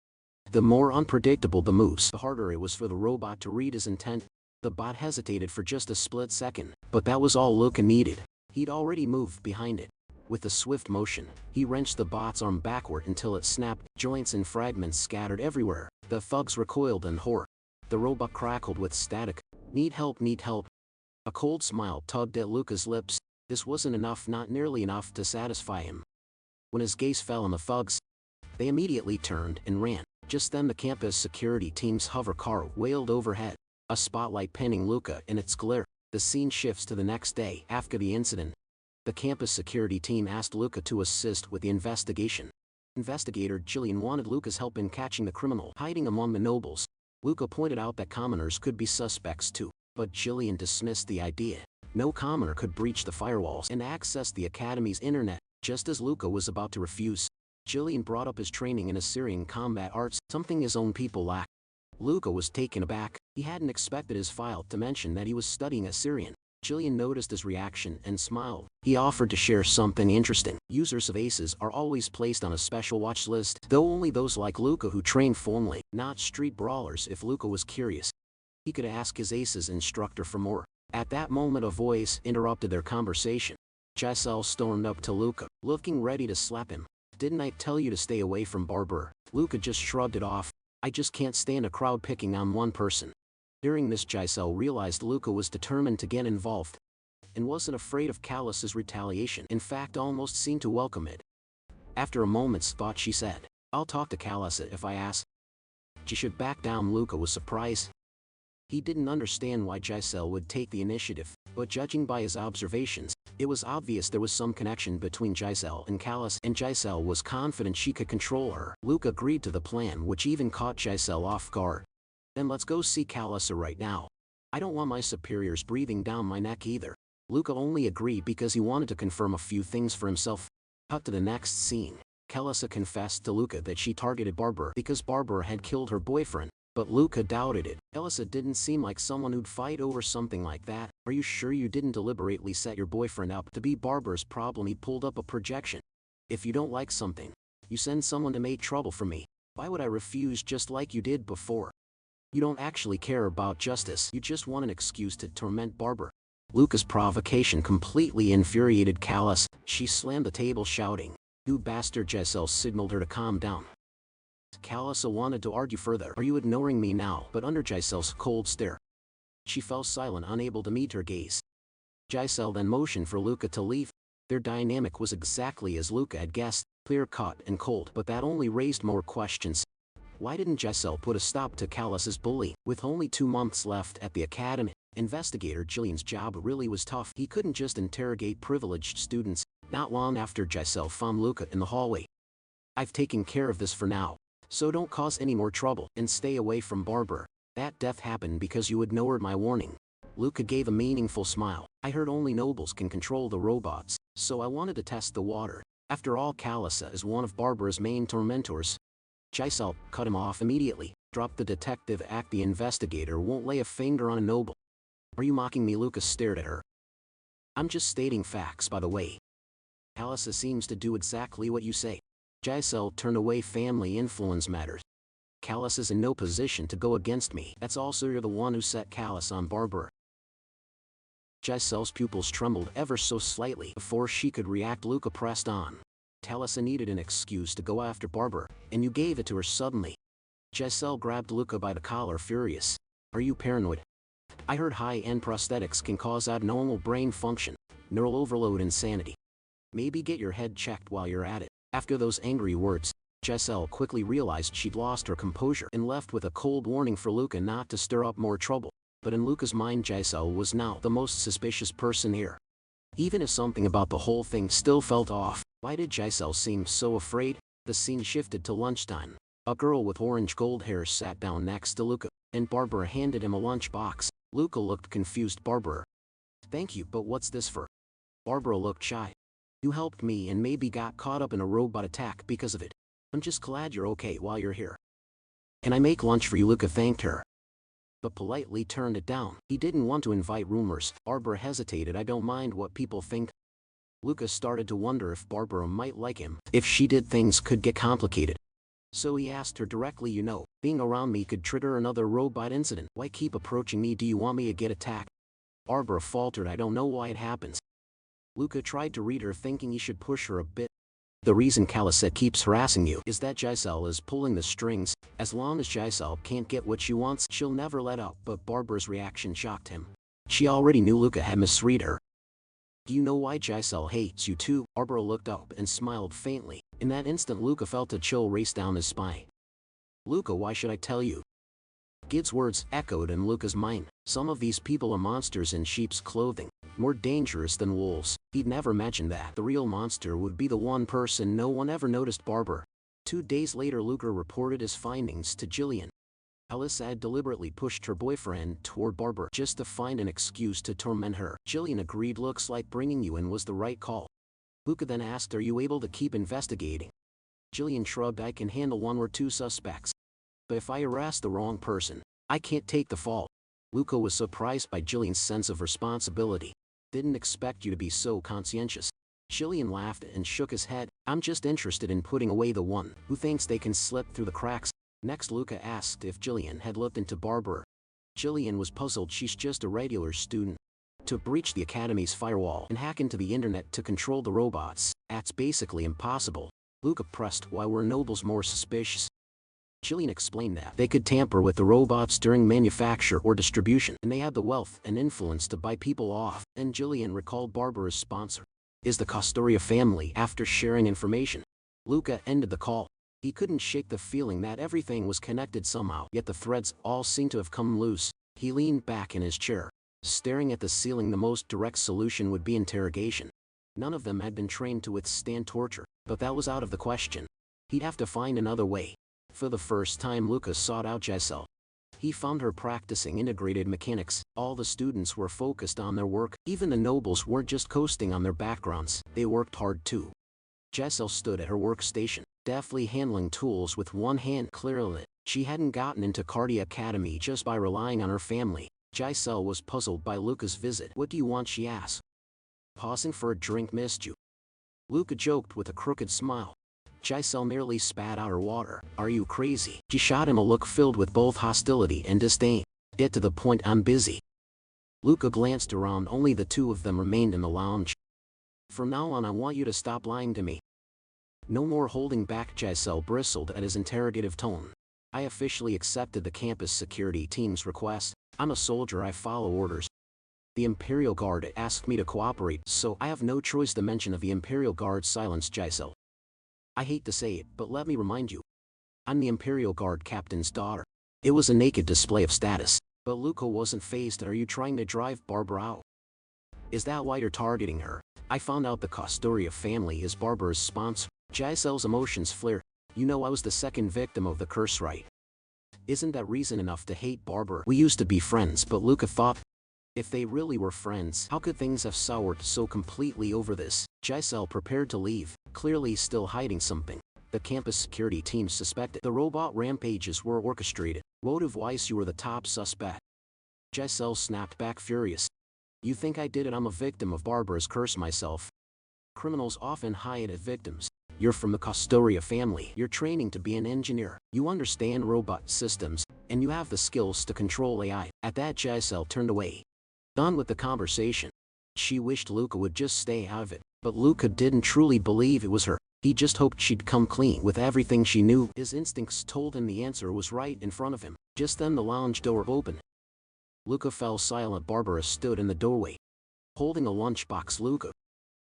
The more unpredictable the moves, the harder it was for the robot to read his intent. The bot hesitated for just a split second, but that was all Luca needed. He'd already moved behind it. With a swift motion, he wrenched the bot's arm backward until it snapped, joints and fragments scattered everywhere. The thugs recoiled in horror. The robot crackled with static. Need help, need help. A cold smile tugged at Luca's lips. This wasn't enough, not nearly enough to satisfy him. When his gaze fell on the thugs, they immediately turned and ran. Just then the campus security team's hover car wailed overhead, a spotlight pinning Luca in its glare. The scene shifts to the next day. After the incident, the campus security team asked Luca to assist with the investigation. Investigator Jillian wanted Luca's help in catching the criminal hiding among the nobles. Luca pointed out that commoners could be suspects too, but Jillian dismissed the idea. No commoner could breach the firewalls and access the academy's internet. Just as Luca was about to refuse, Jillian brought up his training in Assyrian combat arts, something his own people lacked. Luca was taken aback. He hadn't expected his file to mention that he was studying Assyrian. Jillian noticed his reaction and smiled. He offered to share something interesting. Users of Aces are always placed on a special watch list, though only those like Luca who train formally, not street brawlers. If Luca was curious, he could ask his Aces instructor for more. At that moment a voice interrupted their conversation. Giselle stormed up to Luca, looking ready to slap him. Didn't I tell you to stay away from Barber? Luca just shrugged it off. I just can't stand a crowd picking on one person. During this, Giselle realized Luca was determined to get involved, and wasn't afraid of Callus's retaliation. In fact, almost seemed to welcome it. After a moment's thought, she said, I'll talk to Callus if I ask. She should back down. Luca was surprised. He didn't understand why Giselle would take the initiative, but judging by his observations, it was obvious there was some connection between Giselle and Callus, and Giselle was confident she could control her. Luca agreed to the plan, which even caught Giselle off guard. Then let's go see Callus right now. I don't want my superiors breathing down my neck either. Luca only agreed because he wanted to confirm a few things for himself. Cut to the next scene. Callus confessed to Luca that she targeted Barber because Barber had killed her boyfriend, but Luca doubted it. Callus didn't seem like someone who'd fight over something like that. Are you sure you didn't deliberately set your boyfriend up to be Barber's problem? He pulled up a projection. If you don't like something, you send someone to make trouble for me. Why would I refuse just like you did before? You don't actually care about justice, you just want an excuse to torment Barber. Luca's provocation completely infuriated Callus. She slammed the table shouting, You bastard! Giselle signaled her to calm down. Callus wanted to argue further. Are you ignoring me now? But under Giselle's cold stare, she fell silent, unable to meet her gaze. Giselle then motioned for Luca to leave. Their dynamic was exactly as Luca had guessed, clear-cut and cold, but that only raised more questions. Why didn't Giselle put a stop to Callus's bully? With only 2 months left at the academy, investigator Jillian's job really was tough. He couldn't just interrogate privileged students. Not long after, Giselle found Luca in the hallway. I've taken care of this for now, so don't cause any more trouble, and stay away from Barber. That death happened because you ignored my warning. Luca gave a meaningful smile. I heard only nobles can control the robots, so I wanted to test the water. After all, Callus is one of Barber's main tormentors. Giselle cut him off immediately. Drop the detective act. The investigator won't lay a finger on a noble. Are you mocking me? Luca stared at her. I'm just stating facts, by the way. Callus seems to do exactly what you say. Giselle turned away. Family influence matters. Callus is in no position to go against me. That's also you're the one who set Callus on Barber. Giselle's pupils trembled ever so slightly. Before she could react, Luca pressed on. Callus needed an excuse to go after Barber, and you gave it to her suddenly. Giselle grabbed Luca by the collar, furious. Are you paranoid? I heard high-end prosthetics can cause abnormal brain function, neural overload, insanity. Maybe get your head checked while you're at it. After those angry words, Giselle quickly realized she'd lost her composure and left with a cold warning for Luca not to stir up more trouble. But in Luca's mind, Giselle was now the most suspicious person here. Even if something about the whole thing still felt off, why did Giselle seem so afraid? The scene shifted to lunchtime. A girl with orange gold hair sat down next to Luca, and Barber handed him a lunchbox. Luca looked confused. Barber. Thank you, but what's this for? Barber looked shy. You helped me and maybe got caught up in a robot attack because of it. I'm just glad you're okay while you're here. Can I make lunch for you? Luca thanked her, but politely turned it down. He didn't want to invite rumors. Barber hesitated. I don't mind what people think. Luca started to wonder if Barbara might like him. If she did, things could get complicated. So he asked her directly, you know, being around me could trigger another robot incident. Why keep approaching me? Do you want me to get attacked? Barbara faltered. I don't know why it happens. Luca tried to read her, thinking he should push her a bit. The reason Callus keeps harassing you is that Giselle is pulling the strings. As long as Giselle can't get what she wants, she'll never let up. But Barbara's reaction shocked him. She already knew Luca had misread her. Do you know why Giselle hates you too? Barbara looked up and smiled faintly. In that instant, Luca felt a chill race down his spine. Luca, why should I tell you? Gid's words echoed in Luca's mind. Some of these people are monsters in sheep's clothing, more dangerous than wolves. He'd never imagined that the real monster would be the one person no one ever noticed. Barber. 2 days later, Luca reported his findings to Jillian. Alice had deliberately pushed her boyfriend toward Barber just to find an excuse to torment her. Jillian agreed. Looks like bringing you in was the right call. Luca then asked, are you able to keep investigating? Jillian shrugged. I can handle 1 or 2 suspects. But if I arrest the wrong person, I can't take the fall. Luca was surprised by Jillian's sense of responsibility. Didn't expect you to be so conscientious. Jillian laughed and shook his head. I'm just interested in putting away the one who thinks they can slip through the cracks. Next, Luca asked if Jillian had looked into Barbara. Jillian was puzzled. She's just a regular student. To breach the academy's firewall and hack into the internet to control the robots, that's basically impossible. Luca pressed, why were nobles more suspicious? Jillian explained that they could tamper with the robots during manufacture or distribution, and they had the wealth and influence to buy people off. And Jillian recalled Barbara's sponsor is the Costoria family. After sharing information, Luca ended the call. He couldn't shake the feeling that everything was connected somehow, yet the threads all seemed to have come loose. He leaned back in his chair, staring at the ceiling. The most direct solution would be interrogation. None of them had been trained to withstand torture, but that was out of the question. He'd have to find another way. For the first time, Lucas sought out Yahello. He found her practicing integrated mechanics. All the students were focused on their work. Even the nobles weren't just coasting on their backgrounds, they worked hard too. Yahello stood at her workstation, deftly handling tools with one hand. Clearly, she hadn't gotten into Cardia Academy just by relying on her family. Yahello was puzzled by Luca's visit. What do you want? She asked. Pausing for a drink. Missed you. Luca joked with a crooked smile. Yahello merely spat out her water. Are you crazy? She shot him a look filled with both hostility and disdain. Get to the point, I'm busy. Luca glanced around. Only the two of them remained in the lounge. From now on, I want you to stop lying to me. No more holding back. Yahello bristled at his interrogative tone. I officially accepted the campus security team's request. I'm a soldier, I follow orders. The Imperial Guard asked me to cooperate, so I have no choice. The mention of the Imperial Guard silenced Yahello. I hate to say it, but let me remind you. I'm the Imperial Guard captain's daughter. It was a naked display of status, but Luca wasn't fazed. Are you trying to drive Barbara out? Is that why you're targeting her? I found out the Costoria family is Barbara's sponsor. Yahello's emotions flared. You know, I was the second victim of the curse, right? Isn't that reason enough to hate Barbara? We used to be friends, but Luca thought, if they really were friends, how could things have soured so completely over this? Yahello prepared to leave, clearly still hiding something. The campus security team suspected the robot rampages were orchestrated. Motive-wise, you were the top suspect. Yahello snapped back, furious. You think I did it? I'm a victim of Barbara's curse myself. Criminals often hide as victims. You're from the Costoria family. You're training to be an engineer. You understand robot systems, and you have the skills to control AI. At that, Yahello turned away. Done with the conversation. She wished Luca would just stay out of it, but Luca didn't truly believe it was her. He just hoped she'd come clean with everything she knew. His instincts told him the answer was right in front of him. Just then the lounge door opened. Luca fell silent. Barbara stood in the doorway, holding a lunchbox. Luca,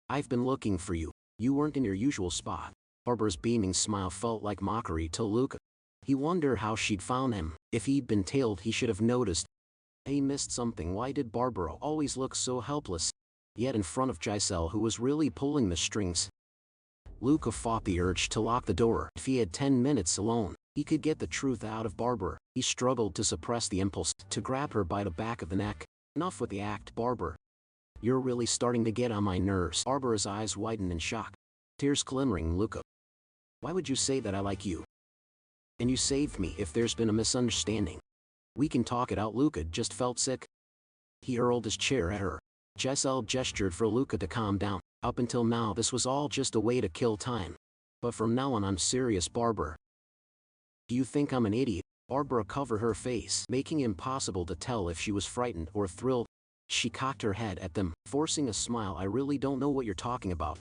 I've been looking for you. You weren't in your usual spot. Barbara's beaming smile felt like mockery to Luca. He wondered how she'd found him. If he'd been tailed, he should have noticed. He missed something. Why did Barbara always look so helpless? Yet in front of Yahello, who was really pulling the strings. Luca fought the urge to lock the door. If he had 10 minutes alone, he could get the truth out of Barbara. He struggled to suppress the impulse to grab her by the back of the neck. Enough with the act, Barbara. You're really starting to get on my nerves. Barbara's eyes widened in shock, tears glimmering. Luca, why would you say that? I like you. And you saved me. If there's been a misunderstanding, we can talk it out. Luca just felt sick. He hurled his chair at her. Yahello gestured for Luca to calm down. Up until now, this was all just a way to kill time. But from now on, I'm serious. Barbara, do you think I'm an idiot? Barbara covered her face, making it impossible to tell if she was frightened or thrilled. She cocked her head at them, forcing a smile. I really don't know what you're talking about.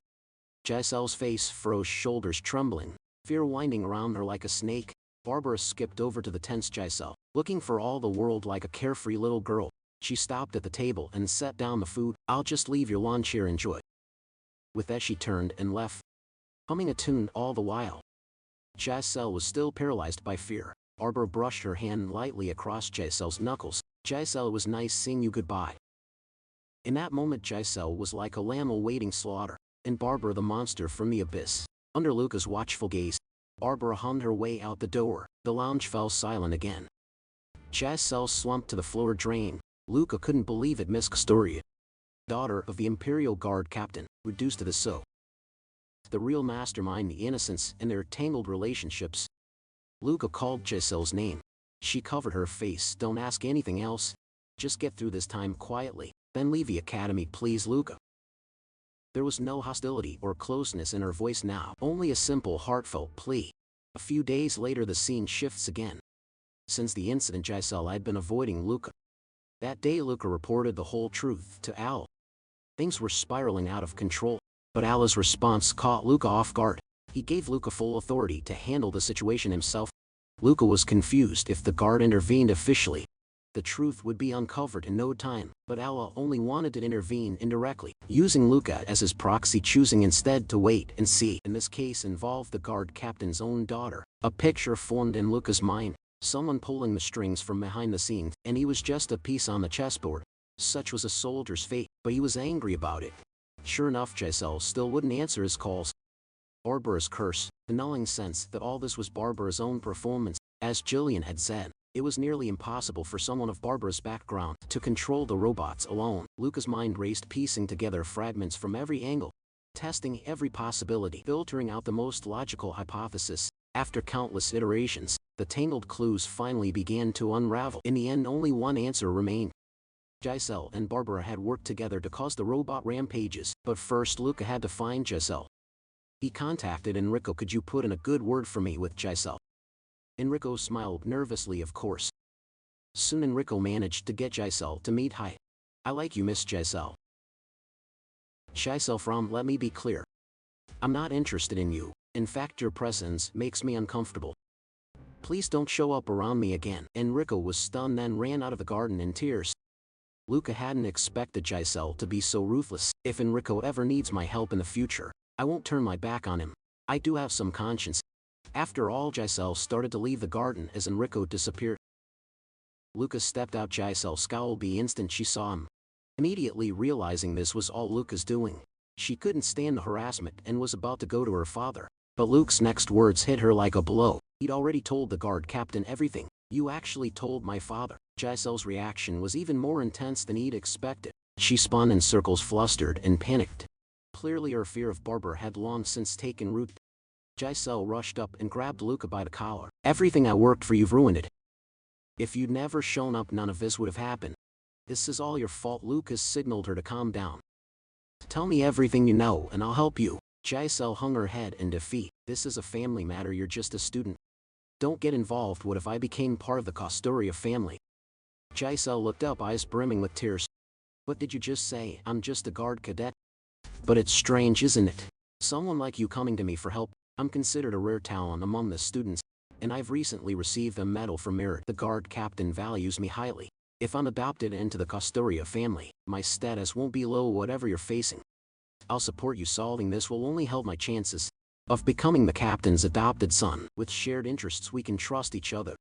Yahello's face froze, shoulders trembling, fear winding around her like a snake. Barbara skipped over to the tense Yahello, looking for all the world like a carefree little girl. She stopped at the table and set down the food. I'll just leave your lunch here, enjoy. With that, she turned and left, humming a tune all the while. Yahello was still paralyzed by fear. Barbara brushed her hand lightly across Yahello's knuckles. Yahello, it was nice seeing you. Goodbye. In that moment, Yahello was like a lamb awaiting slaughter, and Barbara the monster from the abyss. Under Luca's watchful gaze, Barbara hummed her way out the door. The lounge fell silent again. Yahello slumped to the floor, drained. Luca couldn't believe it. Miss Costoria, daughter of the Imperial Guard captain, reduced to this. So the real mastermind, the innocents and their tangled relationships. Luca called Yahello's name. She covered her face. Don't ask anything else. Just get through this time quietly, then leave the academy please Luca. There was no hostility or closeness in her voice now, only a simple heartfelt plea. A few days later the scene shifts again. Since the incident Giselle had been avoiding Luca. That day Luca reported the whole truth to Al. Things were spiraling out of control, but Al's response caught Luca off guard. He gave Luca full authority to handle the situation himself. Luca was confused. If the guard intervened officially, the truth would be uncovered in no time, but Al only wanted to intervene indirectly, using Luca as his proxy, choosing instead to wait and see. In this case involved the guard captain's own daughter. A picture formed in Luca's mind, someone pulling the strings from behind the scenes, and he was just a piece on the chessboard. Such was a soldier's fate, but he was angry about it. Sure enough, Giselle still wouldn't answer his calls. Barbara's curse, the gnawing sense that all this was Barbara's own performance. As Jillian had said, it was nearly impossible for someone of Barbara's background to control the robots alone. Luca's mind raced, piecing together fragments from every angle, testing every possibility, filtering out the most logical hypothesis. After countless iterations, the tangled clues finally began to unravel. In the end, only one answer remained. Giselle and Barbara had worked together to cause the robot rampages, but first Luca had to find Giselle. He contacted Enrico. Could you put in a good word for me with Giselle? Enrico smiled nervously. Of course. Soon Enrico managed to get Giselle to meet. Hi. I like you, Miss Giselle. Giselle frowned. Let me be clear. I'm not interested in you. In fact, your presence makes me uncomfortable. Please don't show up around me again. Enrico was stunned, then ran out of the garden in tears. Luca hadn't expected Giselle to be so ruthless. If Enrico ever needs my help in the future, I won't turn my back on him. I do have some conscience. After all, Giselle started to leave the garden as Enrico disappeared. Luca stepped out. Giselle scowled the instant she saw him. Immediately realizing this was all Luca's doing, she couldn't stand the harassment and was about to go to her father. But Luke's next words hit her like a blow. He'd already told the guard captain everything. You actually told my father. Giselle's reaction was even more intense than he'd expected. She spun in circles, flustered and panicked. Clearly her fear of Barbara had long since taken root. Giselle rushed up and grabbed Luca by the collar. Everything I worked for, you've ruined it. If you'd never shown up, none of this would have happened. This is all your fault. Lucas signaled her to calm down. Tell me everything you know and I'll help you. Giselle hung her head in defeat. This is a family matter. You're just a student. Don't get involved. What if I became part of the Costoria family? Giselle looked up, eyes brimming with tears. What did you just say? I'm just a guard cadet. But it's strange, isn't it? Someone like you coming to me for help. I'm considered a rare talent among the students, and I've recently received a medal for merit. The guard captain values me highly. If I'm adopted into the Costoria family, my status won't be low. Whatever you're facing, I'll support you. Solving this will only help my chances of becoming the captain's adopted son. With shared interests, we can trust each other.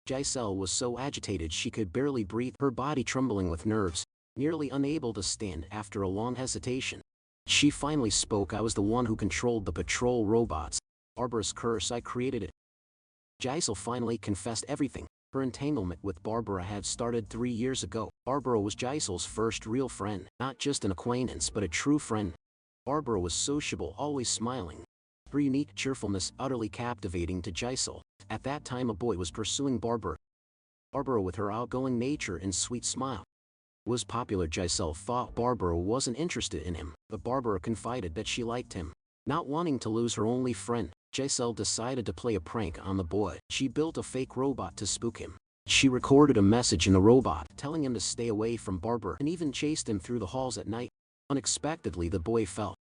Giselle was so agitated she could barely breathe, her body trembling with nerves, nearly unable to stand. After a long hesitation, she finally spoke. I was the one who controlled the patrol robots. Barbara's curse, I created it. Giselle finally confessed everything. Her entanglement with Barbara had started 3 years ago. Barbara was Giselle's first real friend, not just an acquaintance but a true friend. Barbara was sociable, always smiling. Her unique cheerfulness utterly captivating to Giselle. At that time a boy was pursuing Barbara. Barbara, with her outgoing nature and sweet smile, was popular. Giselle thought Barbara wasn't interested in him, but Barbara confided that she liked him. Not wanting to lose her only friend, Giselle decided to play a prank on the boy. She built a fake robot to spook him. She recorded a message in the robot telling him to stay away from Barbara and even chased him through the halls at night. Unexpectedly, the boy fell,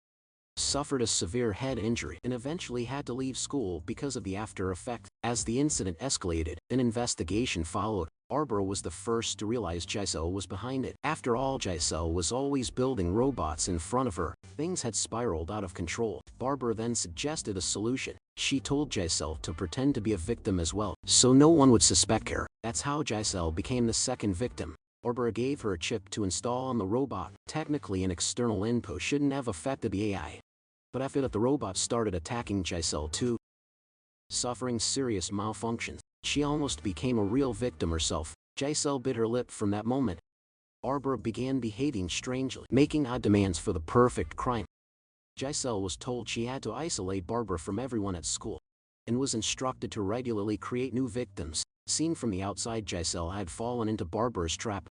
suffered a severe head injury, and eventually had to leave school because of the after effect. As the incident escalated, an investigation followed. Barbara was the first to realize Giselle was behind it. After all, Giselle was always building robots in front of her. Things had spiraled out of control. Barbara then suggested a solution. She told Giselle to pretend to be a victim as well, so no one would suspect her. That's how Giselle became the second victim. Barbara gave her a chip to install on the robot. Technically, an external input shouldn't have affected the AI. But after that, the robot started attacking Giselle too, suffering serious malfunctions. She almost became a real victim herself. Giselle bit her lip from that moment. Barbara began behaving strangely, making odd demands for the perfect crime. Giselle was told she had to isolate Barbara from everyone at school, and was instructed to regularly create new victims. Seen from the outside, Giselle had fallen into Barbara's trap.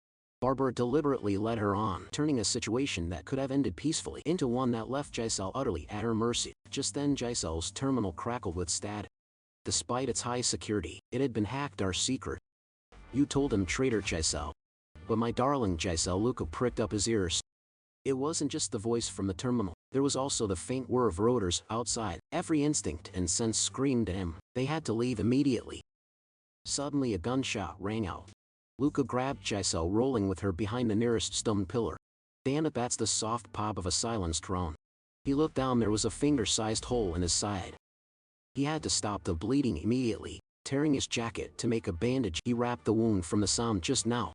Barbara deliberately led her on, turning a situation that could have ended peacefully into one that left Giselle utterly at her mercy. Just then Giselle's terminal crackled with static. Despite its high security, it had been hacked. Our secret. You told him, traitor Giselle. But my darling Giselle. Luca pricked up his ears. It wasn't just the voice from the terminal, there was also the faint whir of rotors outside. Every instinct and sense screamed at him, they had to leave immediately. Suddenly a gunshot rang out. Luca grabbed Giselle, rolling with her behind the nearest stone pillar. Damn it, that's the soft pop of a silenced drone. He looked down, there was a finger-sized hole in his side. He had to stop the bleeding immediately. Tearing his jacket to make a bandage, he wrapped the wound from the sound just now.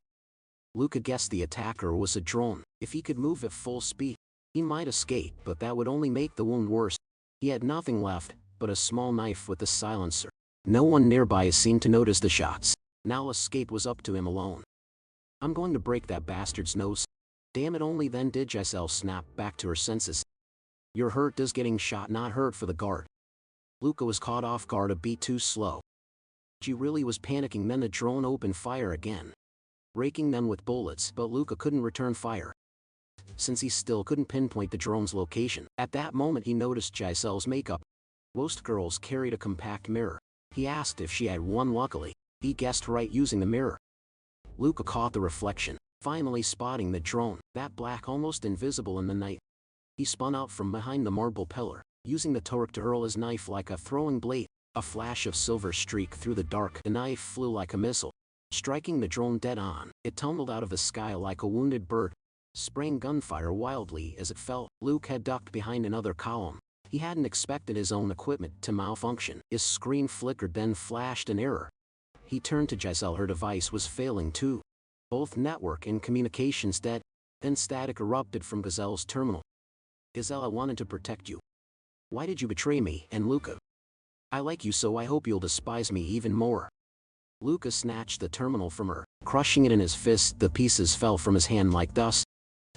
Luca guessed the attacker was a drone. If he could move at full speed, he might escape, but that would only make the wound worse. He had nothing left but a small knife with a silencer. No one nearby seemed to notice the shots. Now escape was up to him alone. I'm going to break that bastard's nose. Damn it, only then did Giselle snap back to her senses. You're hurt. Does getting shot not hurt for the guard? Luca was caught off guard, a beat too slow. She really was panicking. Then the drone opened fire again, raking them with bullets, but Luca couldn't return fire, since he still couldn't pinpoint the drone's location. At that moment he noticed Giselle's makeup. Most girls carried a compact mirror. He asked if she had one. Luckily, he guessed right using the mirror. Luca caught the reflection, finally spotting the drone, that black, almost invisible in the night. He spun out from behind the marble pillar, using the torque to hurl his knife like a throwing blade. A flash of silver streaked through the dark. The knife flew like a missile, striking the drone dead on. It tumbled out of the sky like a wounded bird, spraying gunfire wildly as it fell. Luke had ducked behind another column. He hadn't expected his own equipment to malfunction. His screen flickered, then flashed an error. He turned to Giselle. Her device was failing too. Both network and communications dead. Then static erupted from Giselle's terminal. Giselle, I wanted to protect you. Why did you betray me and Luca? I like you, so I hope you'll despise me even more. Luca snatched the terminal from her, crushing it in his fist. The pieces fell from his hand like dust.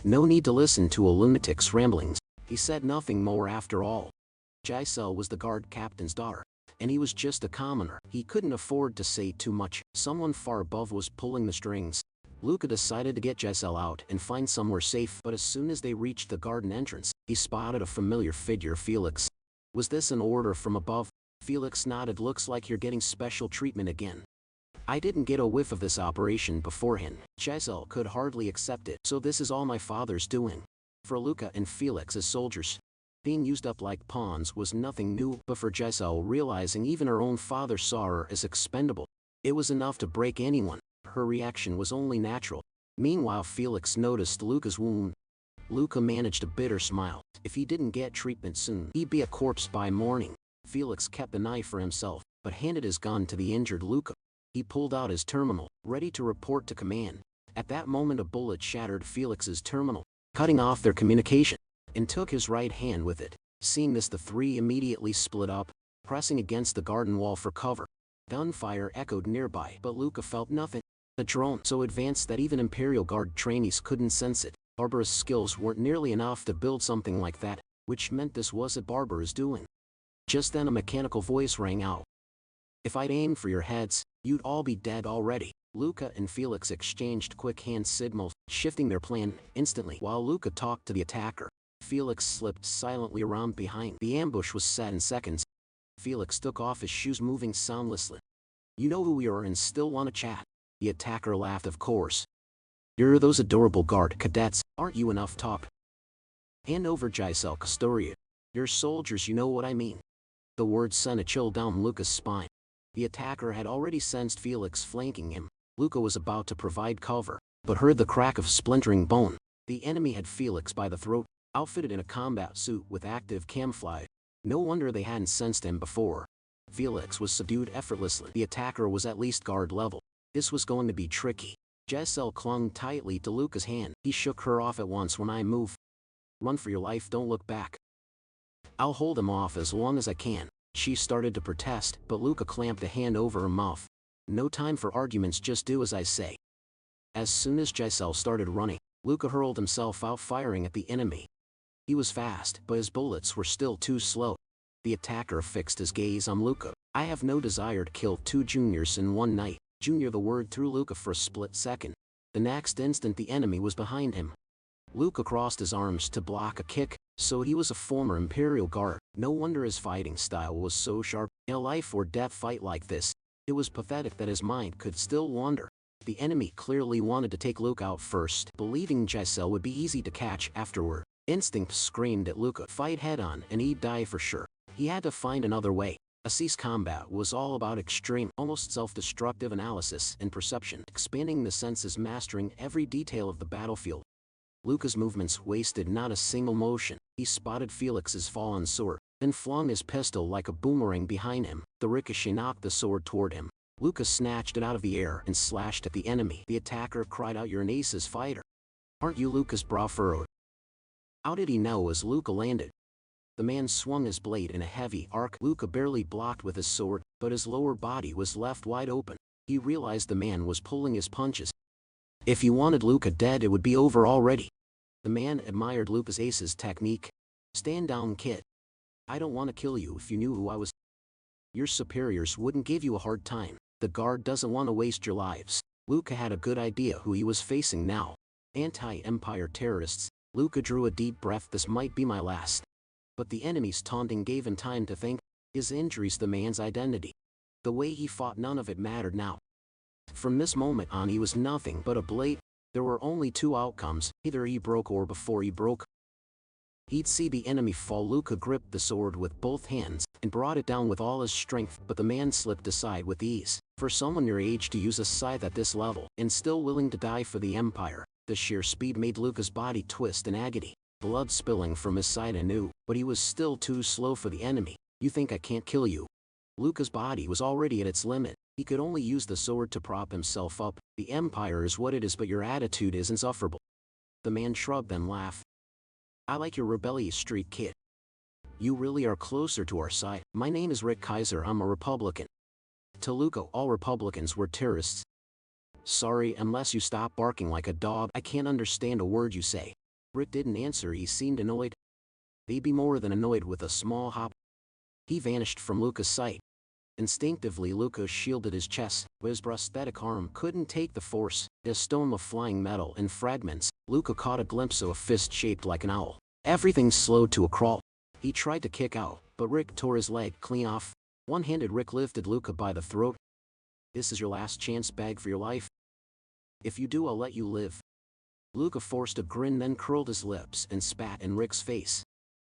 No need to listen to a lunatic's ramblings. He said nothing more. After all, Giselle was the guard captain's daughter, and he was just a commoner. He couldn't afford to say too much. Someone far above was pulling the strings. Luca decided to get Giselle out and find somewhere safe, but as soon as they reached the garden entrance, he spotted a familiar figure. Felix. Was this an order from above? Felix nodded. Looks like you're getting special treatment again. I didn't get a whiff of this operation beforehand. Giselle could hardly accept it. So this is all my father's doing. For Luca and Felix as soldiers, being used up like pawns was nothing new, but for Giselle, realizing even her own father saw her as expendable, it was enough to break anyone. Her reaction was only natural. Meanwhile, Felix noticed Luca's wound. Luca managed a bitter smile. If he didn't get treatment soon, he'd be a corpse by morning. Felix kept the knife for himself, but handed his gun to the injured Luca. He pulled out his terminal, ready to report to command. At that moment a bullet shattered Felix's terminal, cutting off their communication, and took his right hand with it. Seeing this, the three immediately split up, pressing against the garden wall for cover. Gunfire echoed nearby, but Luca felt nothing. The drone so advanced that even Imperial Guard trainees couldn't sense it. Barbara's skills weren't nearly enough to build something like that, which meant this wasn't Barbara's doing. Just then a mechanical voice rang out. If I'd aimed for your heads, you'd all be dead already. Luca and Felix exchanged quick hand signals, shifting their plan instantly. While Luca talked to the attacker, Felix slipped silently around behind. The ambush was set in seconds. Felix took off his shoes, moving soundlessly. You know who we are and still want to chat? The attacker laughed. Of course. You're those adorable guard cadets, aren't you? Enough talk. Hand over Giselle Custoria. You're soldiers, you know what I mean. The words sent a chill down Luca's spine. The attacker had already sensed Felix flanking him. Luca was about to provide cover, but heard the crack of splintering bone. The enemy had Felix by the throat, outfitted in a combat suit with active camouflage. No wonder they hadn't sensed him before. Felix was subdued effortlessly. The attacker was at least guard level. This was going to be tricky. Giselle clung tightly to Luca's hand. He shook her off at once. When I move, run for your life, don't look back. I'll hold him off as long as I can. She started to protest, but Luca clamped a hand over her mouth. No time for arguments, just do as I say. As soon as Giselle started running, Luca hurled himself out, firing at the enemy. He was fast, but his bullets were still too slow. The attacker fixed his gaze on Luca. I have no desire to kill two juniors in one night. Junior, the word threw Luca for a split second. The next instant the enemy was behind him. Luca crossed his arms to block a kick, so he was a former Imperial Guard. No wonder his fighting style was so sharp. In a life-or-death fight like this, it was pathetic that his mind could still wander. The enemy clearly wanted to take Luca out first, believing Yahello would be easy to catch afterward. Instinct screamed at Luca, fight head-on and he'd die for sure. He had to find another way. Ace's combat was all about extreme, almost self-destructive analysis and perception, expanding the senses, mastering every detail of the battlefield. Luca's movements wasted not a single motion. He spotted Felix's fallen sword, then flung his pistol like a boomerang behind him. The ricochet knocked the sword toward him. Luca snatched it out of the air and slashed at the enemy. The attacker cried out, "You're an ace's fighter. Aren't you?" Luca's brow furrowed. How did he know as Luca landed? The man swung his blade in a heavy arc. Luca barely blocked with his sword, but his lower body was left wide open. He realized the man was pulling his punches. If he wanted Luca dead, it would be over already. The man admired Luca's ace's technique. Stand down, kid. I don't want to kill you. If you knew who I was, your superiors wouldn't give you a hard time. The guard doesn't want to waste your lives. Luca had a good idea who he was facing now. Anti-Empire terrorists. Luca drew a deep breath. This might be my last. But the enemy's taunting gave him time to think. His injuries, the man's identity. The way he fought, none of it mattered now. From this moment on, he was nothing but a blade. There were only two outcomes, either he broke or before he broke, he'd see the enemy fall. Luca gripped the sword with both hands and brought it down with all his strength, but the man slipped aside with ease. For someone your age to use a scythe at this level and still willing to die for the Empire, the sheer speed made Luca's body twist in agony, blood spilling from his side anew, but he was still too slow for the enemy. You think I can't kill you? Luca's body was already at its limit. He could only use the sword to prop himself up. The Empire is what it is, but your attitude is insufferable. The man shrugged then laughed. I like your rebellious street, kid. You really are closer to our side. My name is Rick Kaiser. I'm a Republican. To Luca, all Republicans were terrorists. Sorry, unless you stop barking like a dog, I can't understand a word you say. Rick didn't answer. He seemed annoyed. Maybe more than annoyed. With a small hop, he vanished from Luca's sight. Instinctively, Luca shielded his chest, but his prosthetic arm couldn't take the force. A stone of flying metal in fragments. Luca caught a glimpse of a fist shaped like an owl. Everything slowed to a crawl. He tried to kick out, but Rick tore his leg clean off. One-handed, Rick lifted Luca by the throat. This is your last chance, beg for your life. If you do, I'll let you live. Luca forced a grin, then curled his lips and spat in Rick's face.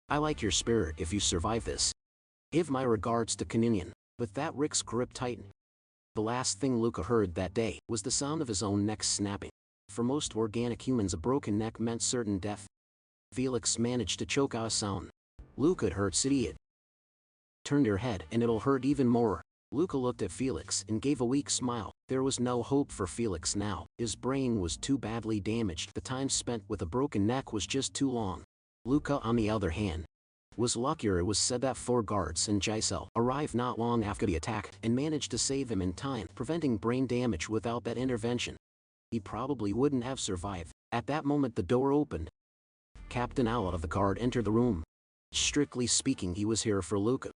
I like your spirit. If you survive this, give my regards to Caninian. With that, Rick's grip tightened. The last thing Luca heard that day was the sound of his own neck snapping. For most organic humans, a broken neck meant certain death. Felix managed to choke out a sound. Luca, it hurts, idiot. Turn your head and it'll hurt even more. Luca looked at Felix and gave a weak smile. There was no hope for Felix now. His brain was too badly damaged. The time spent with a broken neck was just too long. Luca, on the other hand, was luckier. It was said that 4 guards and Yahello arrived not long after the attack and managed to save him in time, preventing brain damage. Without that intervention, he probably wouldn't have survived. At that moment, the door opened. Captain Al of the guard entered the room. Strictly speaking, he was here for Luca.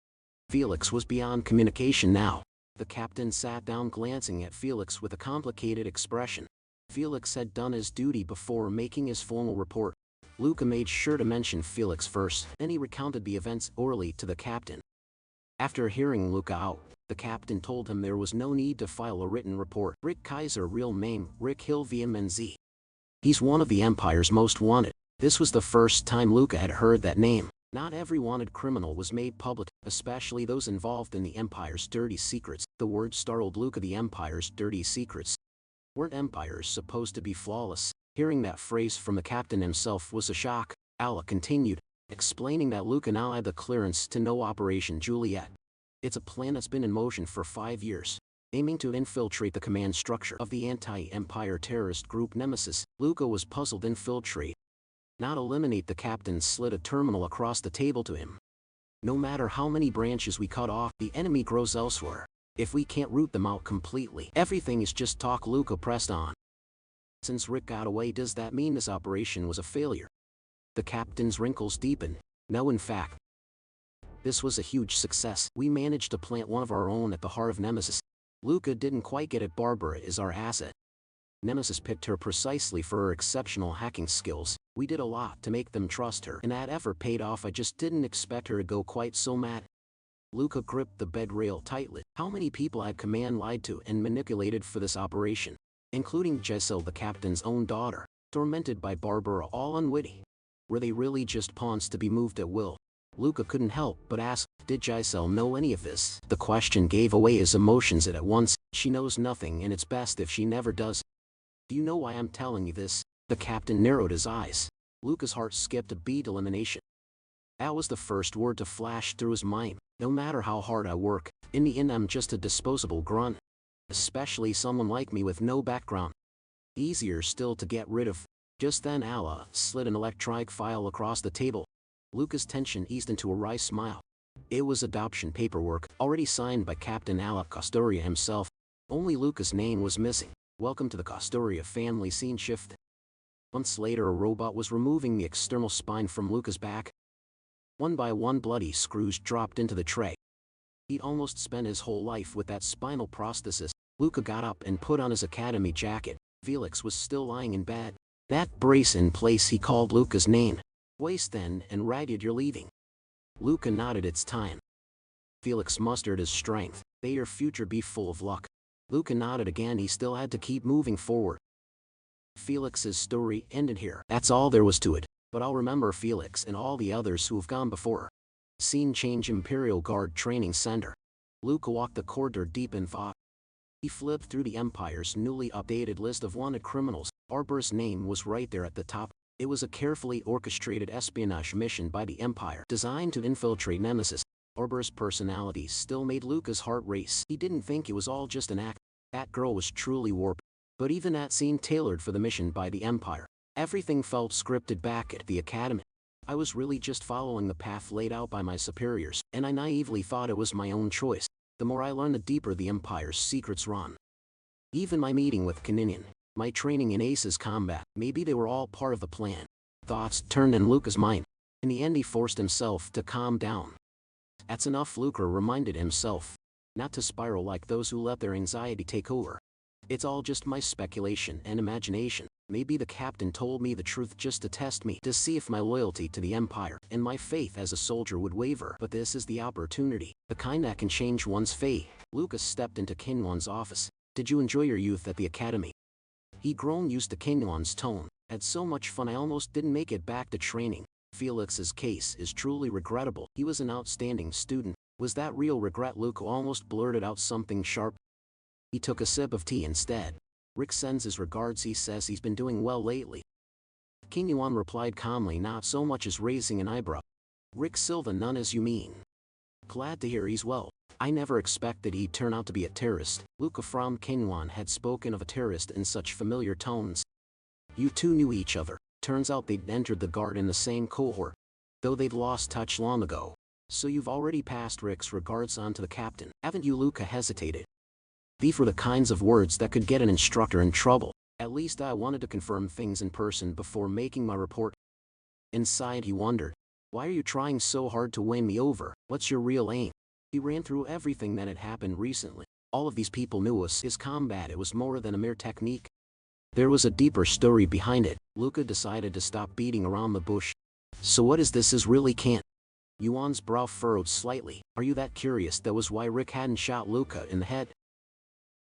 Felix was beyond communication now. The captain sat down, glancing at Felix with a complicated expression. Felix had done his duty before making his formal report. Luca made sure to mention Felix first, then he recounted the events orally to the captain. After hearing Luca out, the captain told him there was no need to file a written report. Rick Kaiser, real name, Rick Hill VMNZ. He's one of the Empire's most wanted. This was the first time Luca had heard that name. Not every wanted criminal was made public, especially those involved in the Empire's dirty secrets. The word startled Luca. The Empire's dirty secrets. Weren't empires supposed to be flawless? Hearing that phrase from the captain himself was a shock. Alla continued, explaining that Luca now had the clearance to know Operation Juliet. It's a plan that's been in motion for 5 years, aiming to infiltrate the command structure of the anti-Empire terrorist group Nemesis. Luca was puzzled. Infiltrate? Not eliminate. The captain slid a terminal across the table to him. No matter how many branches we cut off, the enemy grows elsewhere. If we can't root them out completely, everything is just talk. Luca pressed on. Since Rick got away, does that mean this operation was a failure? The captain's wrinkles deepened. No, in fact, this was a huge success. We managed to plant one of our own at the heart of Nemesis. Luca didn't quite get it. Barbara is our asset. Nemesis picked her precisely for her exceptional hacking skills. We did a lot to make them trust her, and that effort paid off. I just didn't expect her to go quite so mad. Luca gripped the bed rail tightly. How many people had Command lied to and manipulated for this operation? Including Yahello, the captain's own daughter, tormented by Barbara, all unwitting. Were they really just pawns to be moved at will? Luca couldn't help but ask, did Yahello know any of this? The question gave away his emotions at once. She knows nothing, and it's best if she never does. Do you know why I'm telling you this? The captain narrowed his eyes. Luca's heart skipped a beat. Elimination. That was the first word to flash through his mind. No matter how hard I work, in the end I'm just a disposable grunt. Especially someone like me with no background. Easier still to get rid of. Just then Allah slid an electronic file across the table. Luca's tension eased into a wry smile. It was adoption paperwork, already signed by Captain Alec Costoria himself. Only Luca's name was missing. Welcome to the Costoria family. Scene shift. Months later, a robot was removing the external spine from Luca's back. One by one, bloody screws dropped into the tray. He'd almost spent his whole life with that spinal prosthesis. Luca got up and put on his academy jacket. Felix was still lying in bed. That brace in place. He called Luca's name. Waste then and ragged. You're leaving. Luca nodded. It's time. Felix mustered his strength. May your future be full of luck. Luca nodded again. He still had to keep moving forward. Felix's story ended here. That's all there was to it. But I'll remember Felix and all the others who have gone before. Scene change. Imperial Guard Training Center. Luca walked the corridor deep in thought. He flipped through the Empire's newly updated list of wanted criminals. Arbor's name was right there at the top. It was a carefully orchestrated espionage mission by the Empire, designed to infiltrate Nemesis. Arbor's personality still made Luca's heart race. He didn't think it was all just an act. That girl was truly warped. But even that scene tailored for the mission by the Empire. Everything felt scripted back at the Academy. I was really just following the path laid out by my superiors, and I naively thought it was my own choice. The more I learned, the deeper the Empire's secrets run. Even my meeting with Kaninian, my training in Ace's combat, maybe they were all part of the plan. Thoughts turned in Luca's mind. In the end, he forced himself to calm down. That's enough, Luca reminded himself. Not to spiral like those who let their anxiety take over. It's all just my speculation and imagination. Maybe the captain told me the truth just to test me, to see if my loyalty to the Empire and my faith as a soldier would waver. But this is the opportunity, the kind that can change one's fate. Luca stepped into Kinwan's office. Did you enjoy your youth at the Academy? He'd grown used to Kinwan's tone. Had so much fun I almost didn't make it back to training. Felix's case is truly regrettable. He was an outstanding student. Was that real regret? Luca almost blurted out something sharp. He took a sip of tea instead. Rick sends his regards. He says he's been doing well lately. Kinwan replied calmly, not so much as raising an eyebrow. Rick Silva, none as you mean. Glad to hear he's well. I never expected he'd turn out to be a terrorist. Luca frowned. Kinwan had spoken of a terrorist in such familiar tones. You two knew each other. Turns out they'd entered the guard in the same cohort. Though they'd lost touch long ago. So you've already passed Rick's regards on to the captain, haven't you? Luca hesitated. These were the kinds of words that could get an instructor in trouble. At least I wanted to confirm things in person before making my report. Inside he wondered. Why are you trying so hard to win me over? What's your real aim? He ran through everything that had happened recently. All of these people knew us. His combat, it was more than a mere technique. There was a deeper story behind it. Luca decided to stop beating around the bush. So what is this? Is really can't. Yuan's brow furrowed slightly. Are you that curious? That was why Rick hadn't shot Luca in the head.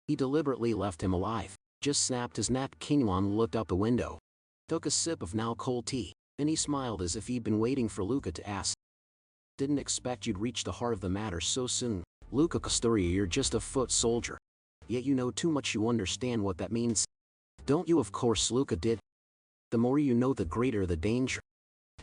He deliberately left him alive. Just snapped his neck. Kinwan looked out the window. Took a sip of now cold tea. Then he smiled as if he'd been waiting for Luca to ask. Didn't expect you'd reach the heart of the matter so soon. Luca Costoria, you're just a foot soldier. Yet you know too much. You understand what that means. Don't you? Of course Luca did. The more you know, the greater the danger.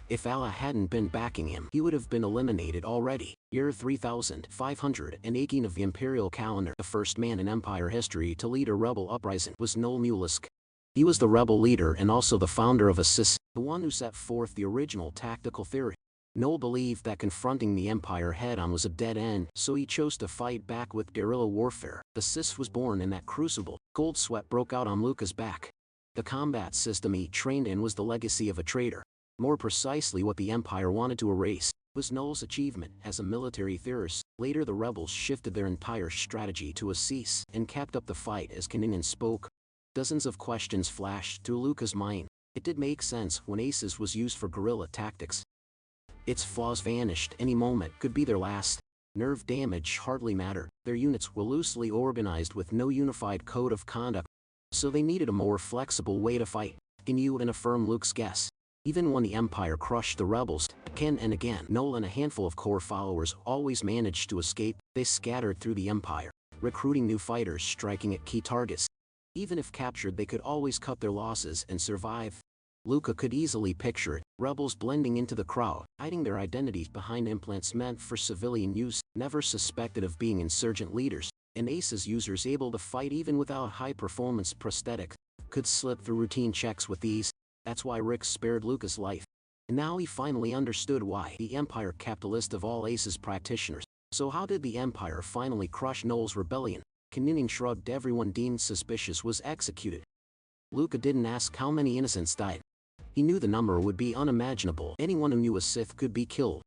If Allah hadn't been backing him, he would have been eliminated already. Year 3518 of the Imperial calendar. The first man in Empire history to lead a rebel uprising was Noel Mulisk. He was the rebel leader and also the founder of ACIS, the one who set forth the original tactical theory. Noel believed that confronting the Empire head-on was a dead end, so he chose to fight back with guerrilla warfare. The ACIS was born in that crucible. Cold sweat broke out on Luca's back. The combat system he trained in was the legacy of a traitor. More precisely, what the Empire wanted to erase was Noel's achievement as a military theorist. Later the rebels shifted their entire strategy to ACIS and kept up the fight as Kaninian spoke. Dozens of questions flashed through Luca's mind. It did make sense when Aces was used for guerrilla tactics. Its flaws vanished any moment could be their last. Nerve damage hardly mattered. Their units were loosely organized with no unified code of conduct, so they needed a more flexible way to fight. Can you affirm Luke's guess? Even when the Empire crushed the rebels, again and again, Noel and a handful of core followers always managed to escape. They scattered through the Empire, recruiting new fighters, striking at key targets. Even if captured, they could always cut their losses and survive. Luca could easily picture it, rebels blending into the crowd, hiding their identities behind implants meant for civilian use, never suspected of being insurgent leaders, and Aces users able to fight even without high-performance prosthetics, could slip through routine checks with ease. That's why Rick spared Luca's life. And now he finally understood why the Empire kept a list of all Aces practitioners. So how did the Empire finally crush Noel's rebellion? Kaninin shrugged. Everyone deemed suspicious was executed. Luca didn't ask how many innocents died. He knew the number would be unimaginable. Anyone who knew a Sith could be killed.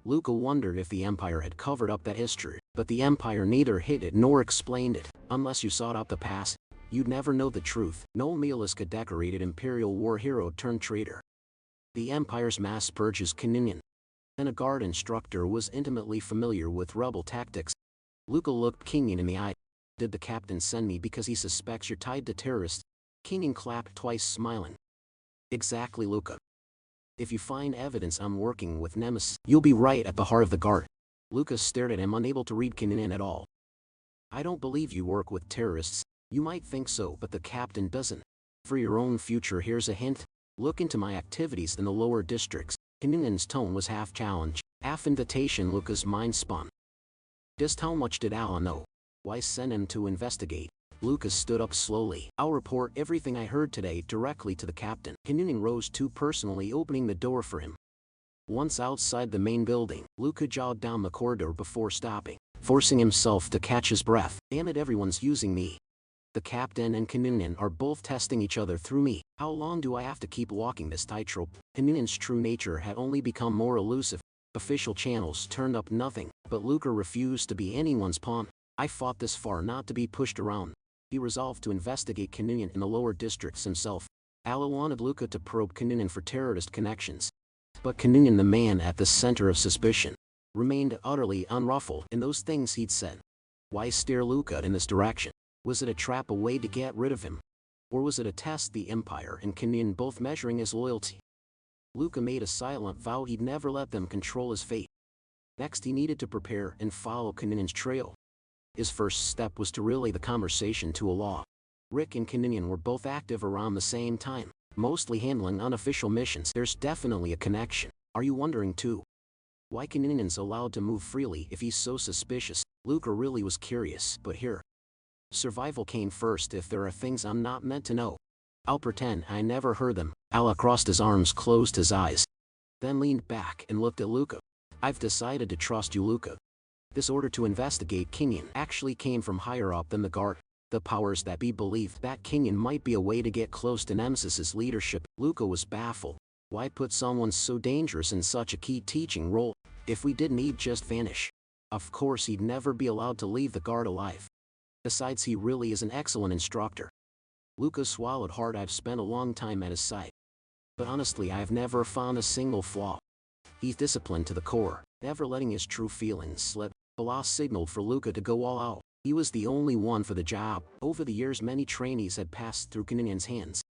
Luca wondered if the Empire had covered up that history, but the Empire neither hid it nor explained it. Unless you sought out the past, you'd never know the truth. Noel Mieliska, decorated Imperial war hero turned traitor. The Empire's mass purges. Kaninin, and a guard instructor, was intimately familiar with rebel tactics. Luca looked Kinyan in the eye. Did the captain send me because he suspects you're tied to terrorists? Kinyan clapped twice, smiling. Exactly, Luca. If you find evidence I'm working with Nemesis, you'll be right at the heart of the guard. Luca stared at him, unable to read Kinyan at all. I don't believe you work with terrorists. You might think so, but the captain doesn't. For your own future, here's a hint. Look into my activities in the lower districts. Kinyan's tone was half challenge, half invitation. Luca's mind spun. Just how much did Allah know? Why send him to investigate? Luca stood up slowly. I'll report everything I heard today directly to the captain. Kinyan rose too, personally opening the door for him. Once outside the main building, Luca jogged down the corridor before stopping, forcing himself to catch his breath. Damn it, everyone's using me. The captain and Kinyan are both testing each other through me. How long do I have to keep walking this tightrope? Kanyan's true nature had only become more elusive. Official channels turned up nothing, but Luca refused to be anyone's pawn. I fought this far not to be pushed around. He resolved to investigate Kinyan in the lower districts himself. Allah wanted Luca to probe Kinyan for terrorist connections. But Kinyan, the man at the center of suspicion, remained utterly unruffled in those things he'd said. Why steer Luca in this direction? Was it a trap, a way to get rid of him? Or was it a test, the Empire and Kinyan both measuring his loyalty? Luca made a silent vow he'd never let them control his fate. Next, he needed to prepare and follow Kinyan's trail. His first step was to relay the conversation to Allah. Rick and Kinyan were both active around the same time, mostly handling unofficial missions. There's definitely a connection. Are you wondering too? Why Kinyan's allowed to move freely if he's so suspicious? Luca really was curious, but here. Survival came first. If there are things I'm not meant to know, I'll pretend I never heard them. Allah crossed his arms, closed his eyes, then leaned back and looked at Luca. I've decided to trust you, Luca. This order to investigate Kinyan actually came from higher up than the guard. The powers that be believed that Kinyan might be a way to get close to Nemesis's leadership. Luca was baffled. Why put someone so dangerous in such a key teaching role? If we didn't, he'd just vanish. Of course, he'd never be allowed to leave the guard alive. Besides, he really is an excellent instructor. Luca swallowed hard. I've spent a long time at his side, but honestly, I've never found a single flaw. He's disciplined to the core, never letting his true feelings slip. Allah signaled for Luca to go all out. He was the only one for the job. Over the years, many trainees had passed through Kinyan's hands,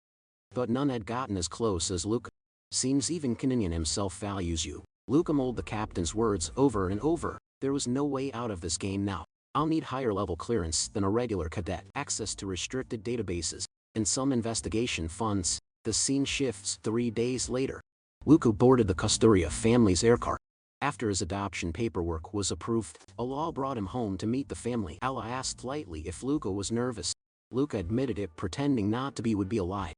but none had gotten as close as Luca. Seems even Kinyan himself values you. Luca mulled the captain's words over and over. There was no way out of this game now. I'll need higher level clearance than a regular cadet, access to restricted databases, and some investigation funds. The scene shifts 3 days later. Luca boarded the Custoria family's aircar. After his adoption paperwork was approved, Allah brought him home to meet the family. Allah asked lightly if Luca was nervous. Luca admitted it, pretending not to be. Would be a lie.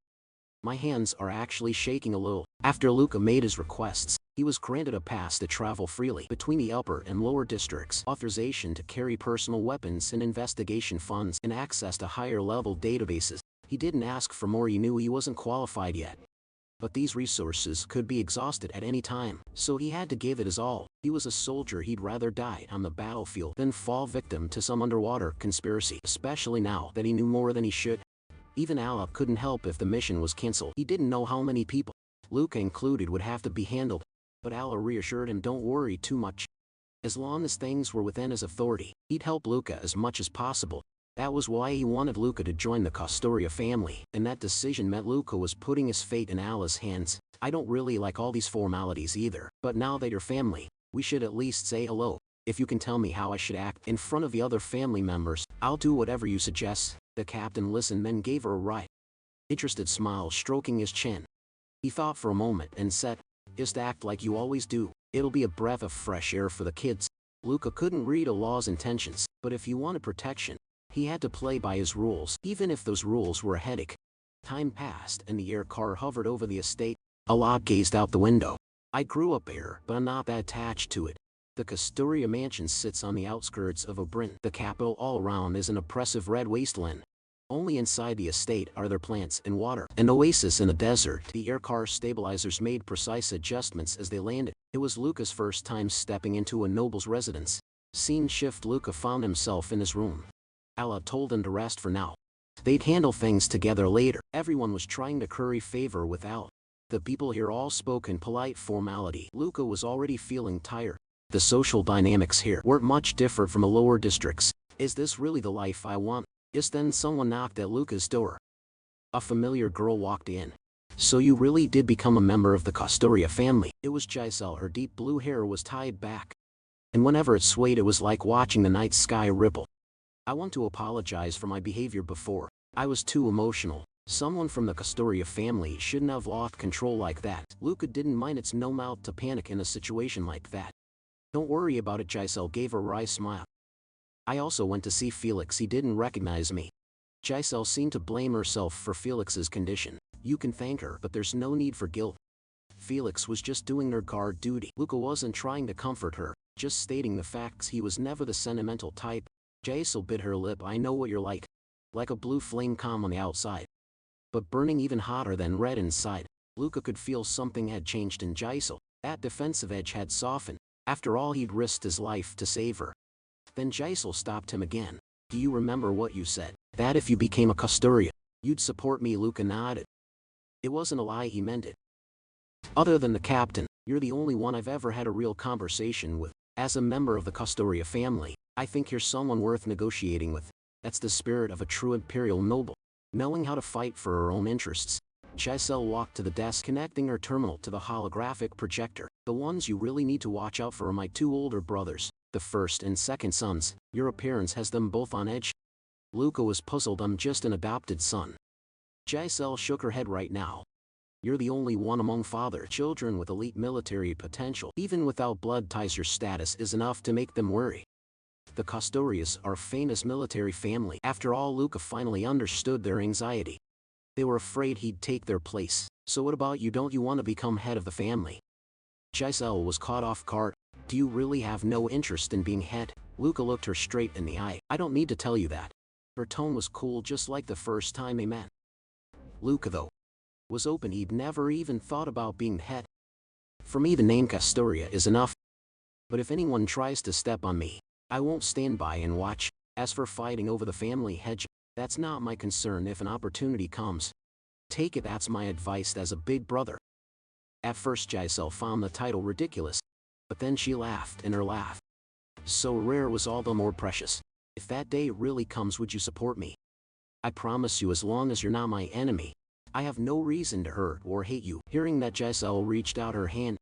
My hands are actually shaking a little. After Luca made his requests, he was granted a pass to travel freely between the upper and lower districts, authorization to carry personal weapons and investigation funds, and access to higher level databases. He didn't ask for more. He knew he wasn't qualified yet. But these resources could be exhausted at any time, so he had to give it his all. He was a soldier. He'd rather die on the battlefield than fall victim to some underwater conspiracy, especially now that he knew more than he should. Even Allah couldn't help if the mission was cancelled. He didn't know how many people, Luca included, would have to be handled, but Allah reassured him, don't worry too much. As long as things were within his authority, he'd help Luca as much as possible. That was why he wanted Luca to join the Castoria family, and that decision meant Luca was putting his fate in Allah's hands. I don't really like all these formalities either, but now that you're family, we should at least say hello. If you can tell me how I should act in front of the other family members, I'll do whatever you suggest. The captain listened, then gave her a right, interested smile stroking his chin. He thought for a moment and said, just act like you always do. It'll be a breath of fresh air for the kids. Luca couldn't read Allah's intentions, but if he wanted protection, he had to play by his rules, even if those rules were a headache. Time passed and the air car hovered over the estate. Allah gazed out the window. I grew up here, but I'm not that attached to it. The Castoria mansion sits on the outskirts of Obrin. The capital. All around is an oppressive red wasteland. Only inside the estate are there plants and water. An oasis in the desert. The air car stabilizers made precise adjustments as they landed. It was Luca's first time stepping into a noble's residence. Scene shift. Luca found himself in his room. Allah told him to rest for now. They'd handle things together later. Everyone was trying to curry favor with Al. The people here all spoke in polite formality. Luca was already feeling tired. The social dynamics here weren't much different from the lower districts. Is this really the life I want? Just then someone knocked at Luca's door. A familiar girl walked in. So you really did become a member of the Castoria family? It was Giselle. Her deep blue hair was tied back, and whenever it swayed it was like watching the night sky ripple. I want to apologize for my behavior before. I was too emotional. Someone from the Castoria family shouldn't have lost control like that. Luca didn't mind. It's no mouth to panic in a situation like that. Don't worry about it. Giselle gave a wry smile. I also went to see Felix. He didn't recognize me. Giselle seemed to blame herself for Felix's condition. You can thank her, but there's no need for guilt. Felix was just doing their guard duty. Luca wasn't trying to comfort her, just stating the facts. He was never the sentimental type. Giselle bit her lip. I know what you're like. Like a blue flame, calm on the outside, but burning even hotter than red inside. Luca could feel something had changed in Giselle. That defensive edge had softened. After all, he'd risked his life to save her. Then Giselle stopped him again. Do you remember what you said? That if you became a Castoria, you'd support me? Luca nodded. It wasn't a lie, he meant it. Other than the captain, you're the only one I've ever had a real conversation with. As a member of the Castoria family, I think you're someone worth negotiating with. That's the spirit of a true imperial noble, knowing how to fight for her own interests. Giselle walked to the desk, connecting her terminal to the holographic projector. The ones you really need to watch out for are my two older brothers, the first and second sons. Your appearance has them both on edge. Luca was puzzled. I'm just an adopted son. Giselle shook her head. Right now, you're the only one among father-children with elite military potential. Even without blood ties, your status is enough to make them worry. The Castorias are a famous military family. After all, Luca finally understood their anxiety. They were afraid he'd take their place. So what about you? Don't you want to become head of the family? Giselle was caught off guard. Do you really have no interest in being head? Luca looked her straight in the eye. I don't need to tell you that. Her tone was cool, just like the first time they met. Luca, though, was open. He'd never even thought about being head. For me, the name Castoria is enough. But if anyone tries to step on me, I won't stand by and watch. As for fighting over the family hedge, that's not my concern. If an opportunity comes, take it. That's my advice as a big brother. At first Giselle found the title ridiculous, but then she laughed, and her laugh, so rare, was all the more precious. If that day really comes, would you support me? I promise you, as long as you're not my enemy, I have no reason to hurt or hate you. Hearing that, Giselle reached out her hand.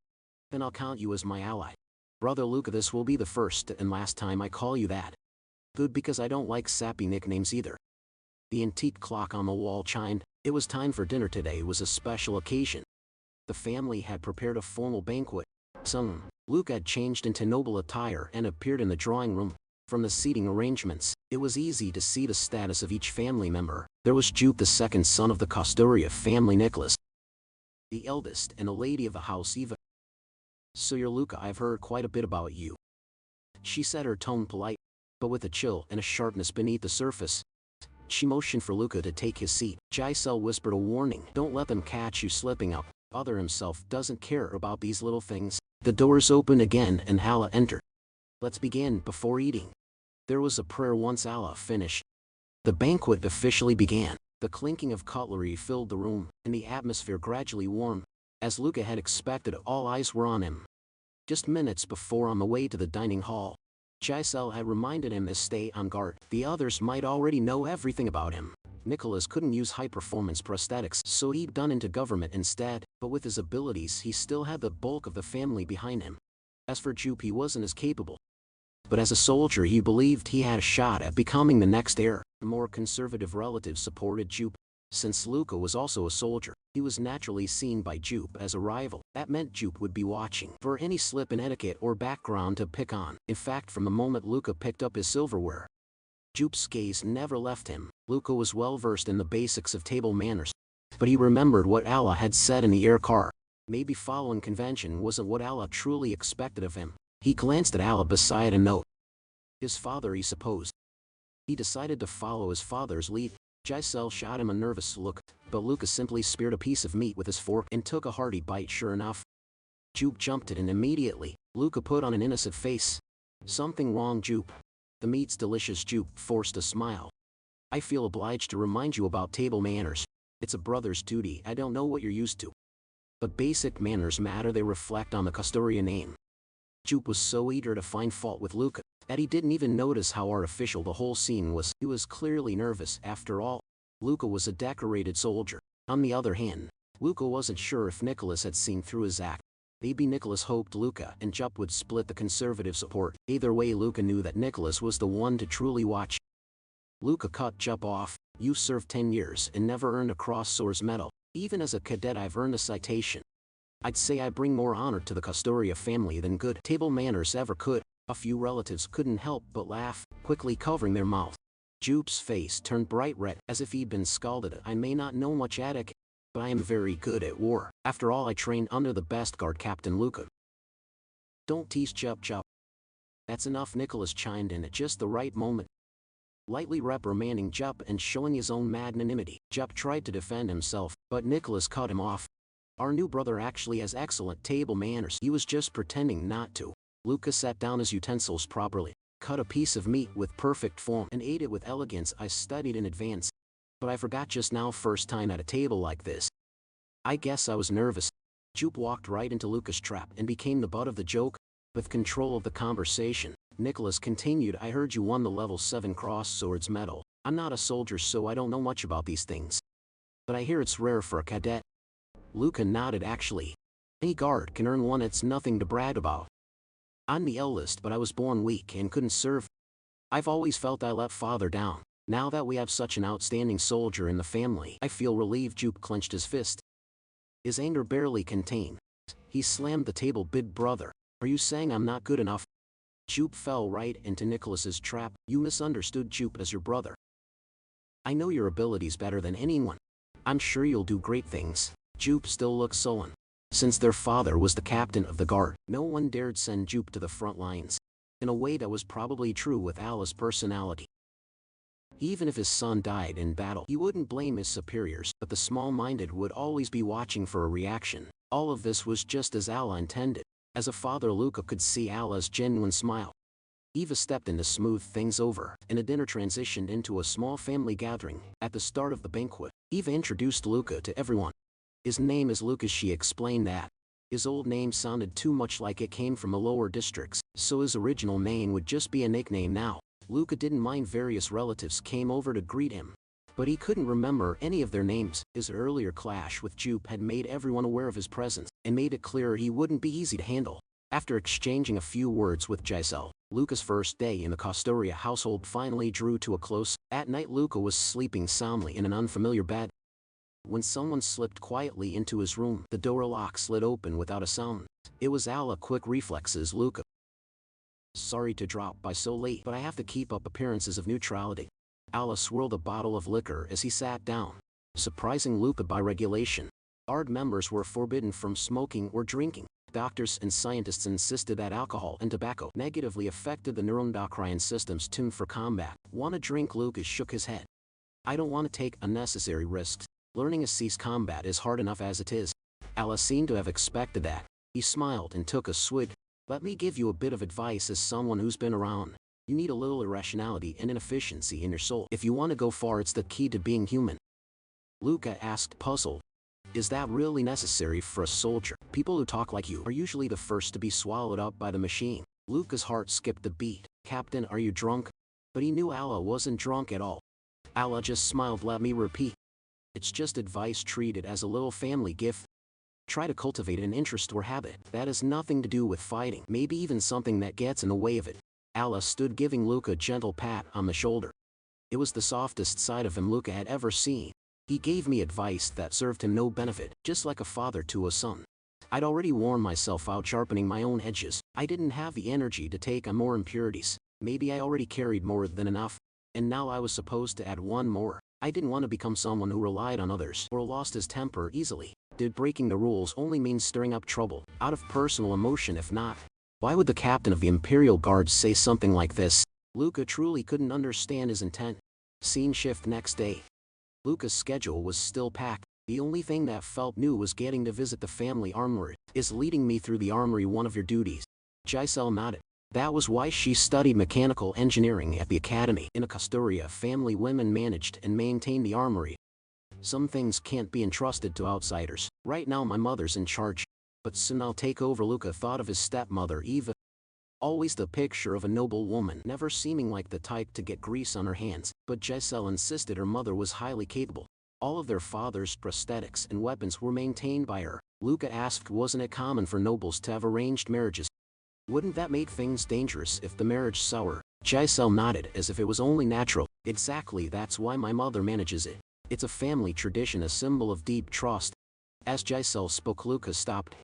Then I'll count you as my ally. Brother Luca, this will be the first and last time I call you that. Good, because I don't like sappy nicknames either. The antique clock on the wall chimed. It was time for dinner. Today was a special occasion. The family had prepared a formal banquet. Luca had changed into noble attire and appeared in the drawing room. From the seating arrangements, it was easy to see the status of each family member. There was Jupe, the second son of the Castoria family, Nicholas, the eldest, and a lady of the house, Eva. So you're Luca. I've heard quite a bit about you, she said, her tone polite, but with a chill and a sharpness beneath the surface. She motioned for Luca to take his seat. Giselle whispered a warning. Don't let them catch you slipping up. Father himself doesn't care about these little things. The doors opened again and Allah entered. Let's begin. Before eating, there was a prayer. Once Allah finished, the banquet officially began. The clinking of cutlery filled the room, and the atmosphere gradually warmed. As Luca had expected, all eyes were on him. Just minutes before, on the way to the dining hall, Giselle had reminded him to stay on guard. The others might already know everything about him. Nicholas couldn't use high-performance prosthetics, so he'd done into government instead, but with his abilities he still had the bulk of the family behind him. As for Jupe, he wasn't as capable. But as a soldier he believed he had a shot at becoming the next heir. The more conservative relatives supported Jupe. Since Luca was also a soldier, he was naturally seen by Jupe as a rival. That meant Jupe would be watching for any slip in etiquette or background to pick on. In fact, from the moment Luca picked up his silverware, Jupe's gaze never left him. Luca was well versed in the basics of table manners, but he remembered what Allah had said in the air car. Maybe following convention wasn't what Allah truly expected of him. He glanced at Allah beside a note. His father, he supposed. He decided to follow his father's lead. Giselle shot him a nervous look, but Luca simply speared a piece of meat with his fork and took a hearty bite. Sure enough, Jupe jumped it, and immediately, Luca put on an innocent face. Something wrong, Jupe? The meat's delicious. Jupe forced a smile. I feel obliged to remind you about table manners. It's a brother's duty. I don't know what you're used to, but basic manners matter. They reflect on the Custoria name. Jupe was so eager to find fault with Luca that he didn't even notice how artificial the whole scene was. He was clearly nervous. After all, Luca was a decorated soldier. On the other hand, Luca wasn't sure if Nicholas had seen through his act. Maybe Nicholas hoped Luca and Jupe would split the conservative support. Either way, Luca knew that Nicholas was the one to truly watch. Luca cut Jupe off. You served 10 years and never earned a Cross Swords medal. Even as a cadet I've earned a citation. I'd say I bring more honor to the Custoria family than good table manners ever could. A few relatives couldn't help but laugh, quickly covering their mouth. Jupe's face turned bright red, as if he'd been scalded. I may not know much etiquette, but I am very good at war. After all, I trained under the best guard, Captain Luca. Don't tease Jupe. That's enough. Nicholas chimed in at just the right moment, lightly reprimanding Jupe and showing his own magnanimity. Jupe tried to defend himself, but Nicholas cut him off. Our new brother actually has excellent table manners. He was just pretending not to. Luca sat down his utensils properly, cut a piece of meat with perfect form, and ate it with elegance. I studied in advance, but I forgot just now. First time at a table like this. I guess I was nervous. Jupe walked right into Luca's trap and became the butt of the joke. With control of the conversation, Nicholas continued. I heard you won the level 7 Cross Swords medal. I'm not a soldier, so I don't know much about these things, but I hear it's rare for a cadet. Luca nodded. Actually, any guard can earn one. It's nothing to brag about. I'm the eldest, but I was born weak and couldn't serve. I've always felt I let father down. Now that we have such an outstanding soldier in the family, I feel relieved. Jupe clenched his fist, his anger barely contained. He slammed the table. Big brother, are you saying I'm not good enough? Jupe fell right into Nicholas's trap. You misunderstood Jupe as your brother. I know your abilities better than anyone. I'm sure you'll do great things. Jupe still looked sullen. Since their father was the captain of the guard, no one dared send Jupe to the front lines. In a way, that was probably true with Allah's personality. Even if his son died in battle, he wouldn't blame his superiors, but the small-minded would always be watching for a reaction. All of this was just as Allah intended. As a father, Luca could see Allah's genuine smile. Eva stepped in to smooth things over, and the dinner transitioned into a small family gathering. At the start of the banquet, Eva introduced Luca to everyone. His name is Lucas. She explained that his old name sounded too much like it came from the lower districts, so his original name would just be a nickname now. Luca didn't mind. Various relatives came over to greet him, but he couldn't remember any of their names. His earlier clash with Jupe had made everyone aware of his presence, and made it clear he wouldn't be easy to handle. After exchanging a few words with Giselle, Luca's first day in the Custoria household finally drew to a close. At night, Luca was sleeping soundly in an unfamiliar bed, when someone slipped quietly into his room. The door lock slid open without a sound. It was Allah. Quick reflexes. Luca. Sorry to drop by so late, but I have to keep up appearances of neutrality. Allah swirled a bottle of liquor as he sat down. Surprising Luca, by regulation, guard members were forbidden from smoking or drinking. Doctors and scientists insisted that alcohol and tobacco negatively affected the neuroendocrine systems tuned for combat. Want a drink? Lucas shook his head. I don't want to take unnecessary risks. Learning to cease combat is hard enough as it is. Allah seemed to have expected that. He smiled and took a swig. Let me give you a bit of advice as someone who's been around. You need a little irrationality and inefficiency in your soul. If you want to go far, it's the key to being human. Luca asked, puzzled. Is that really necessary for a soldier? People who talk like you are usually the first to be swallowed up by the machine. Luca's heart skipped a beat. Captain, are you drunk? But he knew Allah wasn't drunk at all. Allah just smiled. Let me repeat. It's just advice treated as a little family gift. Try to cultivate an interest or habit that has nothing to do with fighting, maybe even something that gets in the way of it. Allah stood, giving Luca a gentle pat on the shoulder. It was the softest side of him Luca had ever seen. He gave me advice that served him no benefit, just like a father to a son. I'd already worn myself out sharpening my own edges. I didn't have the energy to take on more impurities. Maybe I already carried more than enough. And now I was supposed to add one more. I didn't want to become someone who relied on others or lost his temper easily. Did breaking the rules only mean stirring up trouble, out of personal emotion? If not, why would the captain of the Imperial Guards say something like this? Luca truly couldn't understand his intent. Scene shift next day. Luca's schedule was still packed. The only thing that felt new was getting to visit the family armory. Is leading me through the armory one of your duties? Giselle nodded. That was why she studied mechanical engineering at the academy. In Astoria, family women managed and maintained the armory. Some things can't be entrusted to outsiders. Right now my mother's in charge. But soon I'll take over. Luca thought of his stepmother Eva. Always the picture of a noble woman, never seeming like the type to get grease on her hands, but Giselle insisted her mother was highly capable. All of their father's prosthetics and weapons were maintained by her. Luca asked, wasn't it common for nobles to have arranged marriages? Wouldn't that make things dangerous if the marriage sour? Giselle nodded as if it was only natural. Exactly, that's why my mother manages it. It's a family tradition, a symbol of deep trust. As Giselle spoke, Luca stopped,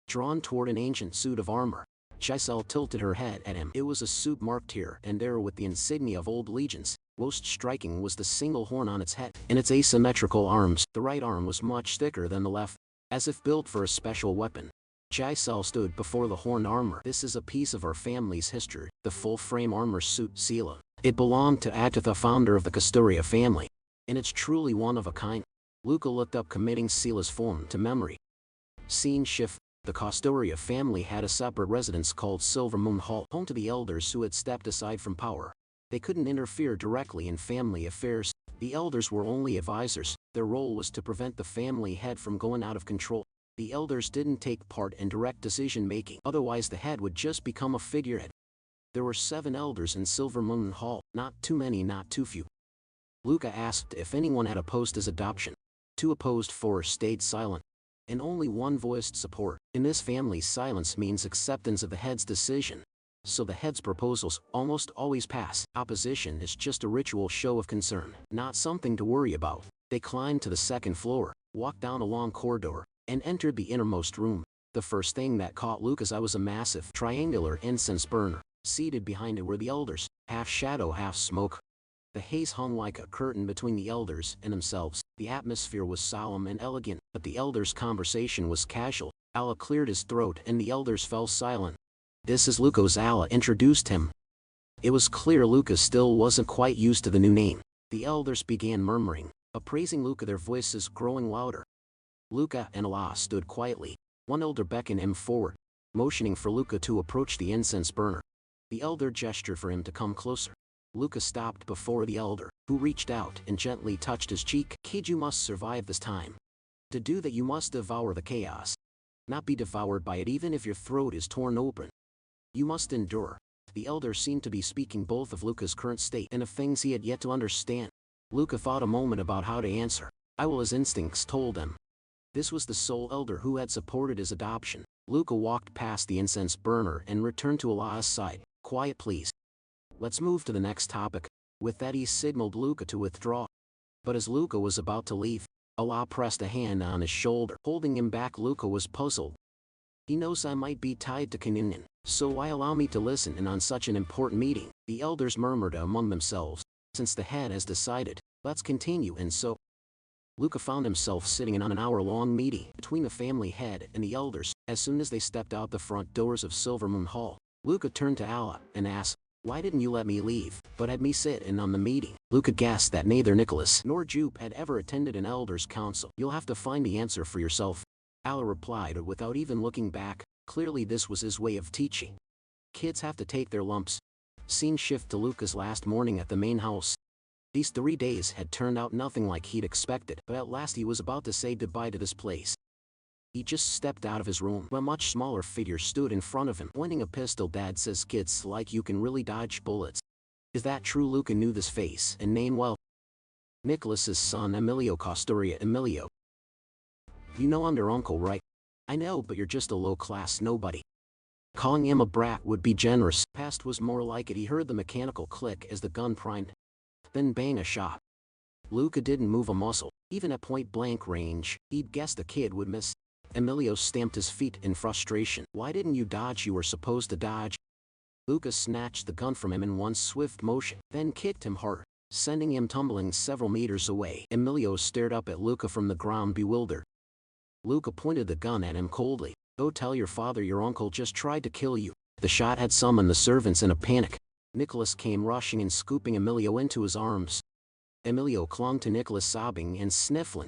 drawn toward an ancient suit of armor. Giselle tilted her head at him. It was a suit marked here and there with the insignia of old legions. Most striking was the single horn on its head and its asymmetrical arms. The right arm was much thicker than the left, as if built for a special weapon. Giselle stood before the horned armor. This is a piece of our family's history, the full-frame armor suit Sela. It belonged to Agatha, founder of the Castoria family, and it's truly one of a kind. Luca looked up, committing Sela's form to memory. Scene shift. The Castoria family had a separate residence called Silver Moon Hall, home to the elders who had stepped aside from power. They couldn't interfere directly in family affairs. The elders were only advisors. Their role was to prevent the family head from going out of control. The elders didn't take part in direct decision-making, otherwise the head would just become a figurehead. There were 7 elders in Silver Moon Hall, not too many, not too few. Luca asked if anyone had opposed his adoption. 2 opposed, 4 stayed silent, and only 1 voiced support. In this family, silence means acceptance of the head's decision. So the head's proposals almost always pass. Opposition is just a ritual show of concern, not something to worry about. They climbed to the 2nd floor, walked down a long corridor, and entered the innermost room. The first thing that caught Luca's eye was a massive, triangular incense burner. Seated behind it were the elders, half shadow, half smoke. The haze hung like a curtain between the elders and themselves. The atmosphere was solemn and elegant, but the elders' conversation was casual. Allah cleared his throat and the elders fell silent. This is Luca's. Allah introduced him. It was clear Luca still wasn't quite used to the new name. The elders began murmuring, appraising Luca, their voices growing louder. Luca and Allah stood quietly. One elder beckoned him forward, motioning for Luca to approach the incense burner. The elder gestured for him to come closer. Luca stopped before the elder, who reached out and gently touched his cheek. Kid, you must survive this time. To do that you must devour the chaos. Not be devoured by it even if your throat is torn open. You must endure. The elder seemed to be speaking both of Luca's current state and of things he had yet to understand. Luca thought a moment about how to answer. I will, his instincts told him. This was the sole elder who had supported his adoption. Luca walked past the incense burner and returned to Allah's side. Quiet, please. Let's move to the next topic. With that he signaled Luca to withdraw. But as Luca was about to leave, Allah pressed a hand on his shoulder, holding him back. Luca was puzzled. He knows I might be tied to communion, so why allow me to listen in on such an important meeting? The elders murmured among themselves. Since the head has decided, let's continue. And so Luca found himself sitting in on an hour-long meeting between the family head and the elders. As soon as they stepped out the front doors of Silver Moon Hall, Luca turned to Allah and asked, why didn't you let me leave, but had me sit in on the meeting? Luca guessed that neither Nicholas nor Jupe had ever attended an elders' council. You'll have to find the answer for yourself. Allah replied without even looking back. Clearly this was his way of teaching. Kids have to take their lumps. Scene shift to Luca's last morning at the main house. These 3 days had turned out nothing like he'd expected, but at last he was about to say goodbye to this place. He just stepped out of his room. A much smaller figure stood in front of him, pointing a pistol. Dad says kids like you can really dodge bullets. Is that true? Luca knew this face and name well. Nicholas's son, Emilio Costoria. Emilio. You know I'm their uncle, right? I know, but you're just a low-class nobody. Calling him a brat would be generous. Past was more like it. He heard the mechanical click as the gun primed. Then bang, a shot. Luca didn't move a muscle. Even at point-blank range, he'd guessed the kid would miss. Emilio stamped his feet in frustration. Why didn't you dodge? You were supposed to dodge. Luca snatched the gun from him in one swift motion, then kicked him hard, sending him tumbling several meters away. Emilio stared up at Luca from the ground, bewildered. Luca pointed the gun at him coldly. Go tell your father your uncle just tried to kill you. The shot had summoned the servants in a panic. Nicholas came rushing and scooping Emilio into his arms. Emilio clung to Nicholas, sobbing and sniffling.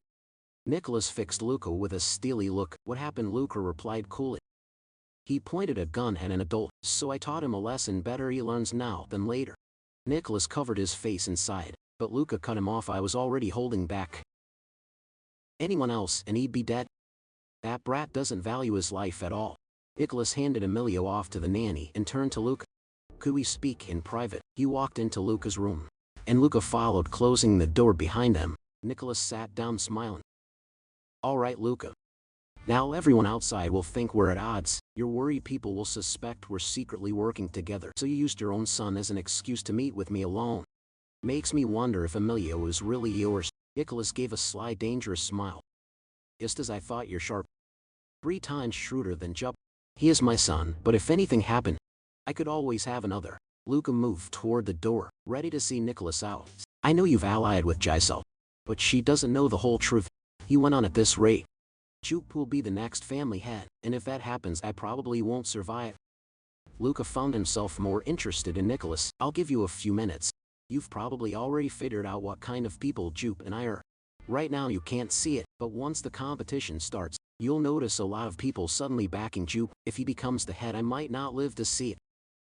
Nicholas fixed Luca with a steely look. What happened? Luca replied coolly. He pointed a gun at an adult, so I taught him a lesson. Better he learns now than later. Nicholas covered his face and sighed, but Luca cut him off. I was already holding back. Anyone else and he'd be dead. That brat doesn't value his life at all. Nicholas handed Emilio off to the nanny and turned to Luca. Could we speak in private? He walked into Luca's room, and Luca followed, closing the door behind them. Nicholas sat down, smiling. All right, Luca. Now everyone outside will think we're at odds. You're worried people will suspect we're secretly working together, so you used your own son as an excuse to meet with me alone. Makes me wonder if Emilio is really yours. Nicholas gave a sly, dangerous smile. Just as I thought. You're sharp. 3 times shrewder than Jup. He is my son, but if anything happened, I could always have another. Luca moved toward the door, ready to see Nicholas out. I know you've allied with Giselle, but she doesn't know the whole truth. He went on. At this rate, Jup will be the next family head, and if that happens, I probably won't survive. Luca found himself more interested in Nicholas. I'll give you a few minutes. You've probably already figured out what kind of people Jup and I are. Right now you can't see it, but once the competition starts, you'll notice a lot of people suddenly backing Jup. If he becomes the head, I might not live to see it.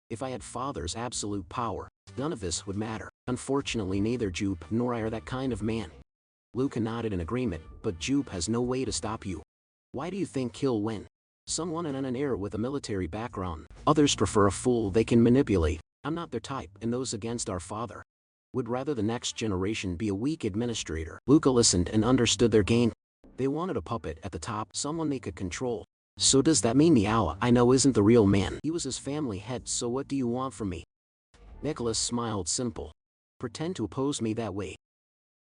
If I had father's absolute power, none of this would matter. Unfortunately, neither Jup nor I are that kind of man. Luca nodded in agreement, but Jup has no way to stop you. Why do you think he'll win? Someone and an heir with a military background. Others prefer a fool they can manipulate. I'm not their type, and those against our father would rather the next generation be a weak administrator. Luca listened and understood their game. They wanted a puppet at the top, someone they could control. So does that mean the ally I know isn't the real man? He was his family head, so what do you want from me? Nicholas smiled. Simple. Pretend to oppose me that way.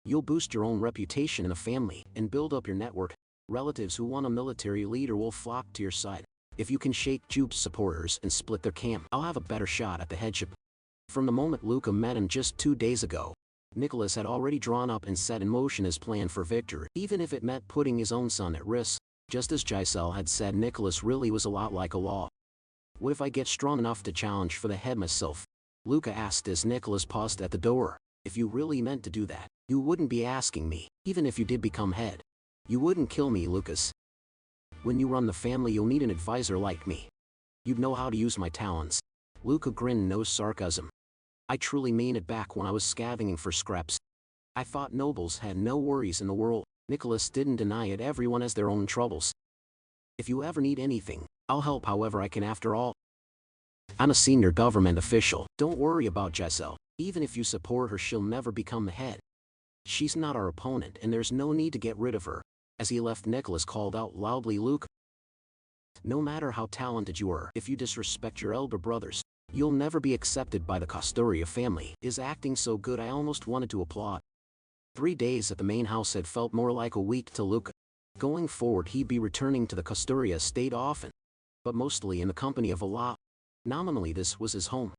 You'll boost your own reputation in the family and build up your network. Relatives who want a military leader will flock to your side. If you can shake Jup's supporters and split their camp, I'll have a better shot at the headship. From the moment Luca met him just 2 days ago, Nicholas had already drawn up and set in motion his plan for victory, even if it meant putting his own son at risk. Just as Giselle had said, Nicholas really was a lot like a law. What if I get strong enough to challenge for the head myself? Luca asked as Nicholas paused at the door. If you really meant to do that, you wouldn't be asking me. Even if you did become head, you wouldn't kill me, Lucas. When you run the family, you'll need an advisor like me. You'd know how to use my talents. Luca grinned, no sarcasm. I truly mean it. Back when I was scavenging for scraps, I thought nobles had no worries in the world. Nicholas didn't deny it. Everyone has their own troubles. If you ever need anything, I'll help however I can. After all, I'm a senior government official. Don't worry about Giselle. Even if you support her, she'll never become the head. She's not our opponent, and there's no need to get rid of her. As he left, Nicholas called out loudly, Luke, no matter how talented you are, if you disrespect your elder brothers, you'll never be accepted by the Costoria family. Is acting so good I almost wanted to applaud. 3 days at the main house had felt more like a week to Luca. Going forward, he'd be returning to the Costoria estate often, but mostly in the company of Allah. Nominally this was his home,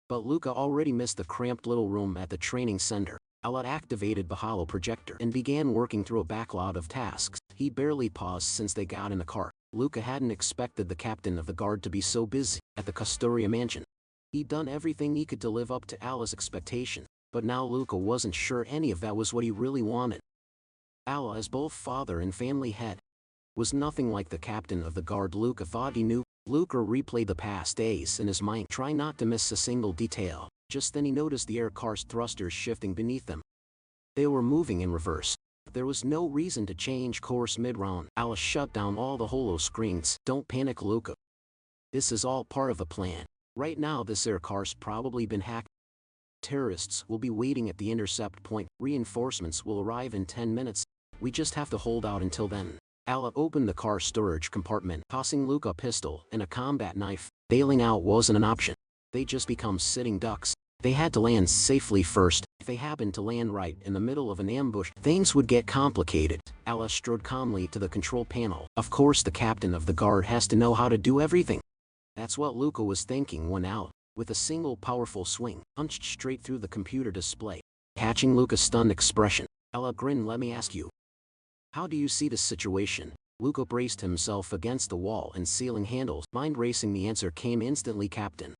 but Luca already missed the cramped little room at the training center. Allah activated the hollow projector and began working through a backlog of tasks. He barely paused since they got in the car. Luca hadn't expected the captain of the guard to be so busy at the Costoria mansion. He'd done everything he could to live up to Allah's expectation, but now Luca wasn't sure any of that was what he really wanted. Allah, as both father and family head, was nothing like the captain of the guard Luca thought he knew. Luca replayed the past days in his mind, trying not to miss a single detail. Just then he noticed the air car's thrusters shifting beneath them. They were moving in reverse. There was no reason to change course mid-round. Alice shut down all the holo screens. Don't panic, Luca. This is all part of the plan. Right now this air car's probably been hacked. Terrorists will be waiting at the intercept point. Reinforcements will arrive in 10 minutes. We just have to hold out until then. Alla opened the car storage compartment, tossing Luca a pistol and a combat knife. Bailing out wasn't an option. They just become sitting ducks. They had to land safely first. If they happened to land right in the middle of an ambush, things would get complicated. Alla strode calmly to the control panel. Of course the captain of the guard has to know how to do everything. That's what Luca was thinking when Alla, with a single powerful swing, punched straight through the computer display. Catching Luca's stunned expression, Alla grinned. Let me ask you. How do you see this situation? Luca braced himself against the wall and ceiling handles. Mind racing. The answer came instantly. Captain.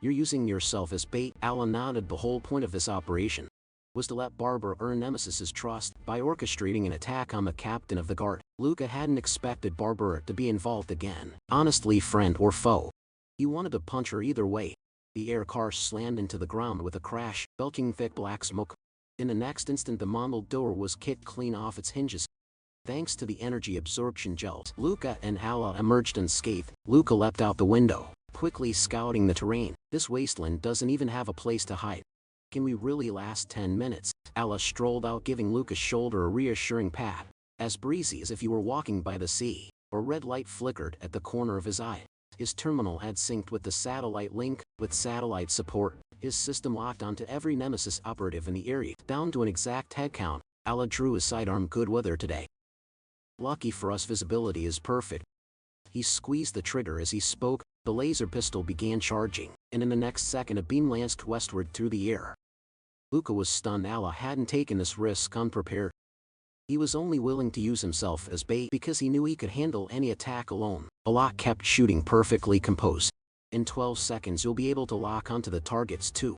You're using yourself as bait. Alla nodded. The whole point of this operation was to let Barbara earn Nemesis's trust by orchestrating an attack on the captain of the guard. Luca hadn't expected Barbara to be involved again. Honestly, friend or foe, he wanted to punch her either way. The air car slammed into the ground with a crash, belching thick black smoke. In the next instant the model door was kicked clean off its hinges. Thanks to the energy absorption gels, Luca and Alla emerged unscathed. Luca leapt out the window, quickly scouting the terrain. This wasteland doesn't even have a place to hide. Can we really last 10 minutes? Alla strolled out, giving Luca's shoulder a reassuring pat. As breezy as if you were walking by the sea. A red light flickered at the corner of his eye. His terminal had synced with the satellite link. With satellite support, his system locked onto every Nemesis operative in the area, down to an exact head count. Alla drew his sidearm. Good weather today. Lucky for us, visibility is perfect. He squeezed the trigger as he spoke. The laser pistol began charging, and in the next second a beam lanced westward through the air. Luca was stunned. Alla hadn't taken this risk unprepared. He was only willing to use himself as bait because he knew he could handle any attack alone. Alla kept shooting, perfectly composed. In 12 seconds you'll be able to lock onto the targets too.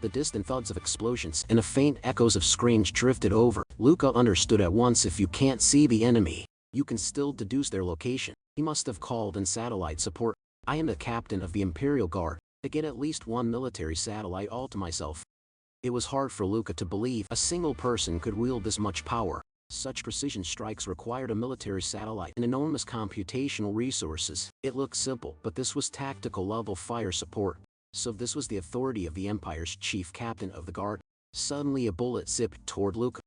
The distant thuds of explosions and the faint echoes of screams drifted over. Luca understood at once. If you can't see the enemy, you can still deduce their location. He must have called in satellite support. I am the captain of the Imperial Guard. To get at least one military satellite all to myself. It was hard for Luca to believe a single person could wield this much power. Such precision strikes required a military satellite and enormous computational resources. It looked simple, but this was tactical level fire support. So this was the authority of the Empire's chief captain of the guard. Suddenly a bullet zipped toward Luca,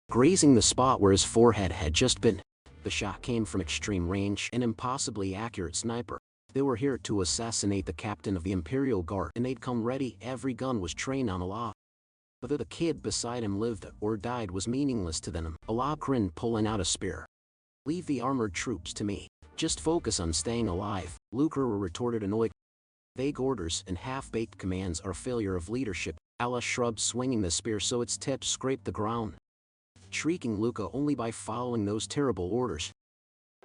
grazing the spot where his forehead had just been. The shot came from extreme range, an impossibly accurate sniper. They were here to assassinate the captain of the Imperial Guard, and they'd come ready. Every gun was trained on Allah. Whether the kid beside him lived or died was meaningless to them. Allah grinned, pulling out a spear. Leave the armored troops to me. Just focus on staying alive. Luca retorted, annoyed. Vague orders and half-baked commands are failure of leadership. Allah shrugged, swinging the spear so its tip scraped the ground. Shrieking Luca only by following those terrible orders.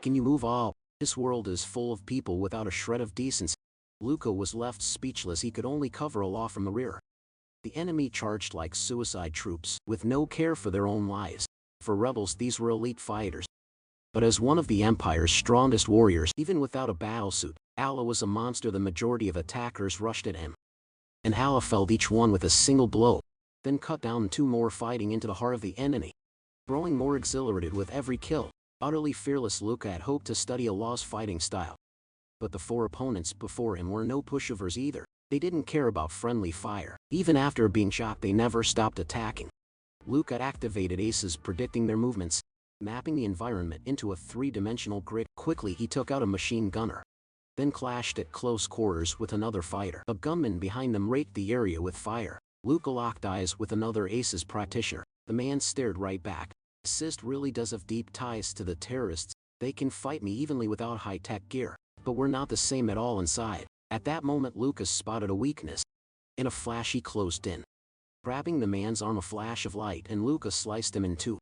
Can you move on? This world is full of people without a shred of decency. Luca was left speechless. He could only cover Allah from the rear. The enemy charged like suicide troops, with no care for their own lives. For rebels, these were elite fighters. But as one of the Empire's strongest warriors, even without a battlesuit, Allah was a monster. The majority of attackers rushed at him, and Allah felled each one with a single blow, then cut down 2 more, fighting into the heart of the enemy. Growing more exhilarated with every kill, utterly fearless, Luca had hoped to study Allah's fighting style. But the 4 opponents before him were no pushovers either. They didn't care about friendly fire. Even after being shot, they never stopped attacking. Luca activated aces, predicting their movements, mapping the environment into a 3-dimensional grid. Quickly he took out a machine gunner, then clashed at close quarters with another fighter. A gunman behind them raked the area with fire. Luca locked eyes with another aces practitioner. The man stared right back. Assist really does have deep ties to the terrorists. They can fight me evenly without high-tech gear, but we're not the same at all inside. At that moment Lucas spotted a weakness. In a flash he closed in, grabbing the man's arm. A flash of light, and Luca sliced him in 2.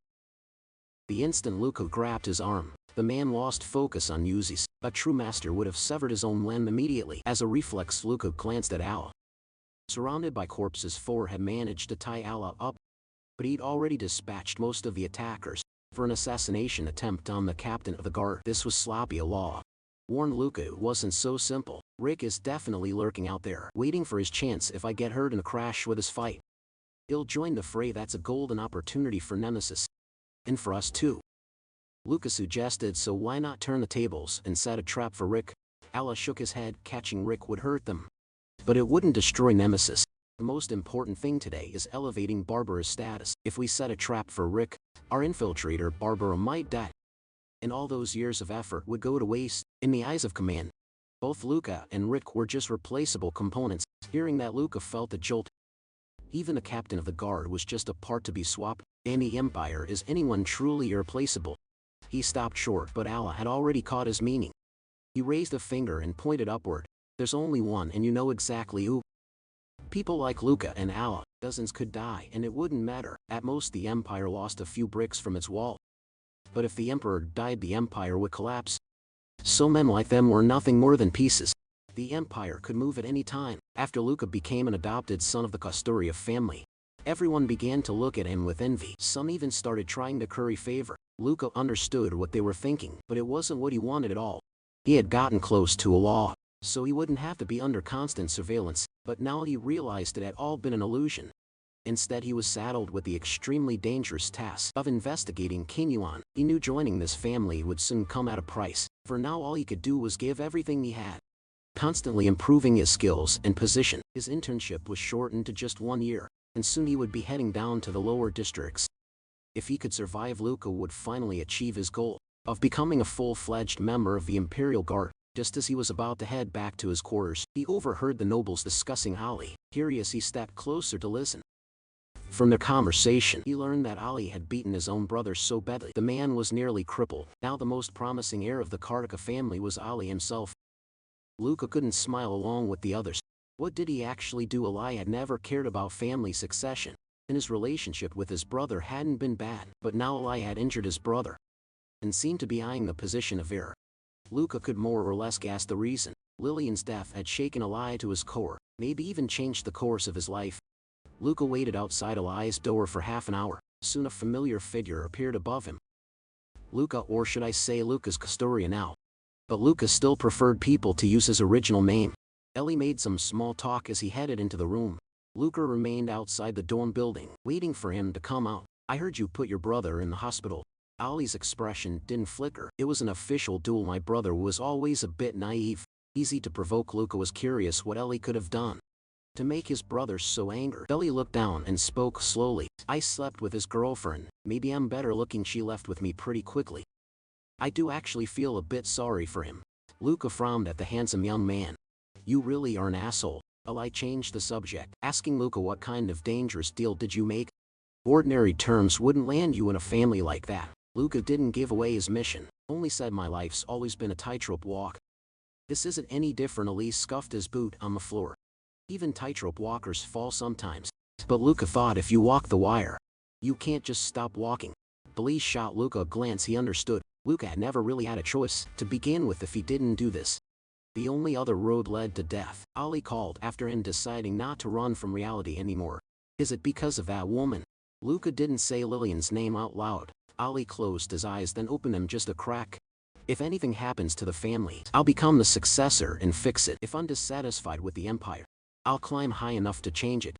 The instant Luca grabbed his arm, the man lost focus on Uzis. A true master would have severed his own limb immediately. As a reflex, Luca glanced at Allah. Surrounded by corpses, 4 had managed to tie Allah up, but he'd already dispatched most of the attackers. For an assassination attempt on the captain of the guard, this was sloppy. Allah warned Luca it wasn't so simple. Rick is definitely lurking out there, waiting for his chance if I get hurt in a crash with his fight. He'll join the fray. That's a golden opportunity for Nemesis. And for us too. Luca suggested, so why not turn the tables and set a trap for Rick? Alla shook his head. Catching Rick would hurt them. But it wouldn't destroy Nemesis. The most important thing today is elevating Barbara's status. If we set a trap for Rick, our infiltrator Barbara might die. And all those years of effort would go to waste. In the eyes of command, both Luca and Rick were just replaceable components. Hearing that, Luca felt a jolt. Even the captain of the guard was just a part to be swapped. In the Empire, is anyone truly irreplaceable? He stopped short, but Alla had already caught his meaning. He raised a finger and pointed upward. There's only one, and you know exactly who. People like Luca and Alla, dozens could die and it wouldn't matter. At most the Empire lost a few bricks from its wall. But if the Emperor died, the Empire would collapse. So men like them were nothing more than pieces. The Empire could move at any time. After Luca became an adopted son of the Castoria family, everyone began to look at him with envy. Some even started trying to curry favor. Luca understood what they were thinking, but it wasn't what he wanted at all. He had gotten close to a law, so he wouldn't have to be under constant surveillance, but now he realized it had all been an illusion. Instead, he was saddled with the extremely dangerous task of investigating King Yuan. He knew joining this family would soon come at a price. For now, all he could do was give everything he had, constantly improving his skills and position. His internship was shortened to just 1 year, and soon he would be heading down to the lower districts. If he could survive, Luca would finally achieve his goal of becoming a full-fledged member of the Imperial Guard. Just as he was about to head back to his quarters, he overheard the nobles discussing Ali. Curious, he stepped closer to listen. From their conversation, he learned that Ali had beaten his own brother so badly the man was nearly crippled. Now the most promising heir of the Kartika family was Ali himself. Luca couldn't smile along with the others. What did he actually do? Ali had never cared about family succession, and his relationship with his brother hadn't been bad. But now Ali had injured his brother, and seemed to be eyeing the position of heir. Luca could more or less guess the reason. Lillian's death had shaken Ali to his core, maybe even changed the course of his life. Luca waited outside Ali's door for half an hour. Soon a familiar figure appeared above him. Luca, or should I say Luca's Castoria now. But Luca still preferred people to use his original name. Ellie made some small talk as he headed into the room. Luca remained outside the dorm building, waiting for him to come out. I heard you put your brother in the hospital. Ali's expression didn't flicker. It was an official duel. My brother was always a bit naive. Easy to provoke. Luca was curious what Ellie could have done to make his brother so angry. Ellie looked down and spoke slowly. I slept with his girlfriend. Maybe I'm better looking. She left with me pretty quickly. I do actually feel a bit sorry for him. Luca frowned at the handsome young man. You really are an asshole. Ali changed the subject, asking Luca, what kind of dangerous deal did you make? Ordinary terms wouldn't land you in a family like that. Luca didn't give away his mission, only said my life's always been a tightrope walk. This isn't any different. Ali scuffed his boot on the floor. Even tightrope walkers fall sometimes. But Luca thought, if you walk the wire, you can't just stop walking. Belize shot Luca a glance. He understood. Luca had never really had a choice to begin with if he didn't do this. The only other road led to death. Ali called after him, deciding not to run from reality anymore. Is it because of that woman? Luca didn't say Lillian's name out loud. Ali closed his eyes, then opened them just a crack. If anything happens to the family, I'll become the successor and fix it. If I'm dissatisfied with the Empire, I'll climb high enough to change it.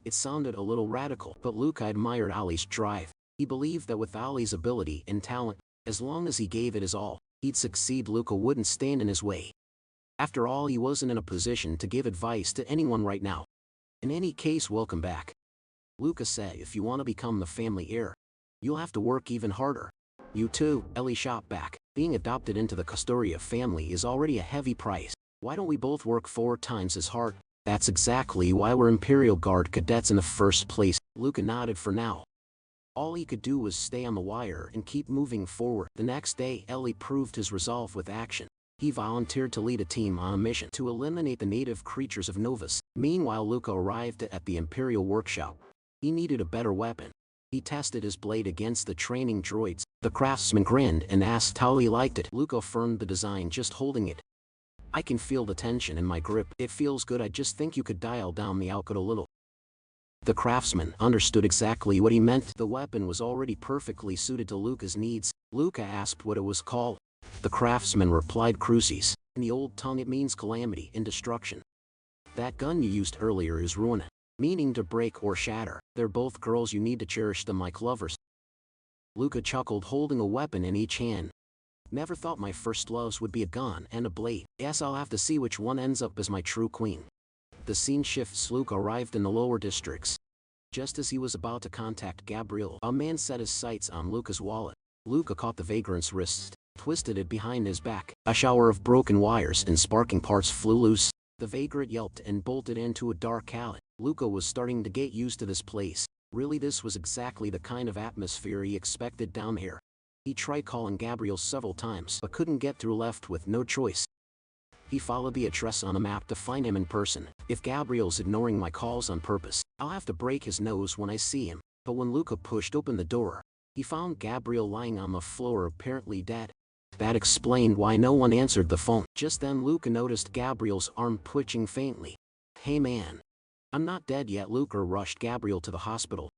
It sounded a little radical, but Luca admired Ali's drive. He believed that with Ali's ability and talent, as long as he gave it his all, he'd succeed. Luca wouldn't stand in his way. After all, he wasn't in a position to give advice to anyone right now. In any case, welcome back. Luca said, if you want to become the family heir, you'll have to work even harder. You too, Ellie shot back. Being adopted into the Castoria family is already a heavy price. Why don't we both work 4 times as hard? That's exactly why we're Imperial Guard cadets in the first place. Luca nodded. For now, all he could do was stay on the wire and keep moving forward. The next day, Ellie proved his resolve with action. He volunteered to lead a team on a mission to eliminate the native creatures of Novus. Meanwhile, Luca arrived at the Imperial workshop. He needed a better weapon. He tested his blade against the training droids. The craftsman grinned and asked how he liked it. Luca affirmed the design, just holding it. I can feel the tension in my grip. It feels good. I just think you could dial down the output a little. The craftsman understood exactly what he meant. The weapon was already perfectly suited to Luca's needs. Luca asked what it was called. The craftsman replied, Cruces. In the old tongue it means calamity and destruction. That gun you used earlier is ruin. meaning to break or shatter. They're both girls, you need to cherish them like lovers. Luca chuckled, holding a weapon in each hand. Never thought my first loves would be a gun and a blade. Guess I'll have to see which one ends up as my true queen. The scene shifts. Luca arrived in the lower districts. Just as he was about to contact Gabriel, a man set his sights on Luca's wallet. Luca caught the vagrant's wrist, twisted it behind his back. A shower of broken wires and sparking parts flew loose. The vagrant yelped and bolted into a dark alley. Luca was starting to get used to this place. Really, this was exactly the kind of atmosphere he expected down here. He tried calling Gabriel several times but couldn't get through, left with no choice. He followed the address on a map to find him in person. If Gabriel's ignoring my calls on purpose, I'll have to break his nose when I see him. But when Luca pushed open the door, he found Gabriel lying on the floor, apparently dead. That explained why no one answered the phone. Just then Luca noticed Gabriel's arm twitching faintly. "Hey man, I'm not dead yet." Luca rushed Gabriel to the hospital.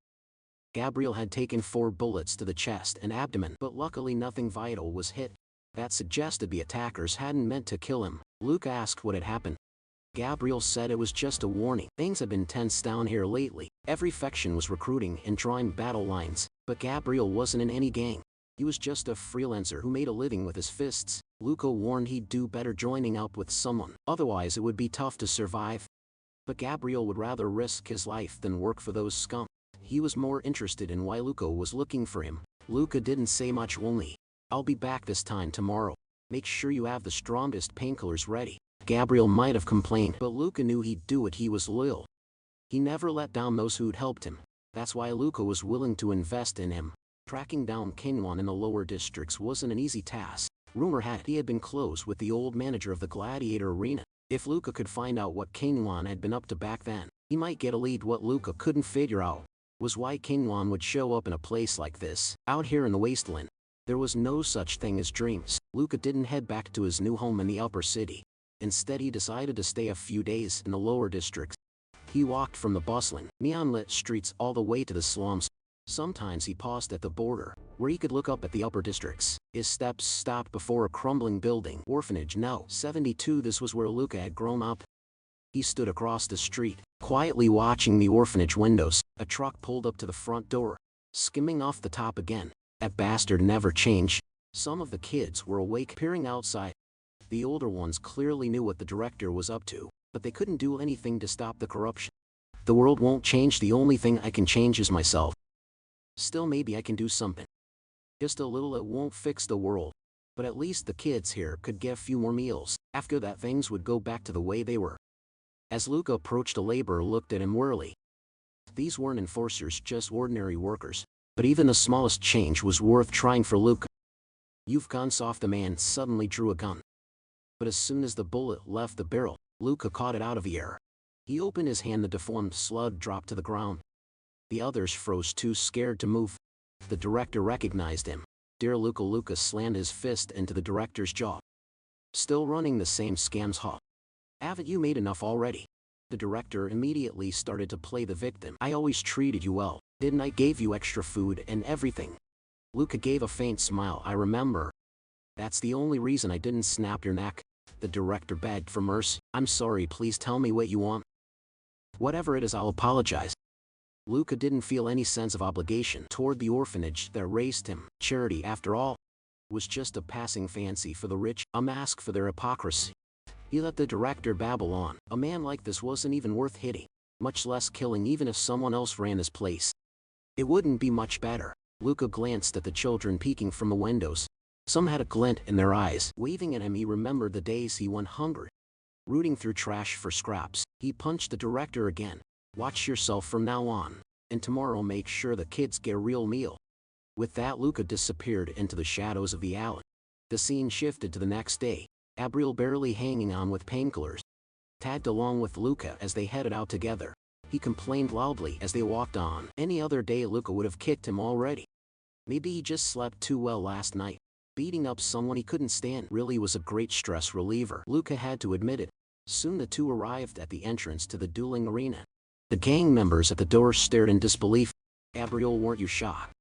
Gabriel had taken 4 bullets to the chest and abdomen, but luckily nothing vital was hit. That suggested the attackers hadn't meant to kill him. Luca asked what had happened. Gabriel said it was just a warning. Things have been tense down here lately. Every faction was recruiting and drawing battle lines, but Gabriel wasn't in any gang. He was just a freelancer who made a living with his fists. Luca warned he'd do better joining up with someone, otherwise it would be tough to survive. But Gabriel would rather risk his life than work for those scum. He was more interested in why Luca was looking for him. Luca didn't say much, only, "I'll be back this time tomorrow. Make sure you have the strongest painkillers ready." Gabriel might have complained, but Luca knew he'd do it. He was loyal. He never let down those who'd helped him. That's why Luca was willing to invest in him. Tracking down Kingwan in the lower districts wasn't an easy task. Rumor had it he had been close with the old manager of the Gladiator Arena. If Luca could find out what Kingwan had been up to back then, he might get a lead. What Luca couldn't figure out was why Kingwan would show up in a place like this, out here in the wasteland. There was no such thing as dreams. Luca didn't head back to his new home in the upper city. Instead, he decided to stay a few days in the lower districts. He walked from the bustling, neon-lit streets all the way to the slums. Sometimes he paused at the border, where he could look up at the upper districts. His steps stopped before a crumbling building. Orphanage No. 72. This was where Luca had grown up. He stood across the street, quietly watching the orphanage windows. A truck pulled up to the front door, skimming off the top again. That bastard never changed. Some of the kids were awake, peering outside. The older ones clearly knew what the director was up to, but they couldn't do anything to stop the corruption. "The world won't change. The only thing I can change is myself. Still, maybe I can do something. Just a little. It won't fix the world, but at least the kids here could get a few more meals. After that, things would go back to the way they were." As Luca approached, a laborer looked at him wearily. These weren't enforcers, just ordinary workers. But even the smallest change was worth trying for Luca. "You've gone soft." The man suddenly drew a gun. But as soon as the bullet left the barrel, Luca caught it out of the air. He opened his hand. The deformed slug dropped to the ground. The others froze, too scared to move. The director recognized him. "Dear Luca." Luca slammed his fist into the director's jaw. "Still running the same scams, huh? Haven't you made enough already?" The director immediately started to play the victim. "I always treated you well, didn't I? Gave you extra food and everything." Luca gave a faint smile. "I remember. That's the only reason I didn't snap your neck." The director begged for mercy. "I'm sorry, please tell me what you want. Whatever it is, I'll apologize." Luca didn't feel any sense of obligation toward the orphanage that raised him. Charity, after all, was just a passing fancy for the rich, a mask for their hypocrisy. He let the director babble on. A man like this wasn't even worth hitting, much less killing. Even if someone else ran his place, it wouldn't be much better. Luca glanced at the children peeking from the windows. Some had a glint in their eyes. Waving at him, he remembered the days he went hungry, rooting through trash for scraps. He punched the director again. "Watch yourself from now on, and tomorrow make sure the kids get a real meal." With that, Luca disappeared into the shadows of the alley. The scene shifted to the next day. Gabriel, barely hanging on with painkillers, tagged along with Luca as they headed out together. He complained loudly as they walked on. Any other day, Luca would have kicked him already. Maybe he just slept too well last night. Beating up someone he couldn't stand really was a great stress reliever. Luca had to admit it. Soon the two arrived at the entrance to the dueling arena. The gang members at the door stared in disbelief. "Gabriel, weren't you shocked?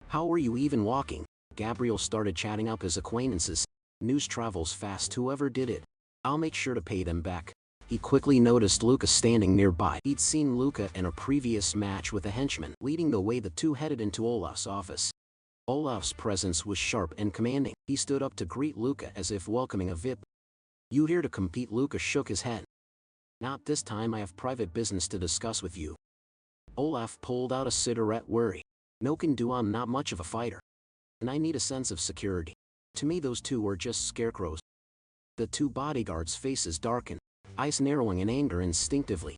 How were you even walking?" Gabriel started chatting up his acquaintances. "News travels fast. Whoever did it, I'll make sure to pay them back." He quickly noticed Luca standing nearby. He'd seen Luca in a previous match with a henchman. Leading the way, the two headed into Olaf's office. Olaf's presence was sharp and commanding. He stood up to greet Luca as if welcoming a VIP. "You here to compete?" Luca shook his head. "Not this time, I have private business to discuss with you." Olaf pulled out a cigarette, worry. "No can do, I'm not much of a fighter. And I need a sense of security. To me those two are just scarecrows." The two bodyguards' faces darkened, eyes narrowing in anger instinctively.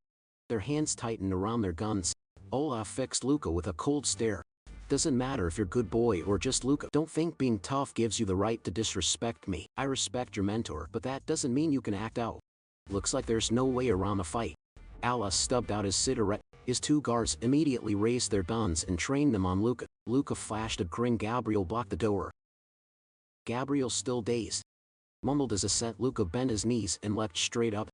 Their hands tightened around their guns. Olaf fixed Luca with a cold stare. "Doesn't matter if you're good boy or just Luca. Don't think being tough gives you the right to disrespect me. I respect your mentor, but that doesn't mean you can act out. Looks like there's no way around a fight." Allah stubbed out his cigarette. His two guards immediately raised their guns and trained them on Luca. Luca flashed a grin. Gabriel blocked the door. Gabriel, still dazed, mumbled his assent. Luca bent his knees and leapt straight up.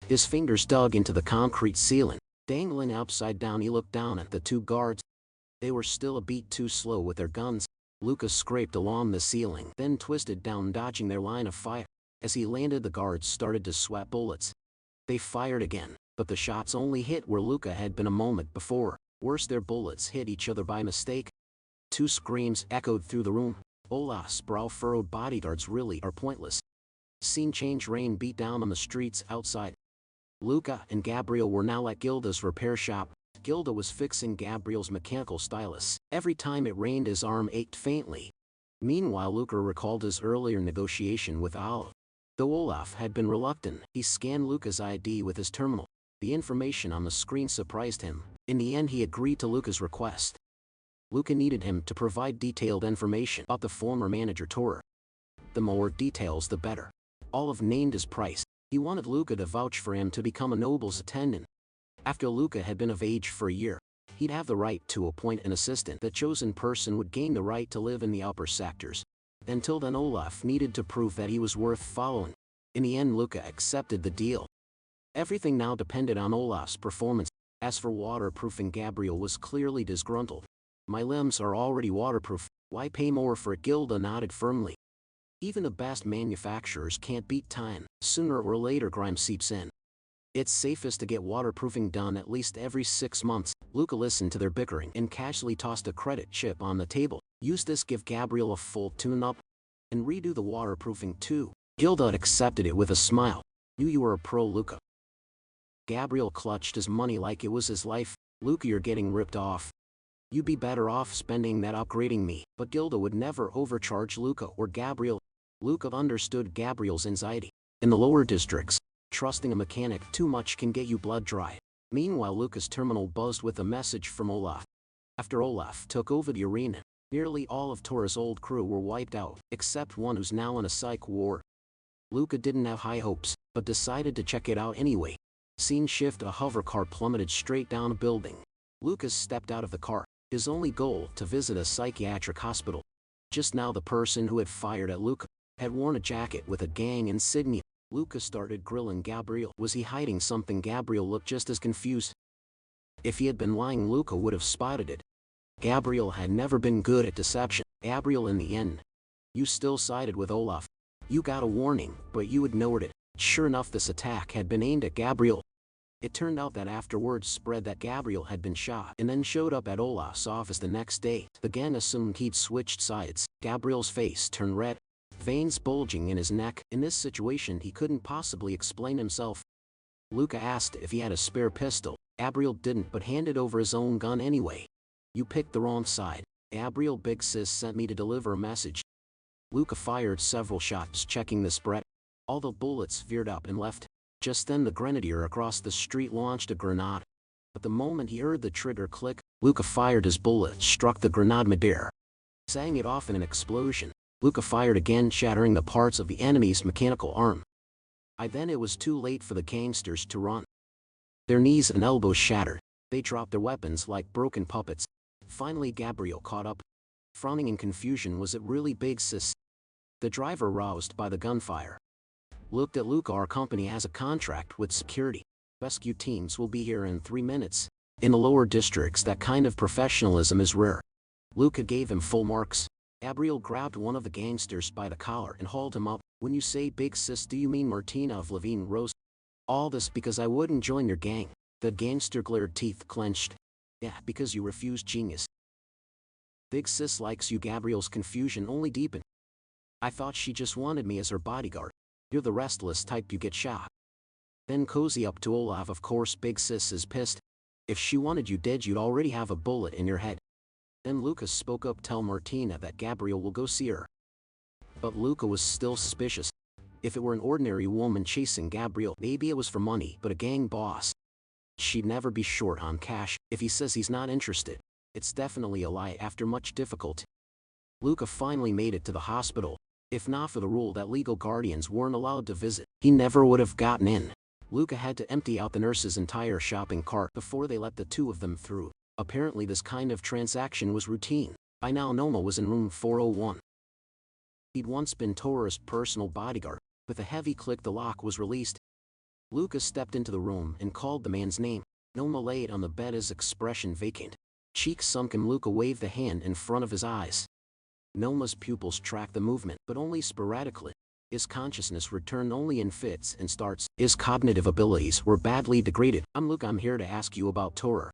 His fingers dug into the concrete ceiling. Dangling upside down, he looked down at the two guards. They were still a beat too slow with their guns. Luca scraped along the ceiling, then twisted down, dodging their line of fire. As he landed, the guards started to sweat bullets. They fired again, but the shots only hit where Luca had been a moment before. Worse, their bullets hit each other by mistake. Two screams echoed through the room. Olaf's brow furrowed. Bodyguards really are pointless. Scene change. Rain beat down on the streets outside. Luca and Gabriel were now at Gilda's repair shop. Gilda was fixing Gabriel's mechanical stylus. Every time it rained, his arm ached faintly. Meanwhile, Luca recalled his earlier negotiation with Olive. Though Olaf had been reluctant, he scanned Luca's ID with his terminal. The information on the screen surprised him. In the end, he agreed to Luca's request. Luca needed him to provide detailed information about the former manager Tor. The more details, the better. Olive named his price. He wanted Luca to vouch for him to become a noble's attendant. After Luca had been of age for a year, he'd have the right to appoint an assistant. The chosen person would gain the right to live in the upper sectors. Until then, Olaf needed to prove that he was worth following. In the end, Luca accepted the deal. Everything now depended on Olaf's performance. As for waterproofing, Gabriel was clearly disgruntled. "My limbs are already waterproof. Why pay more for it?" Gilda nodded firmly. Even the best manufacturers can't beat time. Sooner or later, grime seeps in. It's safest to get waterproofing done at least every 6 months. Luca listened to their bickering and casually tossed a credit chip on the table. "Use this, give Gabriel a full tune-up, and redo the waterproofing too." Gilda accepted it with a smile. "Knew you were a pro, Luca." Gabriel clutched his money like it was his life. "Luca, you're getting ripped off. You'd be better off spending that upgrading me." But Gilda would never overcharge Luca or Gabriel. Luca understood Gabriel's anxiety. In the lower districts, trusting a mechanic too much can get you blood dry. Meanwhile, Luca's terminal buzzed with a message from Olaf. After Olaf took over the arena, nearly all of Tora's old crew were wiped out, except one who's now in a psych ward. Luca didn't have high hopes, but decided to check it out anyway. Scene shift. A hover car plummeted straight down a building. Lucas stepped out of the car, his only goal to visit a psychiatric hospital. Just now, the person who had fired at Luca had worn a jacket with a gang insignia. Luca started grilling Gabriel. Was he hiding something? Gabriel looked just as confused. If he had been lying, Luca would have spotted it. Gabriel had never been good at deception. "Gabriel, in the end, you still sided with Olaf. You got a warning, but you ignored it." Sure enough, this attack had been aimed at Gabriel. It turned out that afterwards spread that Gabriel had been shot and then showed up at Olaf's office the next day. The gang assumed he'd switched sides. Gabriel's face turned red, veins bulging in his neck. In this situation, he couldn't possibly explain himself. Luca asked if he had a spare pistol. Gabriel didn't, but handed over his own gun anyway. "You picked the wrong side. Gabriel, big sis sent me to deliver a message." Luca fired several shots, checking the spread. All the bullets veered up and left. Just then, the grenadier across the street launched a grenade. But the moment he heard the trigger click, Luca fired. His bullet struck the grenade midair, setting it off in an explosion. Luca fired again, shattering the parts of the enemy's mechanical arm. Then it was too late for the gangsters to run. Their knees and elbows shattered. They dropped their weapons like broken puppets. Finally, Gabriel caught up. Frowning in confusion. "Was it really, big sis?" The driver, roused by the gunfire, looked at Luca. "Our company has a contract with security. Rescue teams will be here in 3 minutes. In the lower districts, that kind of professionalism is rare." Luca gave him full marks. Gabriel grabbed one of the gangsters by the collar and hauled him up. "When you say big sis, do you mean Martina of Levine Rose?" All this because I wouldn't join your gang. The gangster glared, teeth clenched. Yeah, because you refused, genius. Big sis likes you. Gabriel's confusion only deepened. I thought she just wanted me as her bodyguard. You're the restless type, you get shot. Then cozy up to Olaf. Of course big sis is pissed. If she wanted you dead you'd already have a bullet in your head. Then Lucas spoke up. Tell Martina that Gabriel will go see her. But Luca was still suspicious. If it were an ordinary woman chasing Gabriel, maybe it was for money, but a gang boss, she'd never be short on cash. If he says he's not interested, it's definitely a lie. After much difficulty, Luca finally made it to the hospital. If not for the rule that legal guardians weren't allowed to visit, he never would have gotten in. Luca had to empty out the nurse's entire shopping cart before they let the two of them through. Apparently this kind of transaction was routine. By now Noma was in room 401. He'd once been Tora's personal bodyguard. With a heavy click the lock was released. Luca stepped into the room and called the man's name. Noma laid on the bed, his expression vacant. Cheeks sunken. Luca waved the hand in front of his eyes. Noma's pupils tracked the movement, but only sporadically. His consciousness returned only in fits and starts. His cognitive abilities were badly degraded. I'm Luca. I'm here to ask you about Tora,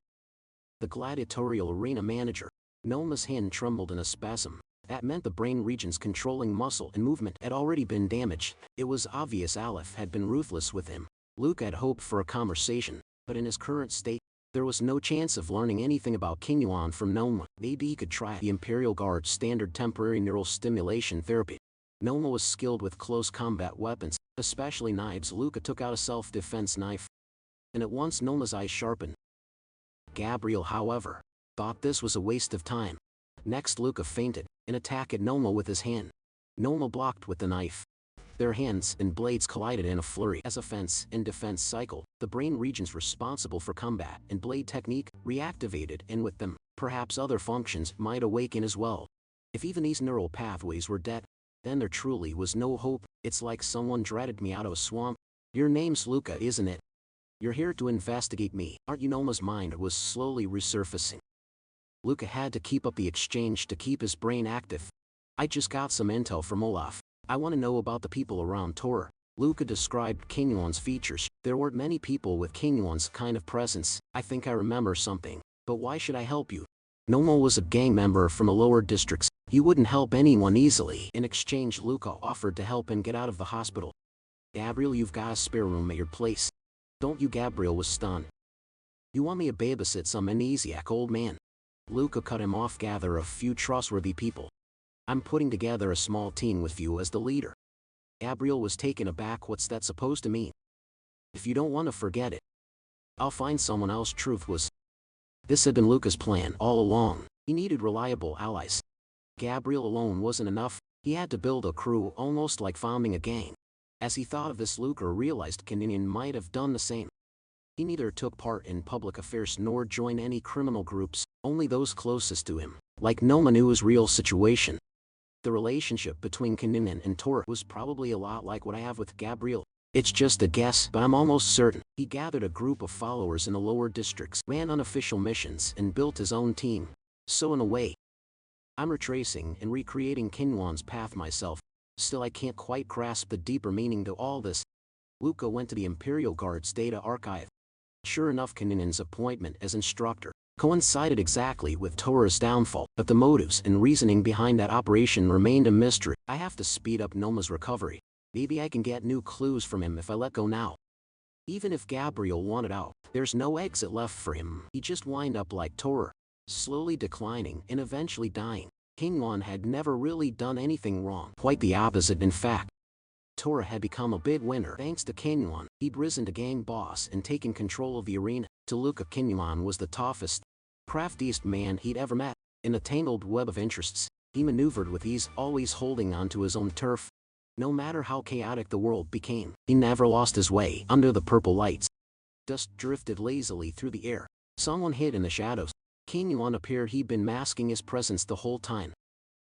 the gladiatorial arena manager. Noma's hand trembled in a spasm. That meant the brain regions controlling muscle and movement had already been damaged. It was obvious Aleph had been ruthless with him. Luca had hoped for a conversation, but in his current state, there was no chance of learning anything about King Yuan from Noma. Maybe he could try the Imperial Guard's standard temporary neural stimulation therapy. Noma was skilled with close combat weapons, especially knives. Luca took out a self-defense knife, and at once Noma's eyes sharpened. Gabriel, however, thought this was a waste of time. Next Luca feinted an attack at Noma with his hand. Noma blocked with the knife. Their hands and blades collided in a flurry. As offense and defense cycle, the brain regions responsible for combat and blade technique reactivated, and with them, perhaps other functions might awaken as well. If even these neural pathways were dead, then there truly was no hope. It's like someone dragged me out of a swamp. Your name's Luca, isn't it? You're here to investigate me, aren't you? Noma's mind was slowly resurfacing. Luca had to keep up the exchange to keep his brain active. I just got some intel from Olaf. I want to know about the people around Tora. Luca described King Yuan's features. There weren't many people with King Yuan's kind of presence. I think I remember something. But why should I help you? Noma was a gang member from the lower districts. He wouldn't help anyone easily. In exchange, Luca offered to help him get out of the hospital. Gabriel, you've got a spare room at your place, don't you? Gabriel was stunned. You want me to babysit some amnesiac old man? Luca cut him off. Gather a few trustworthy people. I'm putting together a small team with you as the leader. Gabriel was taken aback. What's that supposed to mean? If you don't want to, forget it. I'll find someone else. Truth was, this had been Luca's plan all along. He needed reliable allies. Gabriel alone wasn't enough. He had to build a crew, almost like founding a gang. As he thought of this, Luca realized Kaninian might have done the same. He neither took part in public affairs nor joined any criminal groups, only those closest to him. Like Noma knew his real situation. The relationship between Kaninian and Tora was probably a lot like what I have with Gabriel. It's just a guess, but I'm almost certain. He gathered a group of followers in the lower districts, ran unofficial missions, and built his own team. So in a way, I'm retracing and recreating King Yuan's path myself. Still, I can't quite grasp the deeper meaning to all this. Luca went to the Imperial Guard's data archive. Sure enough, Kaninian's appointment as instructor coincided exactly with Tora's downfall, but the motives and reasoning behind that operation remained a mystery. I have to speed up Noma's recovery. Maybe I can get new clues from him if I let go now. Even if Gabriel wanted out, there's no exit left for him. He'd just wind up like Tora, slowly declining and eventually dying. King Yuan had never really done anything wrong. Quite the opposite, in fact. Tora had become a big winner thanks to King Yuan. He'd risen to gang boss and taken control of the arena. To Luca, King Yuan was the toughest, craftiest man he'd ever met. In a tangled web of interests, he maneuvered with ease, always holding onto his own turf. No matter how chaotic the world became, he never lost his way. Under the purple lights, dust drifted lazily through the air. Someone hid in the shadows. King Yuan appeared. He'd been masking his presence the whole time.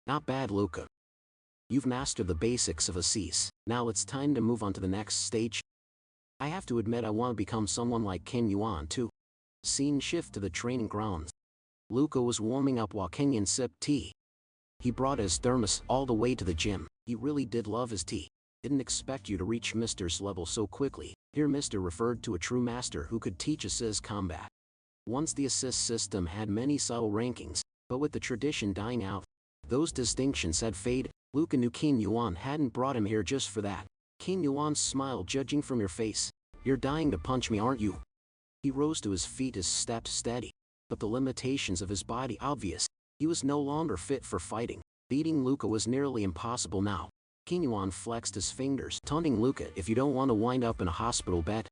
Not bad, Luca. You've mastered the basics of a cease. Now it's time to move on to the next stage. I have to admit, I want to become someone like King Yuan too. Scene shift to the training grounds. Luca was warming up while King Yuan sipped tea. He brought his thermos all the way to the gym. He really did love his tea. Didn't expect you to reach Mr.'s level so quickly. Here Mr. referred to a true master who could teach assist combat. Once the assist system had many subtle rankings, but with the tradition dying out, those distinctions had faded. Luca knew King Yuan hadn't brought him here just for that. King Yuan smiled, judging from your face. You're dying to punch me, aren't you? He rose to his feet, his steps steady, but the limitations of his body obvious. He was no longer fit for fighting. Beating Luca was nearly impossible now. King Yuan flexed his fingers, taunting Luca, if you don't want to wind up in a hospital bed,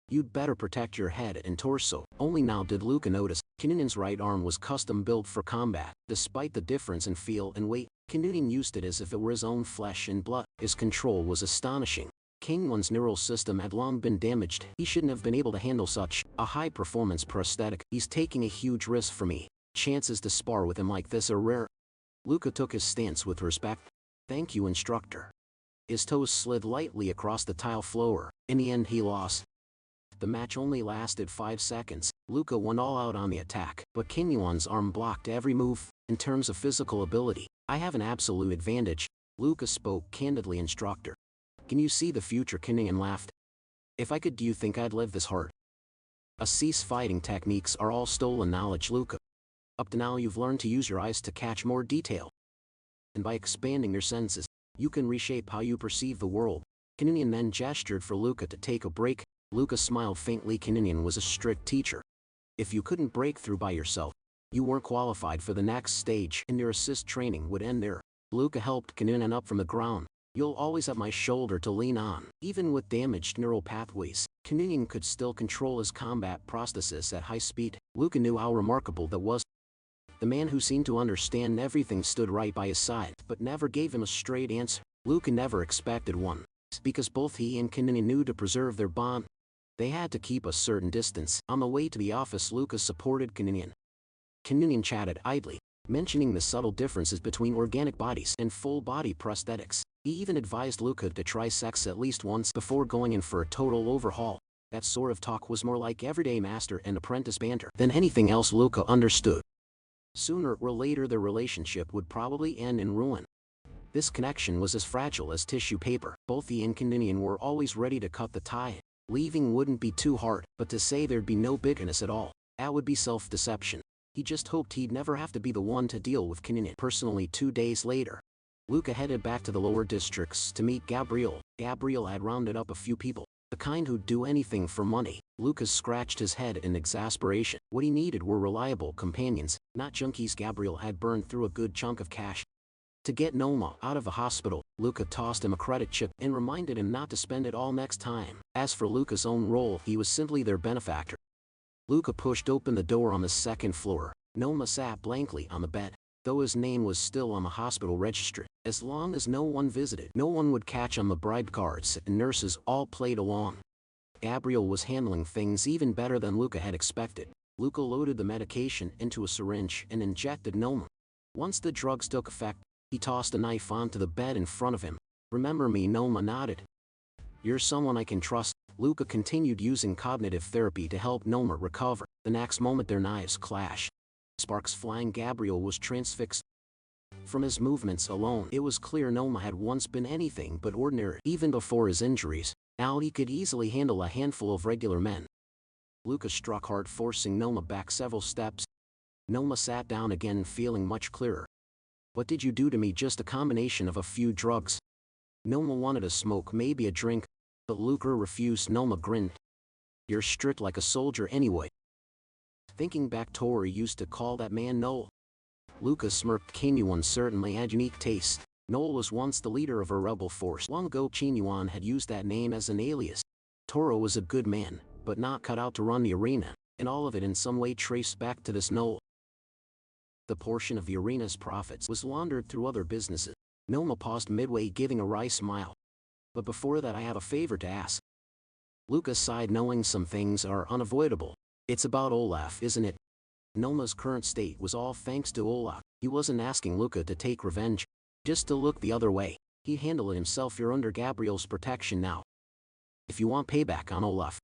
you'd better protect your head and torso. Only now did Luca notice, Kininion's right arm was custom built for combat. Despite the difference in feel and weight, Kininion used it as if it were his own flesh and blood. His control was astonishing. King Yuan's neural system had long been damaged. He shouldn't have been able to handle such a high-performance prosthetic. He's taking a huge risk for me. Chances to spar with him like this are rare. Luca took his stance with respect. Thank you, instructor. His toes slid lightly across the tile floor. In the end he lost. The match only lasted 5 seconds. Luca won all out on the attack, but King Yuan's arm blocked every move. In terms of physical ability, I have an absolute advantage. Luca spoke candidly, instructor. Can you see the future? Kininion laughed. If I could, do you think I'd live this hard? Cease fighting techniques are all stolen knowledge, Luca. Up to now you've learned to use your eyes to catch more detail. And by expanding your senses, you can reshape how you perceive the world. Kininion then gestured for Luca to take a break. Luca smiled faintly. Kininion was a strict teacher. If you couldn't break through by yourself, you weren't qualified for the next stage, and your assist training would end there. Luca helped Kininion up from the ground. You'll always have my shoulder to lean on. Even with damaged neural pathways, Kininion could still control his combat prosthesis at high speed. Luca knew how remarkable that was. The man who seemed to understand everything stood right by his side, but never gave him a straight answer. Luca never expected one, because both he and Kininion knew to preserve their bond, they had to keep a certain distance. On the way to the office, Luca supported Kininion. Kininion chatted idly, mentioning the subtle differences between organic bodies and full-body prosthetics. He even advised Luca to try sex at least once before going in for a total overhaul. That sort of talk was more like everyday master and apprentice banter than anything else Luca understood. Sooner or later their relationship would probably end in ruin. This connection was as fragile as tissue paper. Both he and Kininion were always ready to cut the tie. Leaving wouldn't be too hard, but to say there'd be no bitterness at all, that would be self-deception. He just hoped he'd never have to be the one to deal with Kininion personally. 2 days later, Luca headed back to the lower districts to meet Gabriel. Gabriel had rounded up a few people, the kind who'd do anything for money. Lucas scratched his head in exasperation. What he needed were reliable companions, not junkies. Gabriel had burned through a good chunk of cash to get Noma out of the hospital. Luca tossed him a credit chip and reminded him not to spend it all next time. As for Luca's own role, he was simply their benefactor. Luca pushed open the door on the second floor. Noma sat blankly on the bed. Though his name was still on the hospital registry, as long as no one visited, no one would catch on the bribe cards, and nurses all played along. Gabriel was handling things even better than Luca had expected. Luca loaded the medication into a syringe and injected Noma. Once the drugs took effect, he tossed a knife onto the bed in front of him. Remember me? Noma nodded. You're someone I can trust. Luca continued using cognitive therapy to help Noma recover. The next moment their knives clashed. Sparks flying. Gabriel was transfixed. From his movements alone, it was clear Noma had once been anything but ordinary. Even before his injuries, now he could easily handle a handful of regular men. Luca struck hard, forcing Noma back several steps. Noma sat down again, feeling much clearer. What did you do to me? Just a combination of a few drugs. Noma wanted a smoke, maybe a drink, but Luca refused. Noma grinned. You're strict like a soldier anyway. Thinking back, Tori used to call that man Noel. Luca smirked. King Yuan certainly had unique taste. Noel was once the leader of a rebel force. Long ago, King Yuan had used that name as an alias. Toro was a good man, but not cut out to run the arena, and all of it in some way traced back to this Noel. The portion of the arena's profits was laundered through other businesses. Noma paused midway, giving a wry smile. But before that, I have a favor to ask. Luca sighed, knowing some things are unavoidable. It's about Olaf, isn't it? Noma's current state was all thanks to Olaf. He wasn't asking Luca to take revenge, just to look the other way. He'd handle it himself. You're under Gabriel's protection now. If you want payback on Olaf,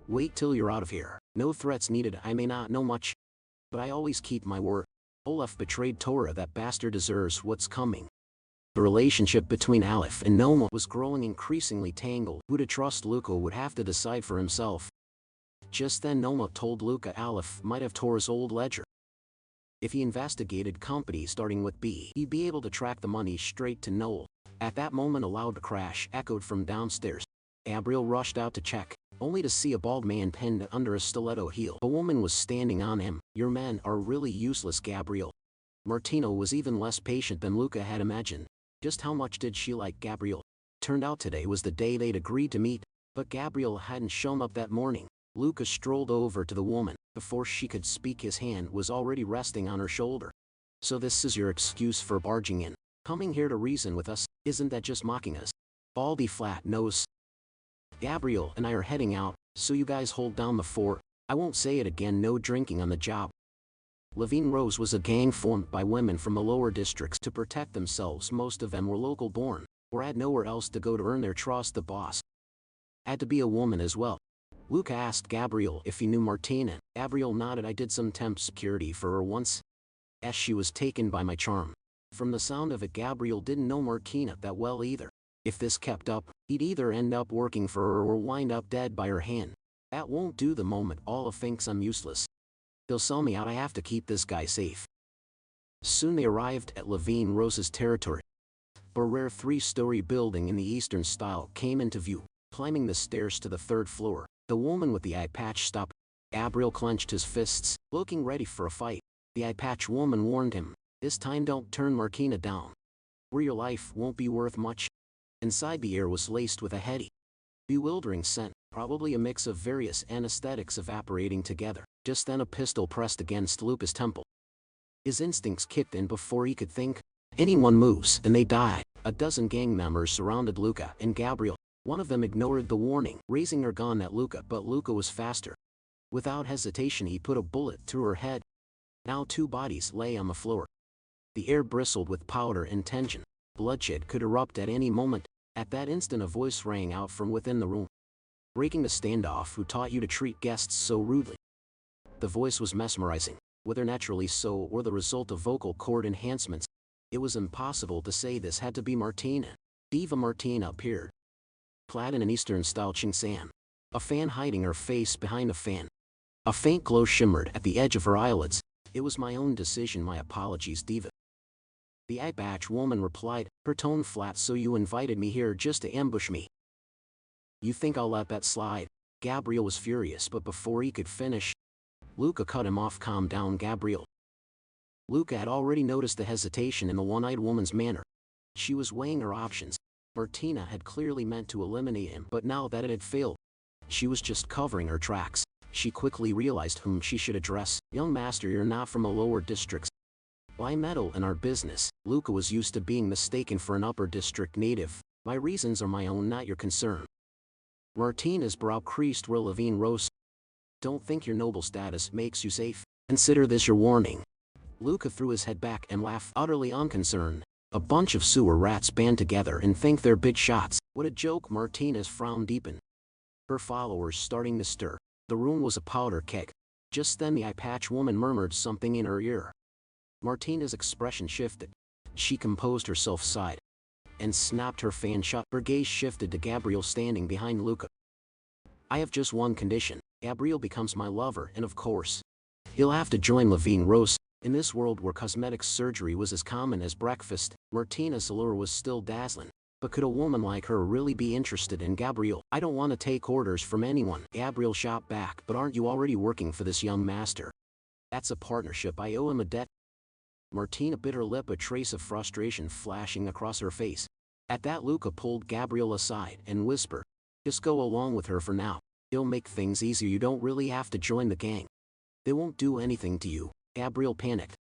wait till you're out of here. No threats needed. I may not know much, but I always keep my word. Olaf betrayed Tora. That bastard deserves what's coming. The relationship between Aleph and Noma was growing increasingly tangled. Who to trust Luca would have to decide for himself. Just then Noma told Luca Aleph might have tore his old ledger. If he investigated companies starting with B, he'd be able to track the money straight to Noel. At that moment a loud crash echoed from downstairs. Gabriel rushed out to check, only to see a bald man pinned under a stiletto heel. A woman was standing on him. "Your men are really useless, Gabriel." Martino was even less patient than Luca had imagined. Just how much did she like Gabriel? Turned out today was the day they'd agreed to meet, but Gabriel hadn't shown up that morning. Luca strolled over to the woman. Before she could speak his hand was already resting on her shoulder. "So this is your excuse for barging in? Coming here to reason with us? Isn't that just mocking us?" Baldy flat nose. "Gabriel and I are heading out, so you guys hold down the fort. I won't say it again, no drinking on the job." Levine Rose was a gang formed by women from the lower districts to protect themselves. Most of them were local born, or had nowhere else to go to earn their trust. The boss had to be a woman as well. Luca asked Gabriel if he knew Martina. Gabriel nodded. "I did some temp security for her once. As she was taken by my charm." From the sound of it, Gabriel didn't know Martina that well either. If this kept up, he'd either end up working for her or wind up dead by her hand. That won't do. The moment Olive thinks I'm useless, they'll sell me out. I have to keep this guy safe. Soon they arrived at Levine Rose's territory. A rare 3-story building in the Eastern style came into view. Climbing the stairs to the 3rd floor, the woman with the eye patch stopped. Gabriel clenched his fists, looking ready for a fight. The eye patch woman warned him, "This time don't turn Martina down, or your life won't be worth much." Inside, the air was laced with a heady, bewildering scent, probably a mix of various anesthetics evaporating together. Just then a pistol pressed against Luca's temple. His instincts kicked in before he could think. Anyone moves and they die. A dozen gang members surrounded Luca and Gabriel. One of them ignored the warning, raising her gun at Luca, but Luca was faster. Without hesitation he put a bullet through her head. Now 2 bodies lay on the floor. The air bristled with powder and tension. Bloodshed could erupt at any moment. At that instant a voice rang out from within the room. "Breaking the standoff. Who taught you to treat guests so rudely?" The voice was mesmerizing, whether naturally so or the result of vocal cord enhancements. It was impossible to say. This had to be Martina. Diva Martina appeared, clad in an Eastern-style chingsan, a fan hiding her face behind a fan. A faint glow shimmered at the edge of her eyelids. "It was my own decision. My apologies, Diva." The eye patch woman replied, her tone flat. "So you invited me here just to ambush me? You think I'll let that slide?" Gabriel was furious, but before he could finish, Luca cut him off. "Calm down, Gabriel." Luca had already noticed the hesitation in the one-eyed woman's manner. She was weighing her options. Martina had clearly meant to eliminate him, but now that it had failed, she was just covering her tracks. She quickly realized whom she should address. "Young master, you're not from the lower districts. Why meddle in our business?" Luca was used to being mistaken for an upper district native. "My reasons are my own, not your concern." Martina's brow creased where Levine rose. "Don't think your noble status makes you safe. Consider this your warning." Luca threw his head back and laughed, utterly unconcerned. "A bunch of sewer rats band together and think they're big shots. What a joke." Martina's frown deepened, her followers starting to stir. The room was a powder keg. Just then the eye patch woman murmured something in her ear. Martina's expression shifted. She composed herself, sighed, and snapped her fan shut. Her gaze shifted to Gabriel standing behind Luca. "I have just one condition. Gabriel becomes my lover, and of course, he'll have to join Levine Rose." In this world where cosmetic surgery was as common as breakfast, Martina's allure was still dazzling. But could a woman like her really be interested in Gabriel? "I don't want to take orders from anyone," Gabriel shot back. "But aren't you already working for this young master? That's a partnership. I owe him a debt." Martina bit her lip, a trace of frustration flashing across her face. At that, Luca pulled Gabriel aside and whispered, "Just go along with her for now. It'll make things easier. You don't really have to join the gang. They won't do anything to you." Gabriel panicked.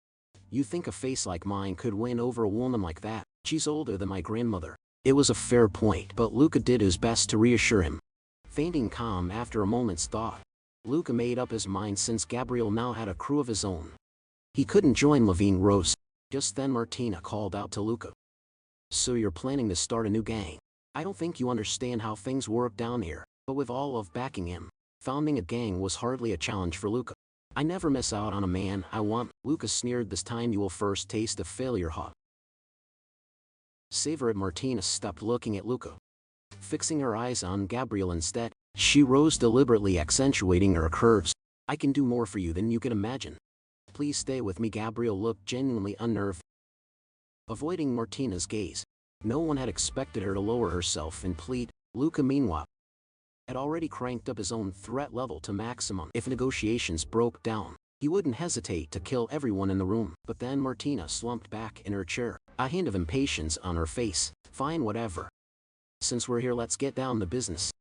"You think a face like mine could win over a woman like that? She's older than my grandmother." It was a fair point, but Luca did his best to reassure him. Feigning calm after a moment's thought, Luca made up his mind. Since Gabriel now had a crew of his own, he couldn't join Levine Rose. Just then Martina called out to Luca, "So you're planning to start a new gang? I don't think you understand how things work down here." But with all of backing him, founding a gang was hardly a challenge for Luca. "I never miss out on a man I want," Luca sneered. "This time you will first taste the failure hot." Savor it. Martina stopped looking at Luca, fixing her eyes on Gabriel instead. She rose deliberately, accentuating her curves. I can do more for you than you can imagine. Please stay with me. Gabriel looked genuinely unnerved, avoiding Martina's gaze. No one had expected her to lower herself and plead. Luca, meanwhile, had already cranked up his own threat level to maximum. If negotiations broke down, he wouldn't hesitate to kill everyone in the room. But then Martina slumped back in her chair, a hint of impatience on her face. Fine, whatever. Since we're here, let's get down to business.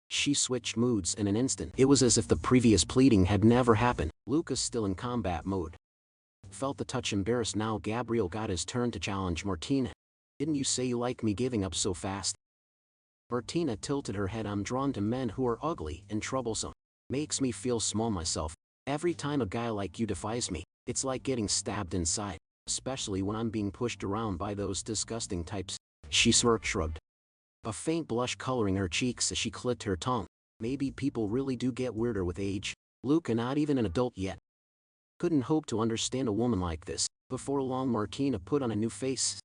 She switched moods in an instant. It was as if the previous pleading had never happened. Luca, still in combat mode, felt the touch embarrassed. Now Gabriel got his turn to challenge Martina. Didn't you say you like me giving up so fast? Martina tilted her head. I'm drawn to men who are ugly and troublesome. Makes me feel small myself. Every time a guy like you defies me, it's like getting stabbed inside, especially when I'm being pushed around by those disgusting types. She shrugged, a faint blush coloring her cheeks as she clicked her tongue. Maybe people really do get weirder with age. Luca, not even an adult yet, couldn't hope to understand a woman like this. Before long, Martina put on a new face.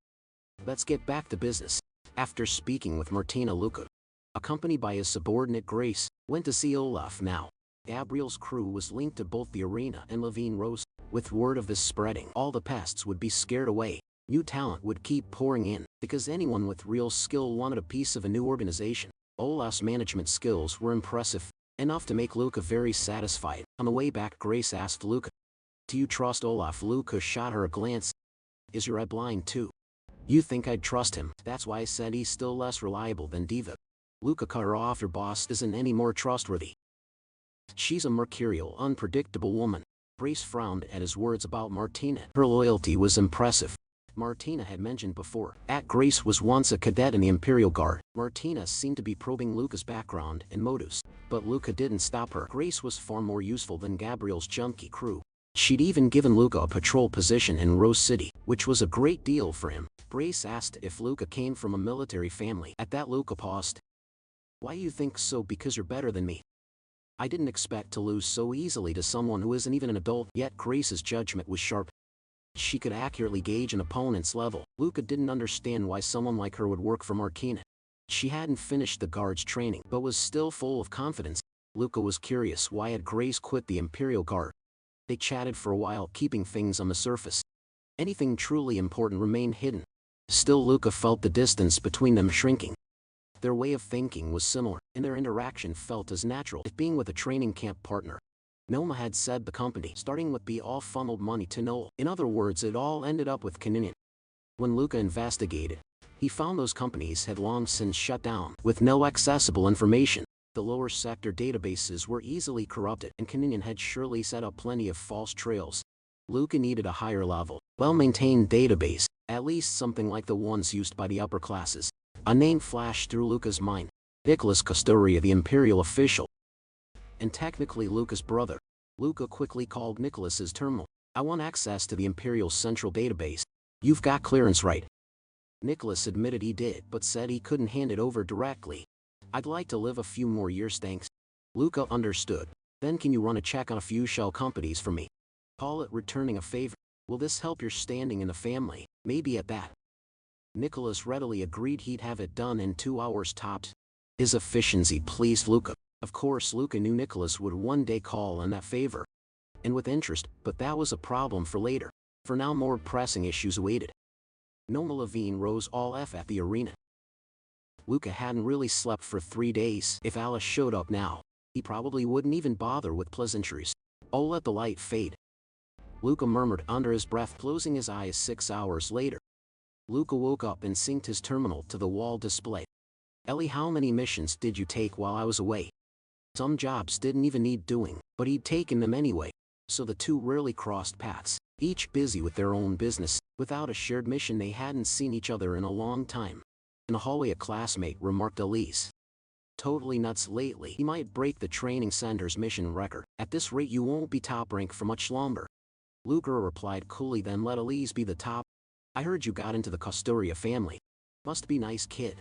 Let's get back to business. After speaking with Martina, Luca, accompanied by his subordinate Grace, went to see Olaf. Now, Gabriel's crew was linked to both the arena and Levine Rose. With word of this spreading, all the pests would be scared away. New talent would keep pouring in, because anyone with real skill wanted a piece of a new organization. Olaf's management skills were impressive, enough to make Luca very satisfied. On the way back, Grace asked Luca, do you trust Olaf? Luca shot her a glance. Is your eye blind too? You think I'd trust him? That's why I said he's still less reliable than Diva. Luca cut her off. Your boss isn't any more trustworthy. She's a mercurial, unpredictable woman. Grace frowned at his words about Martina. Her loyalty was impressive. Martina had mentioned before, Grace was once a cadet in the Imperial Guard. Martina seemed to be probing Luca's background and motives, but Luca didn't stop her. Grace was far more useful than Gabriel's junkie crew. She'd even given Luca a patrol position in Rose City, which was a great deal for him. Grace asked if Luca came from a military family. At that, Luca paused. Why you think so? Because you're better than me. I didn't expect to lose so easily to someone who isn't even an adult. Yet Grace's judgment was sharp. She could accurately gauge an opponent's level. Luca didn't understand why someone like her would work for Martina. She hadn't finished the guard's training, but was still full of confidence. Luca was curious why had Grace quit the Imperial Guard. They chatted for a while, keeping things on the surface. Anything truly important remained hidden. Still, Luca felt the distance between them shrinking. Their way of thinking was similar, and their interaction felt as natural as being with a training camp partner. Noma had said the company, starting with B, all funneled money to Noel. In other words, it all ended up with Caninian. When Luca investigated, he found those companies had long since shut down, with no accessible information. The lower sector databases were easily corrupted, and Caninian had surely set up plenty of false trails. Luca needed a higher level, well-maintained database, at least something like the ones used by the upper classes. A name flashed through Luca's mind. Nicholas Custoria, the Imperial official, and technically Luca's brother. Luca quickly called Nicholas's terminal. I want access to the Imperial Central Database. You've got clearance, right? Nicholas admitted he did, but said he couldn't hand it over directly. I'd like to live a few more years, thanks. Luca understood. Then can you run a check on a few shell companies for me? Call it returning a favor. Will this help your standing in the family? Maybe at that. Nicholas readily agreed he'd have it done in 2 hours tops. His efficiency pleased Luca. Of course, Luca knew Nicholas would one day call on that favor, and with interest, but that was a problem for later. For now, more pressing issues awaited. Noma Levine Rose all F at the arena. Luca hadn't really slept for 3 days. If Alice showed up now, he probably wouldn't even bother with pleasantries. Oh, let the light fade. Luca murmured under his breath, closing his eyes. 6 hours later, Luca woke up and synced his terminal to the wall display. Ellie, how many missions did you take while I was away? Some jobs didn't even need doing, but he'd taken them anyway. So the two rarely crossed paths, each busy with their own business. Without a shared mission, they hadn't seen each other in a long time. In the hallway, a classmate remarked, Elise, totally nuts lately. He might break the training center's mission record. At this rate, you won't be top rank for much longer. Luca replied coolly, then let Elise be the top. I heard you got into the Custoria family. Must be nice kid.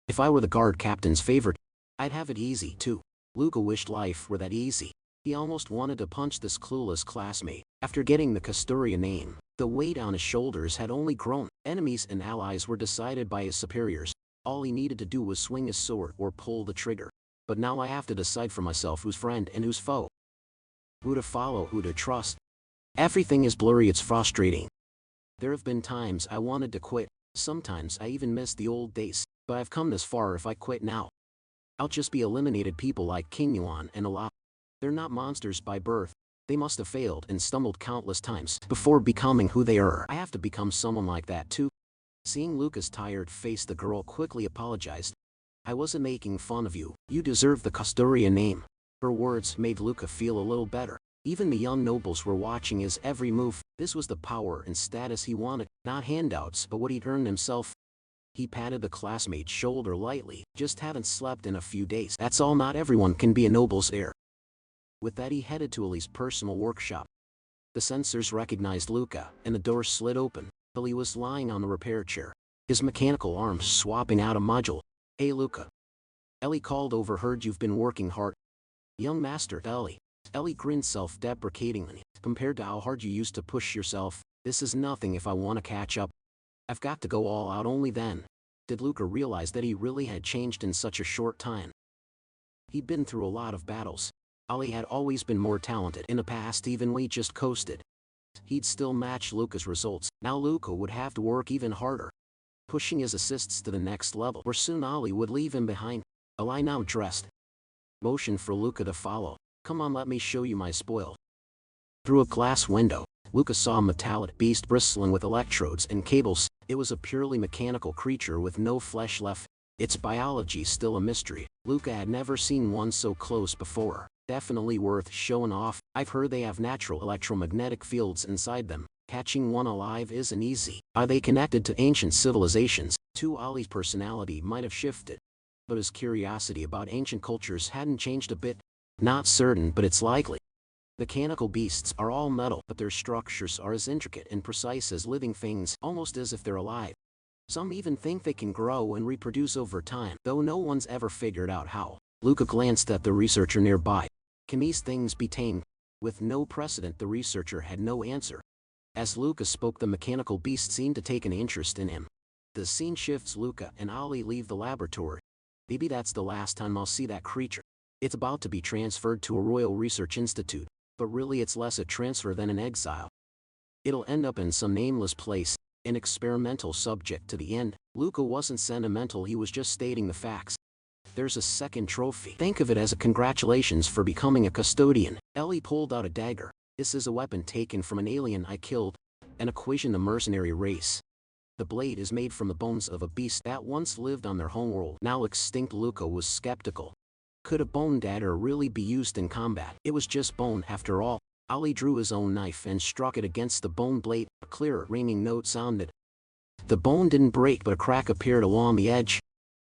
If I were the guard captain's favorite, I'd have it easy too. Luca wished life were that easy. He almost wanted to punch this clueless classmate. After getting the Custoria name, The weight on his shoulders had only grown. Enemies and allies were decided by his superiors. All he needed to do was swing his sword or pull the trigger. But now I have to decide for myself who's friend and who's foe. Who to follow, who to trust. Everything is blurry, it's frustrating. There have been times I wanted to quit. Sometimes I even miss the old days. But I've come this far. If I quit now, I'll just be eliminated. People like King Yuan and Ala. They're not monsters by birth. They must have failed and stumbled countless times before becoming who they are. I have to become someone like that too. Seeing Luca's tired face, the girl quickly apologized. I wasn't making fun of you. You deserve the Custoria name. Her words made Luca feel a little better. Even the young nobles were watching his every move. This was the power and status he wanted, not handouts but what he'd earned himself. He patted the classmate's shoulder lightly. Just haven't slept in a few days. That's all. Not everyone can be a noble's heir. With that he headed to Ali's personal workshop. The sensors recognized Luca, and the door slid open. Ali was lying on the repair chair, his mechanical arms swapping out a module. Hey Luca. Ellie called. Overheard you've been working hard. Young master, Ellie. Ellie grinned self-deprecatingly. Compared to how hard you used to push yourself, this is nothing. If I want to catch up, I've got to go all out. Only then did Luca realize that he really had changed in such a short time. He'd been through a lot of battles. Ali had always been more talented. In the past even Lee just coasted. He'd still match Luca's results. Now Luca would have to work even harder, pushing his assists to the next level, where soon Ali would leave him behind. Ali now dressed, motioned for Luca to follow. Come on, let me show you my spoil. Through a glass window, Luca saw a metallic beast bristling with electrodes and cables. It was a purely mechanical creature with no flesh left. Its biology still a mystery. Luca had never seen one so close before. Definitely worth showing off. I've heard they have natural electromagnetic fields inside them. Catching one alive isn't easy. Are they connected to ancient civilizations? Ali's personality might have shifted, but his curiosity about ancient cultures hadn't changed a bit. Not certain, but it's likely. Mechanical beasts are all metal, but their structures are as intricate and precise as living things, almost as if they're alive. Some even think they can grow and reproduce over time, though no one's ever figured out how. Luca glanced at the researcher nearby. Can these things be tamed? With no precedent, the researcher had no answer. As Luca spoke, the mechanical beast seemed to take an interest in him. The scene shifts. Luca and Ali leave the laboratory. Maybe that's the last time I'll see that creature. It's about to be transferred to a Royal Research Institute, but really it's less a transfer than an exile. It'll end up in some nameless place, an experimental subject to the end. Luca wasn't sentimental, he was just stating the facts. There's a second trophy. Think of it as a congratulations for becoming a custodian. Ellie pulled out a dagger. This is a weapon taken from an alien I killed, an Equation, the mercenary race. The blade is made from the bones of a beast that once lived on their homeworld, now extinct. Luca was skeptical. Could a bone dagger really be used in combat? It was just bone after all. Ali drew his own knife and struck it against the bone blade. A clear, ringing note sounded. The bone didn't break, but a crack appeared along the edge.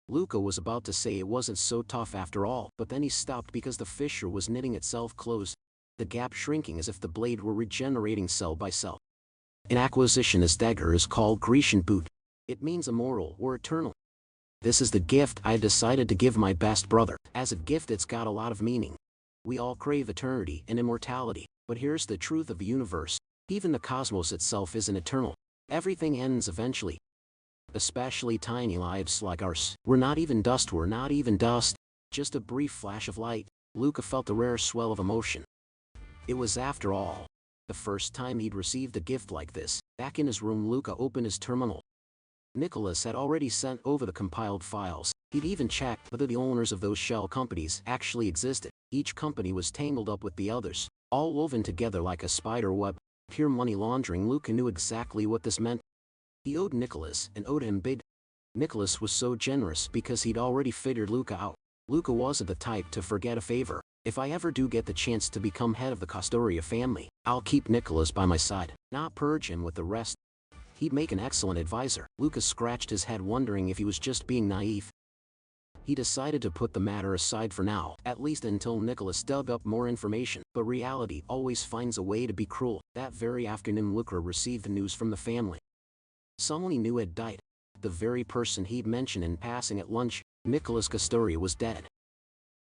Luca was about to say it wasn't so tough after all, but then he stopped because the fissure was knitting itself close, the gap shrinking as if the blade were regenerating cell by cell. An acquisition, this dagger is called Grecian boot. It means immortal or eternal. This is the gift I decided to give my best brother. As a gift, it's got a lot of meaning. We all crave eternity and immortality, but here's the truth of the universe. Even the cosmos itself isn't eternal. Everything ends eventually. Especially tiny lives like ours. We're not even dust, just a brief flash of light. Luca felt a rare swell of emotion. It was, after all, the first time he'd received a gift like this. Back in his room, Luca opened his terminal. Nicholas had already sent over the compiled files. He'd even checked whether the owners of those shell companies actually existed. Each company was tangled up with the others, all woven together like a spider web. Pure money laundering. Luca knew exactly what this meant. He owed Nicholas, and owed him big. Nicholas was so generous because he'd already figured Luca out. Luca wasn't the type to forget a favor. If I ever do get the chance to become head of the Custoria family, I'll keep Nicholas by my side, not purge him with the rest. He'd make an excellent advisor. Luca scratched his head, wondering if he was just being naive. He decided to put the matter aside for now, at least until Nicholas dug up more information. But reality always finds a way to be cruel. That very afternoon, Luca received the news from the family. Someone he knew had died. The very person he'd mentioned in passing at lunch. Nicholas Custoria was dead.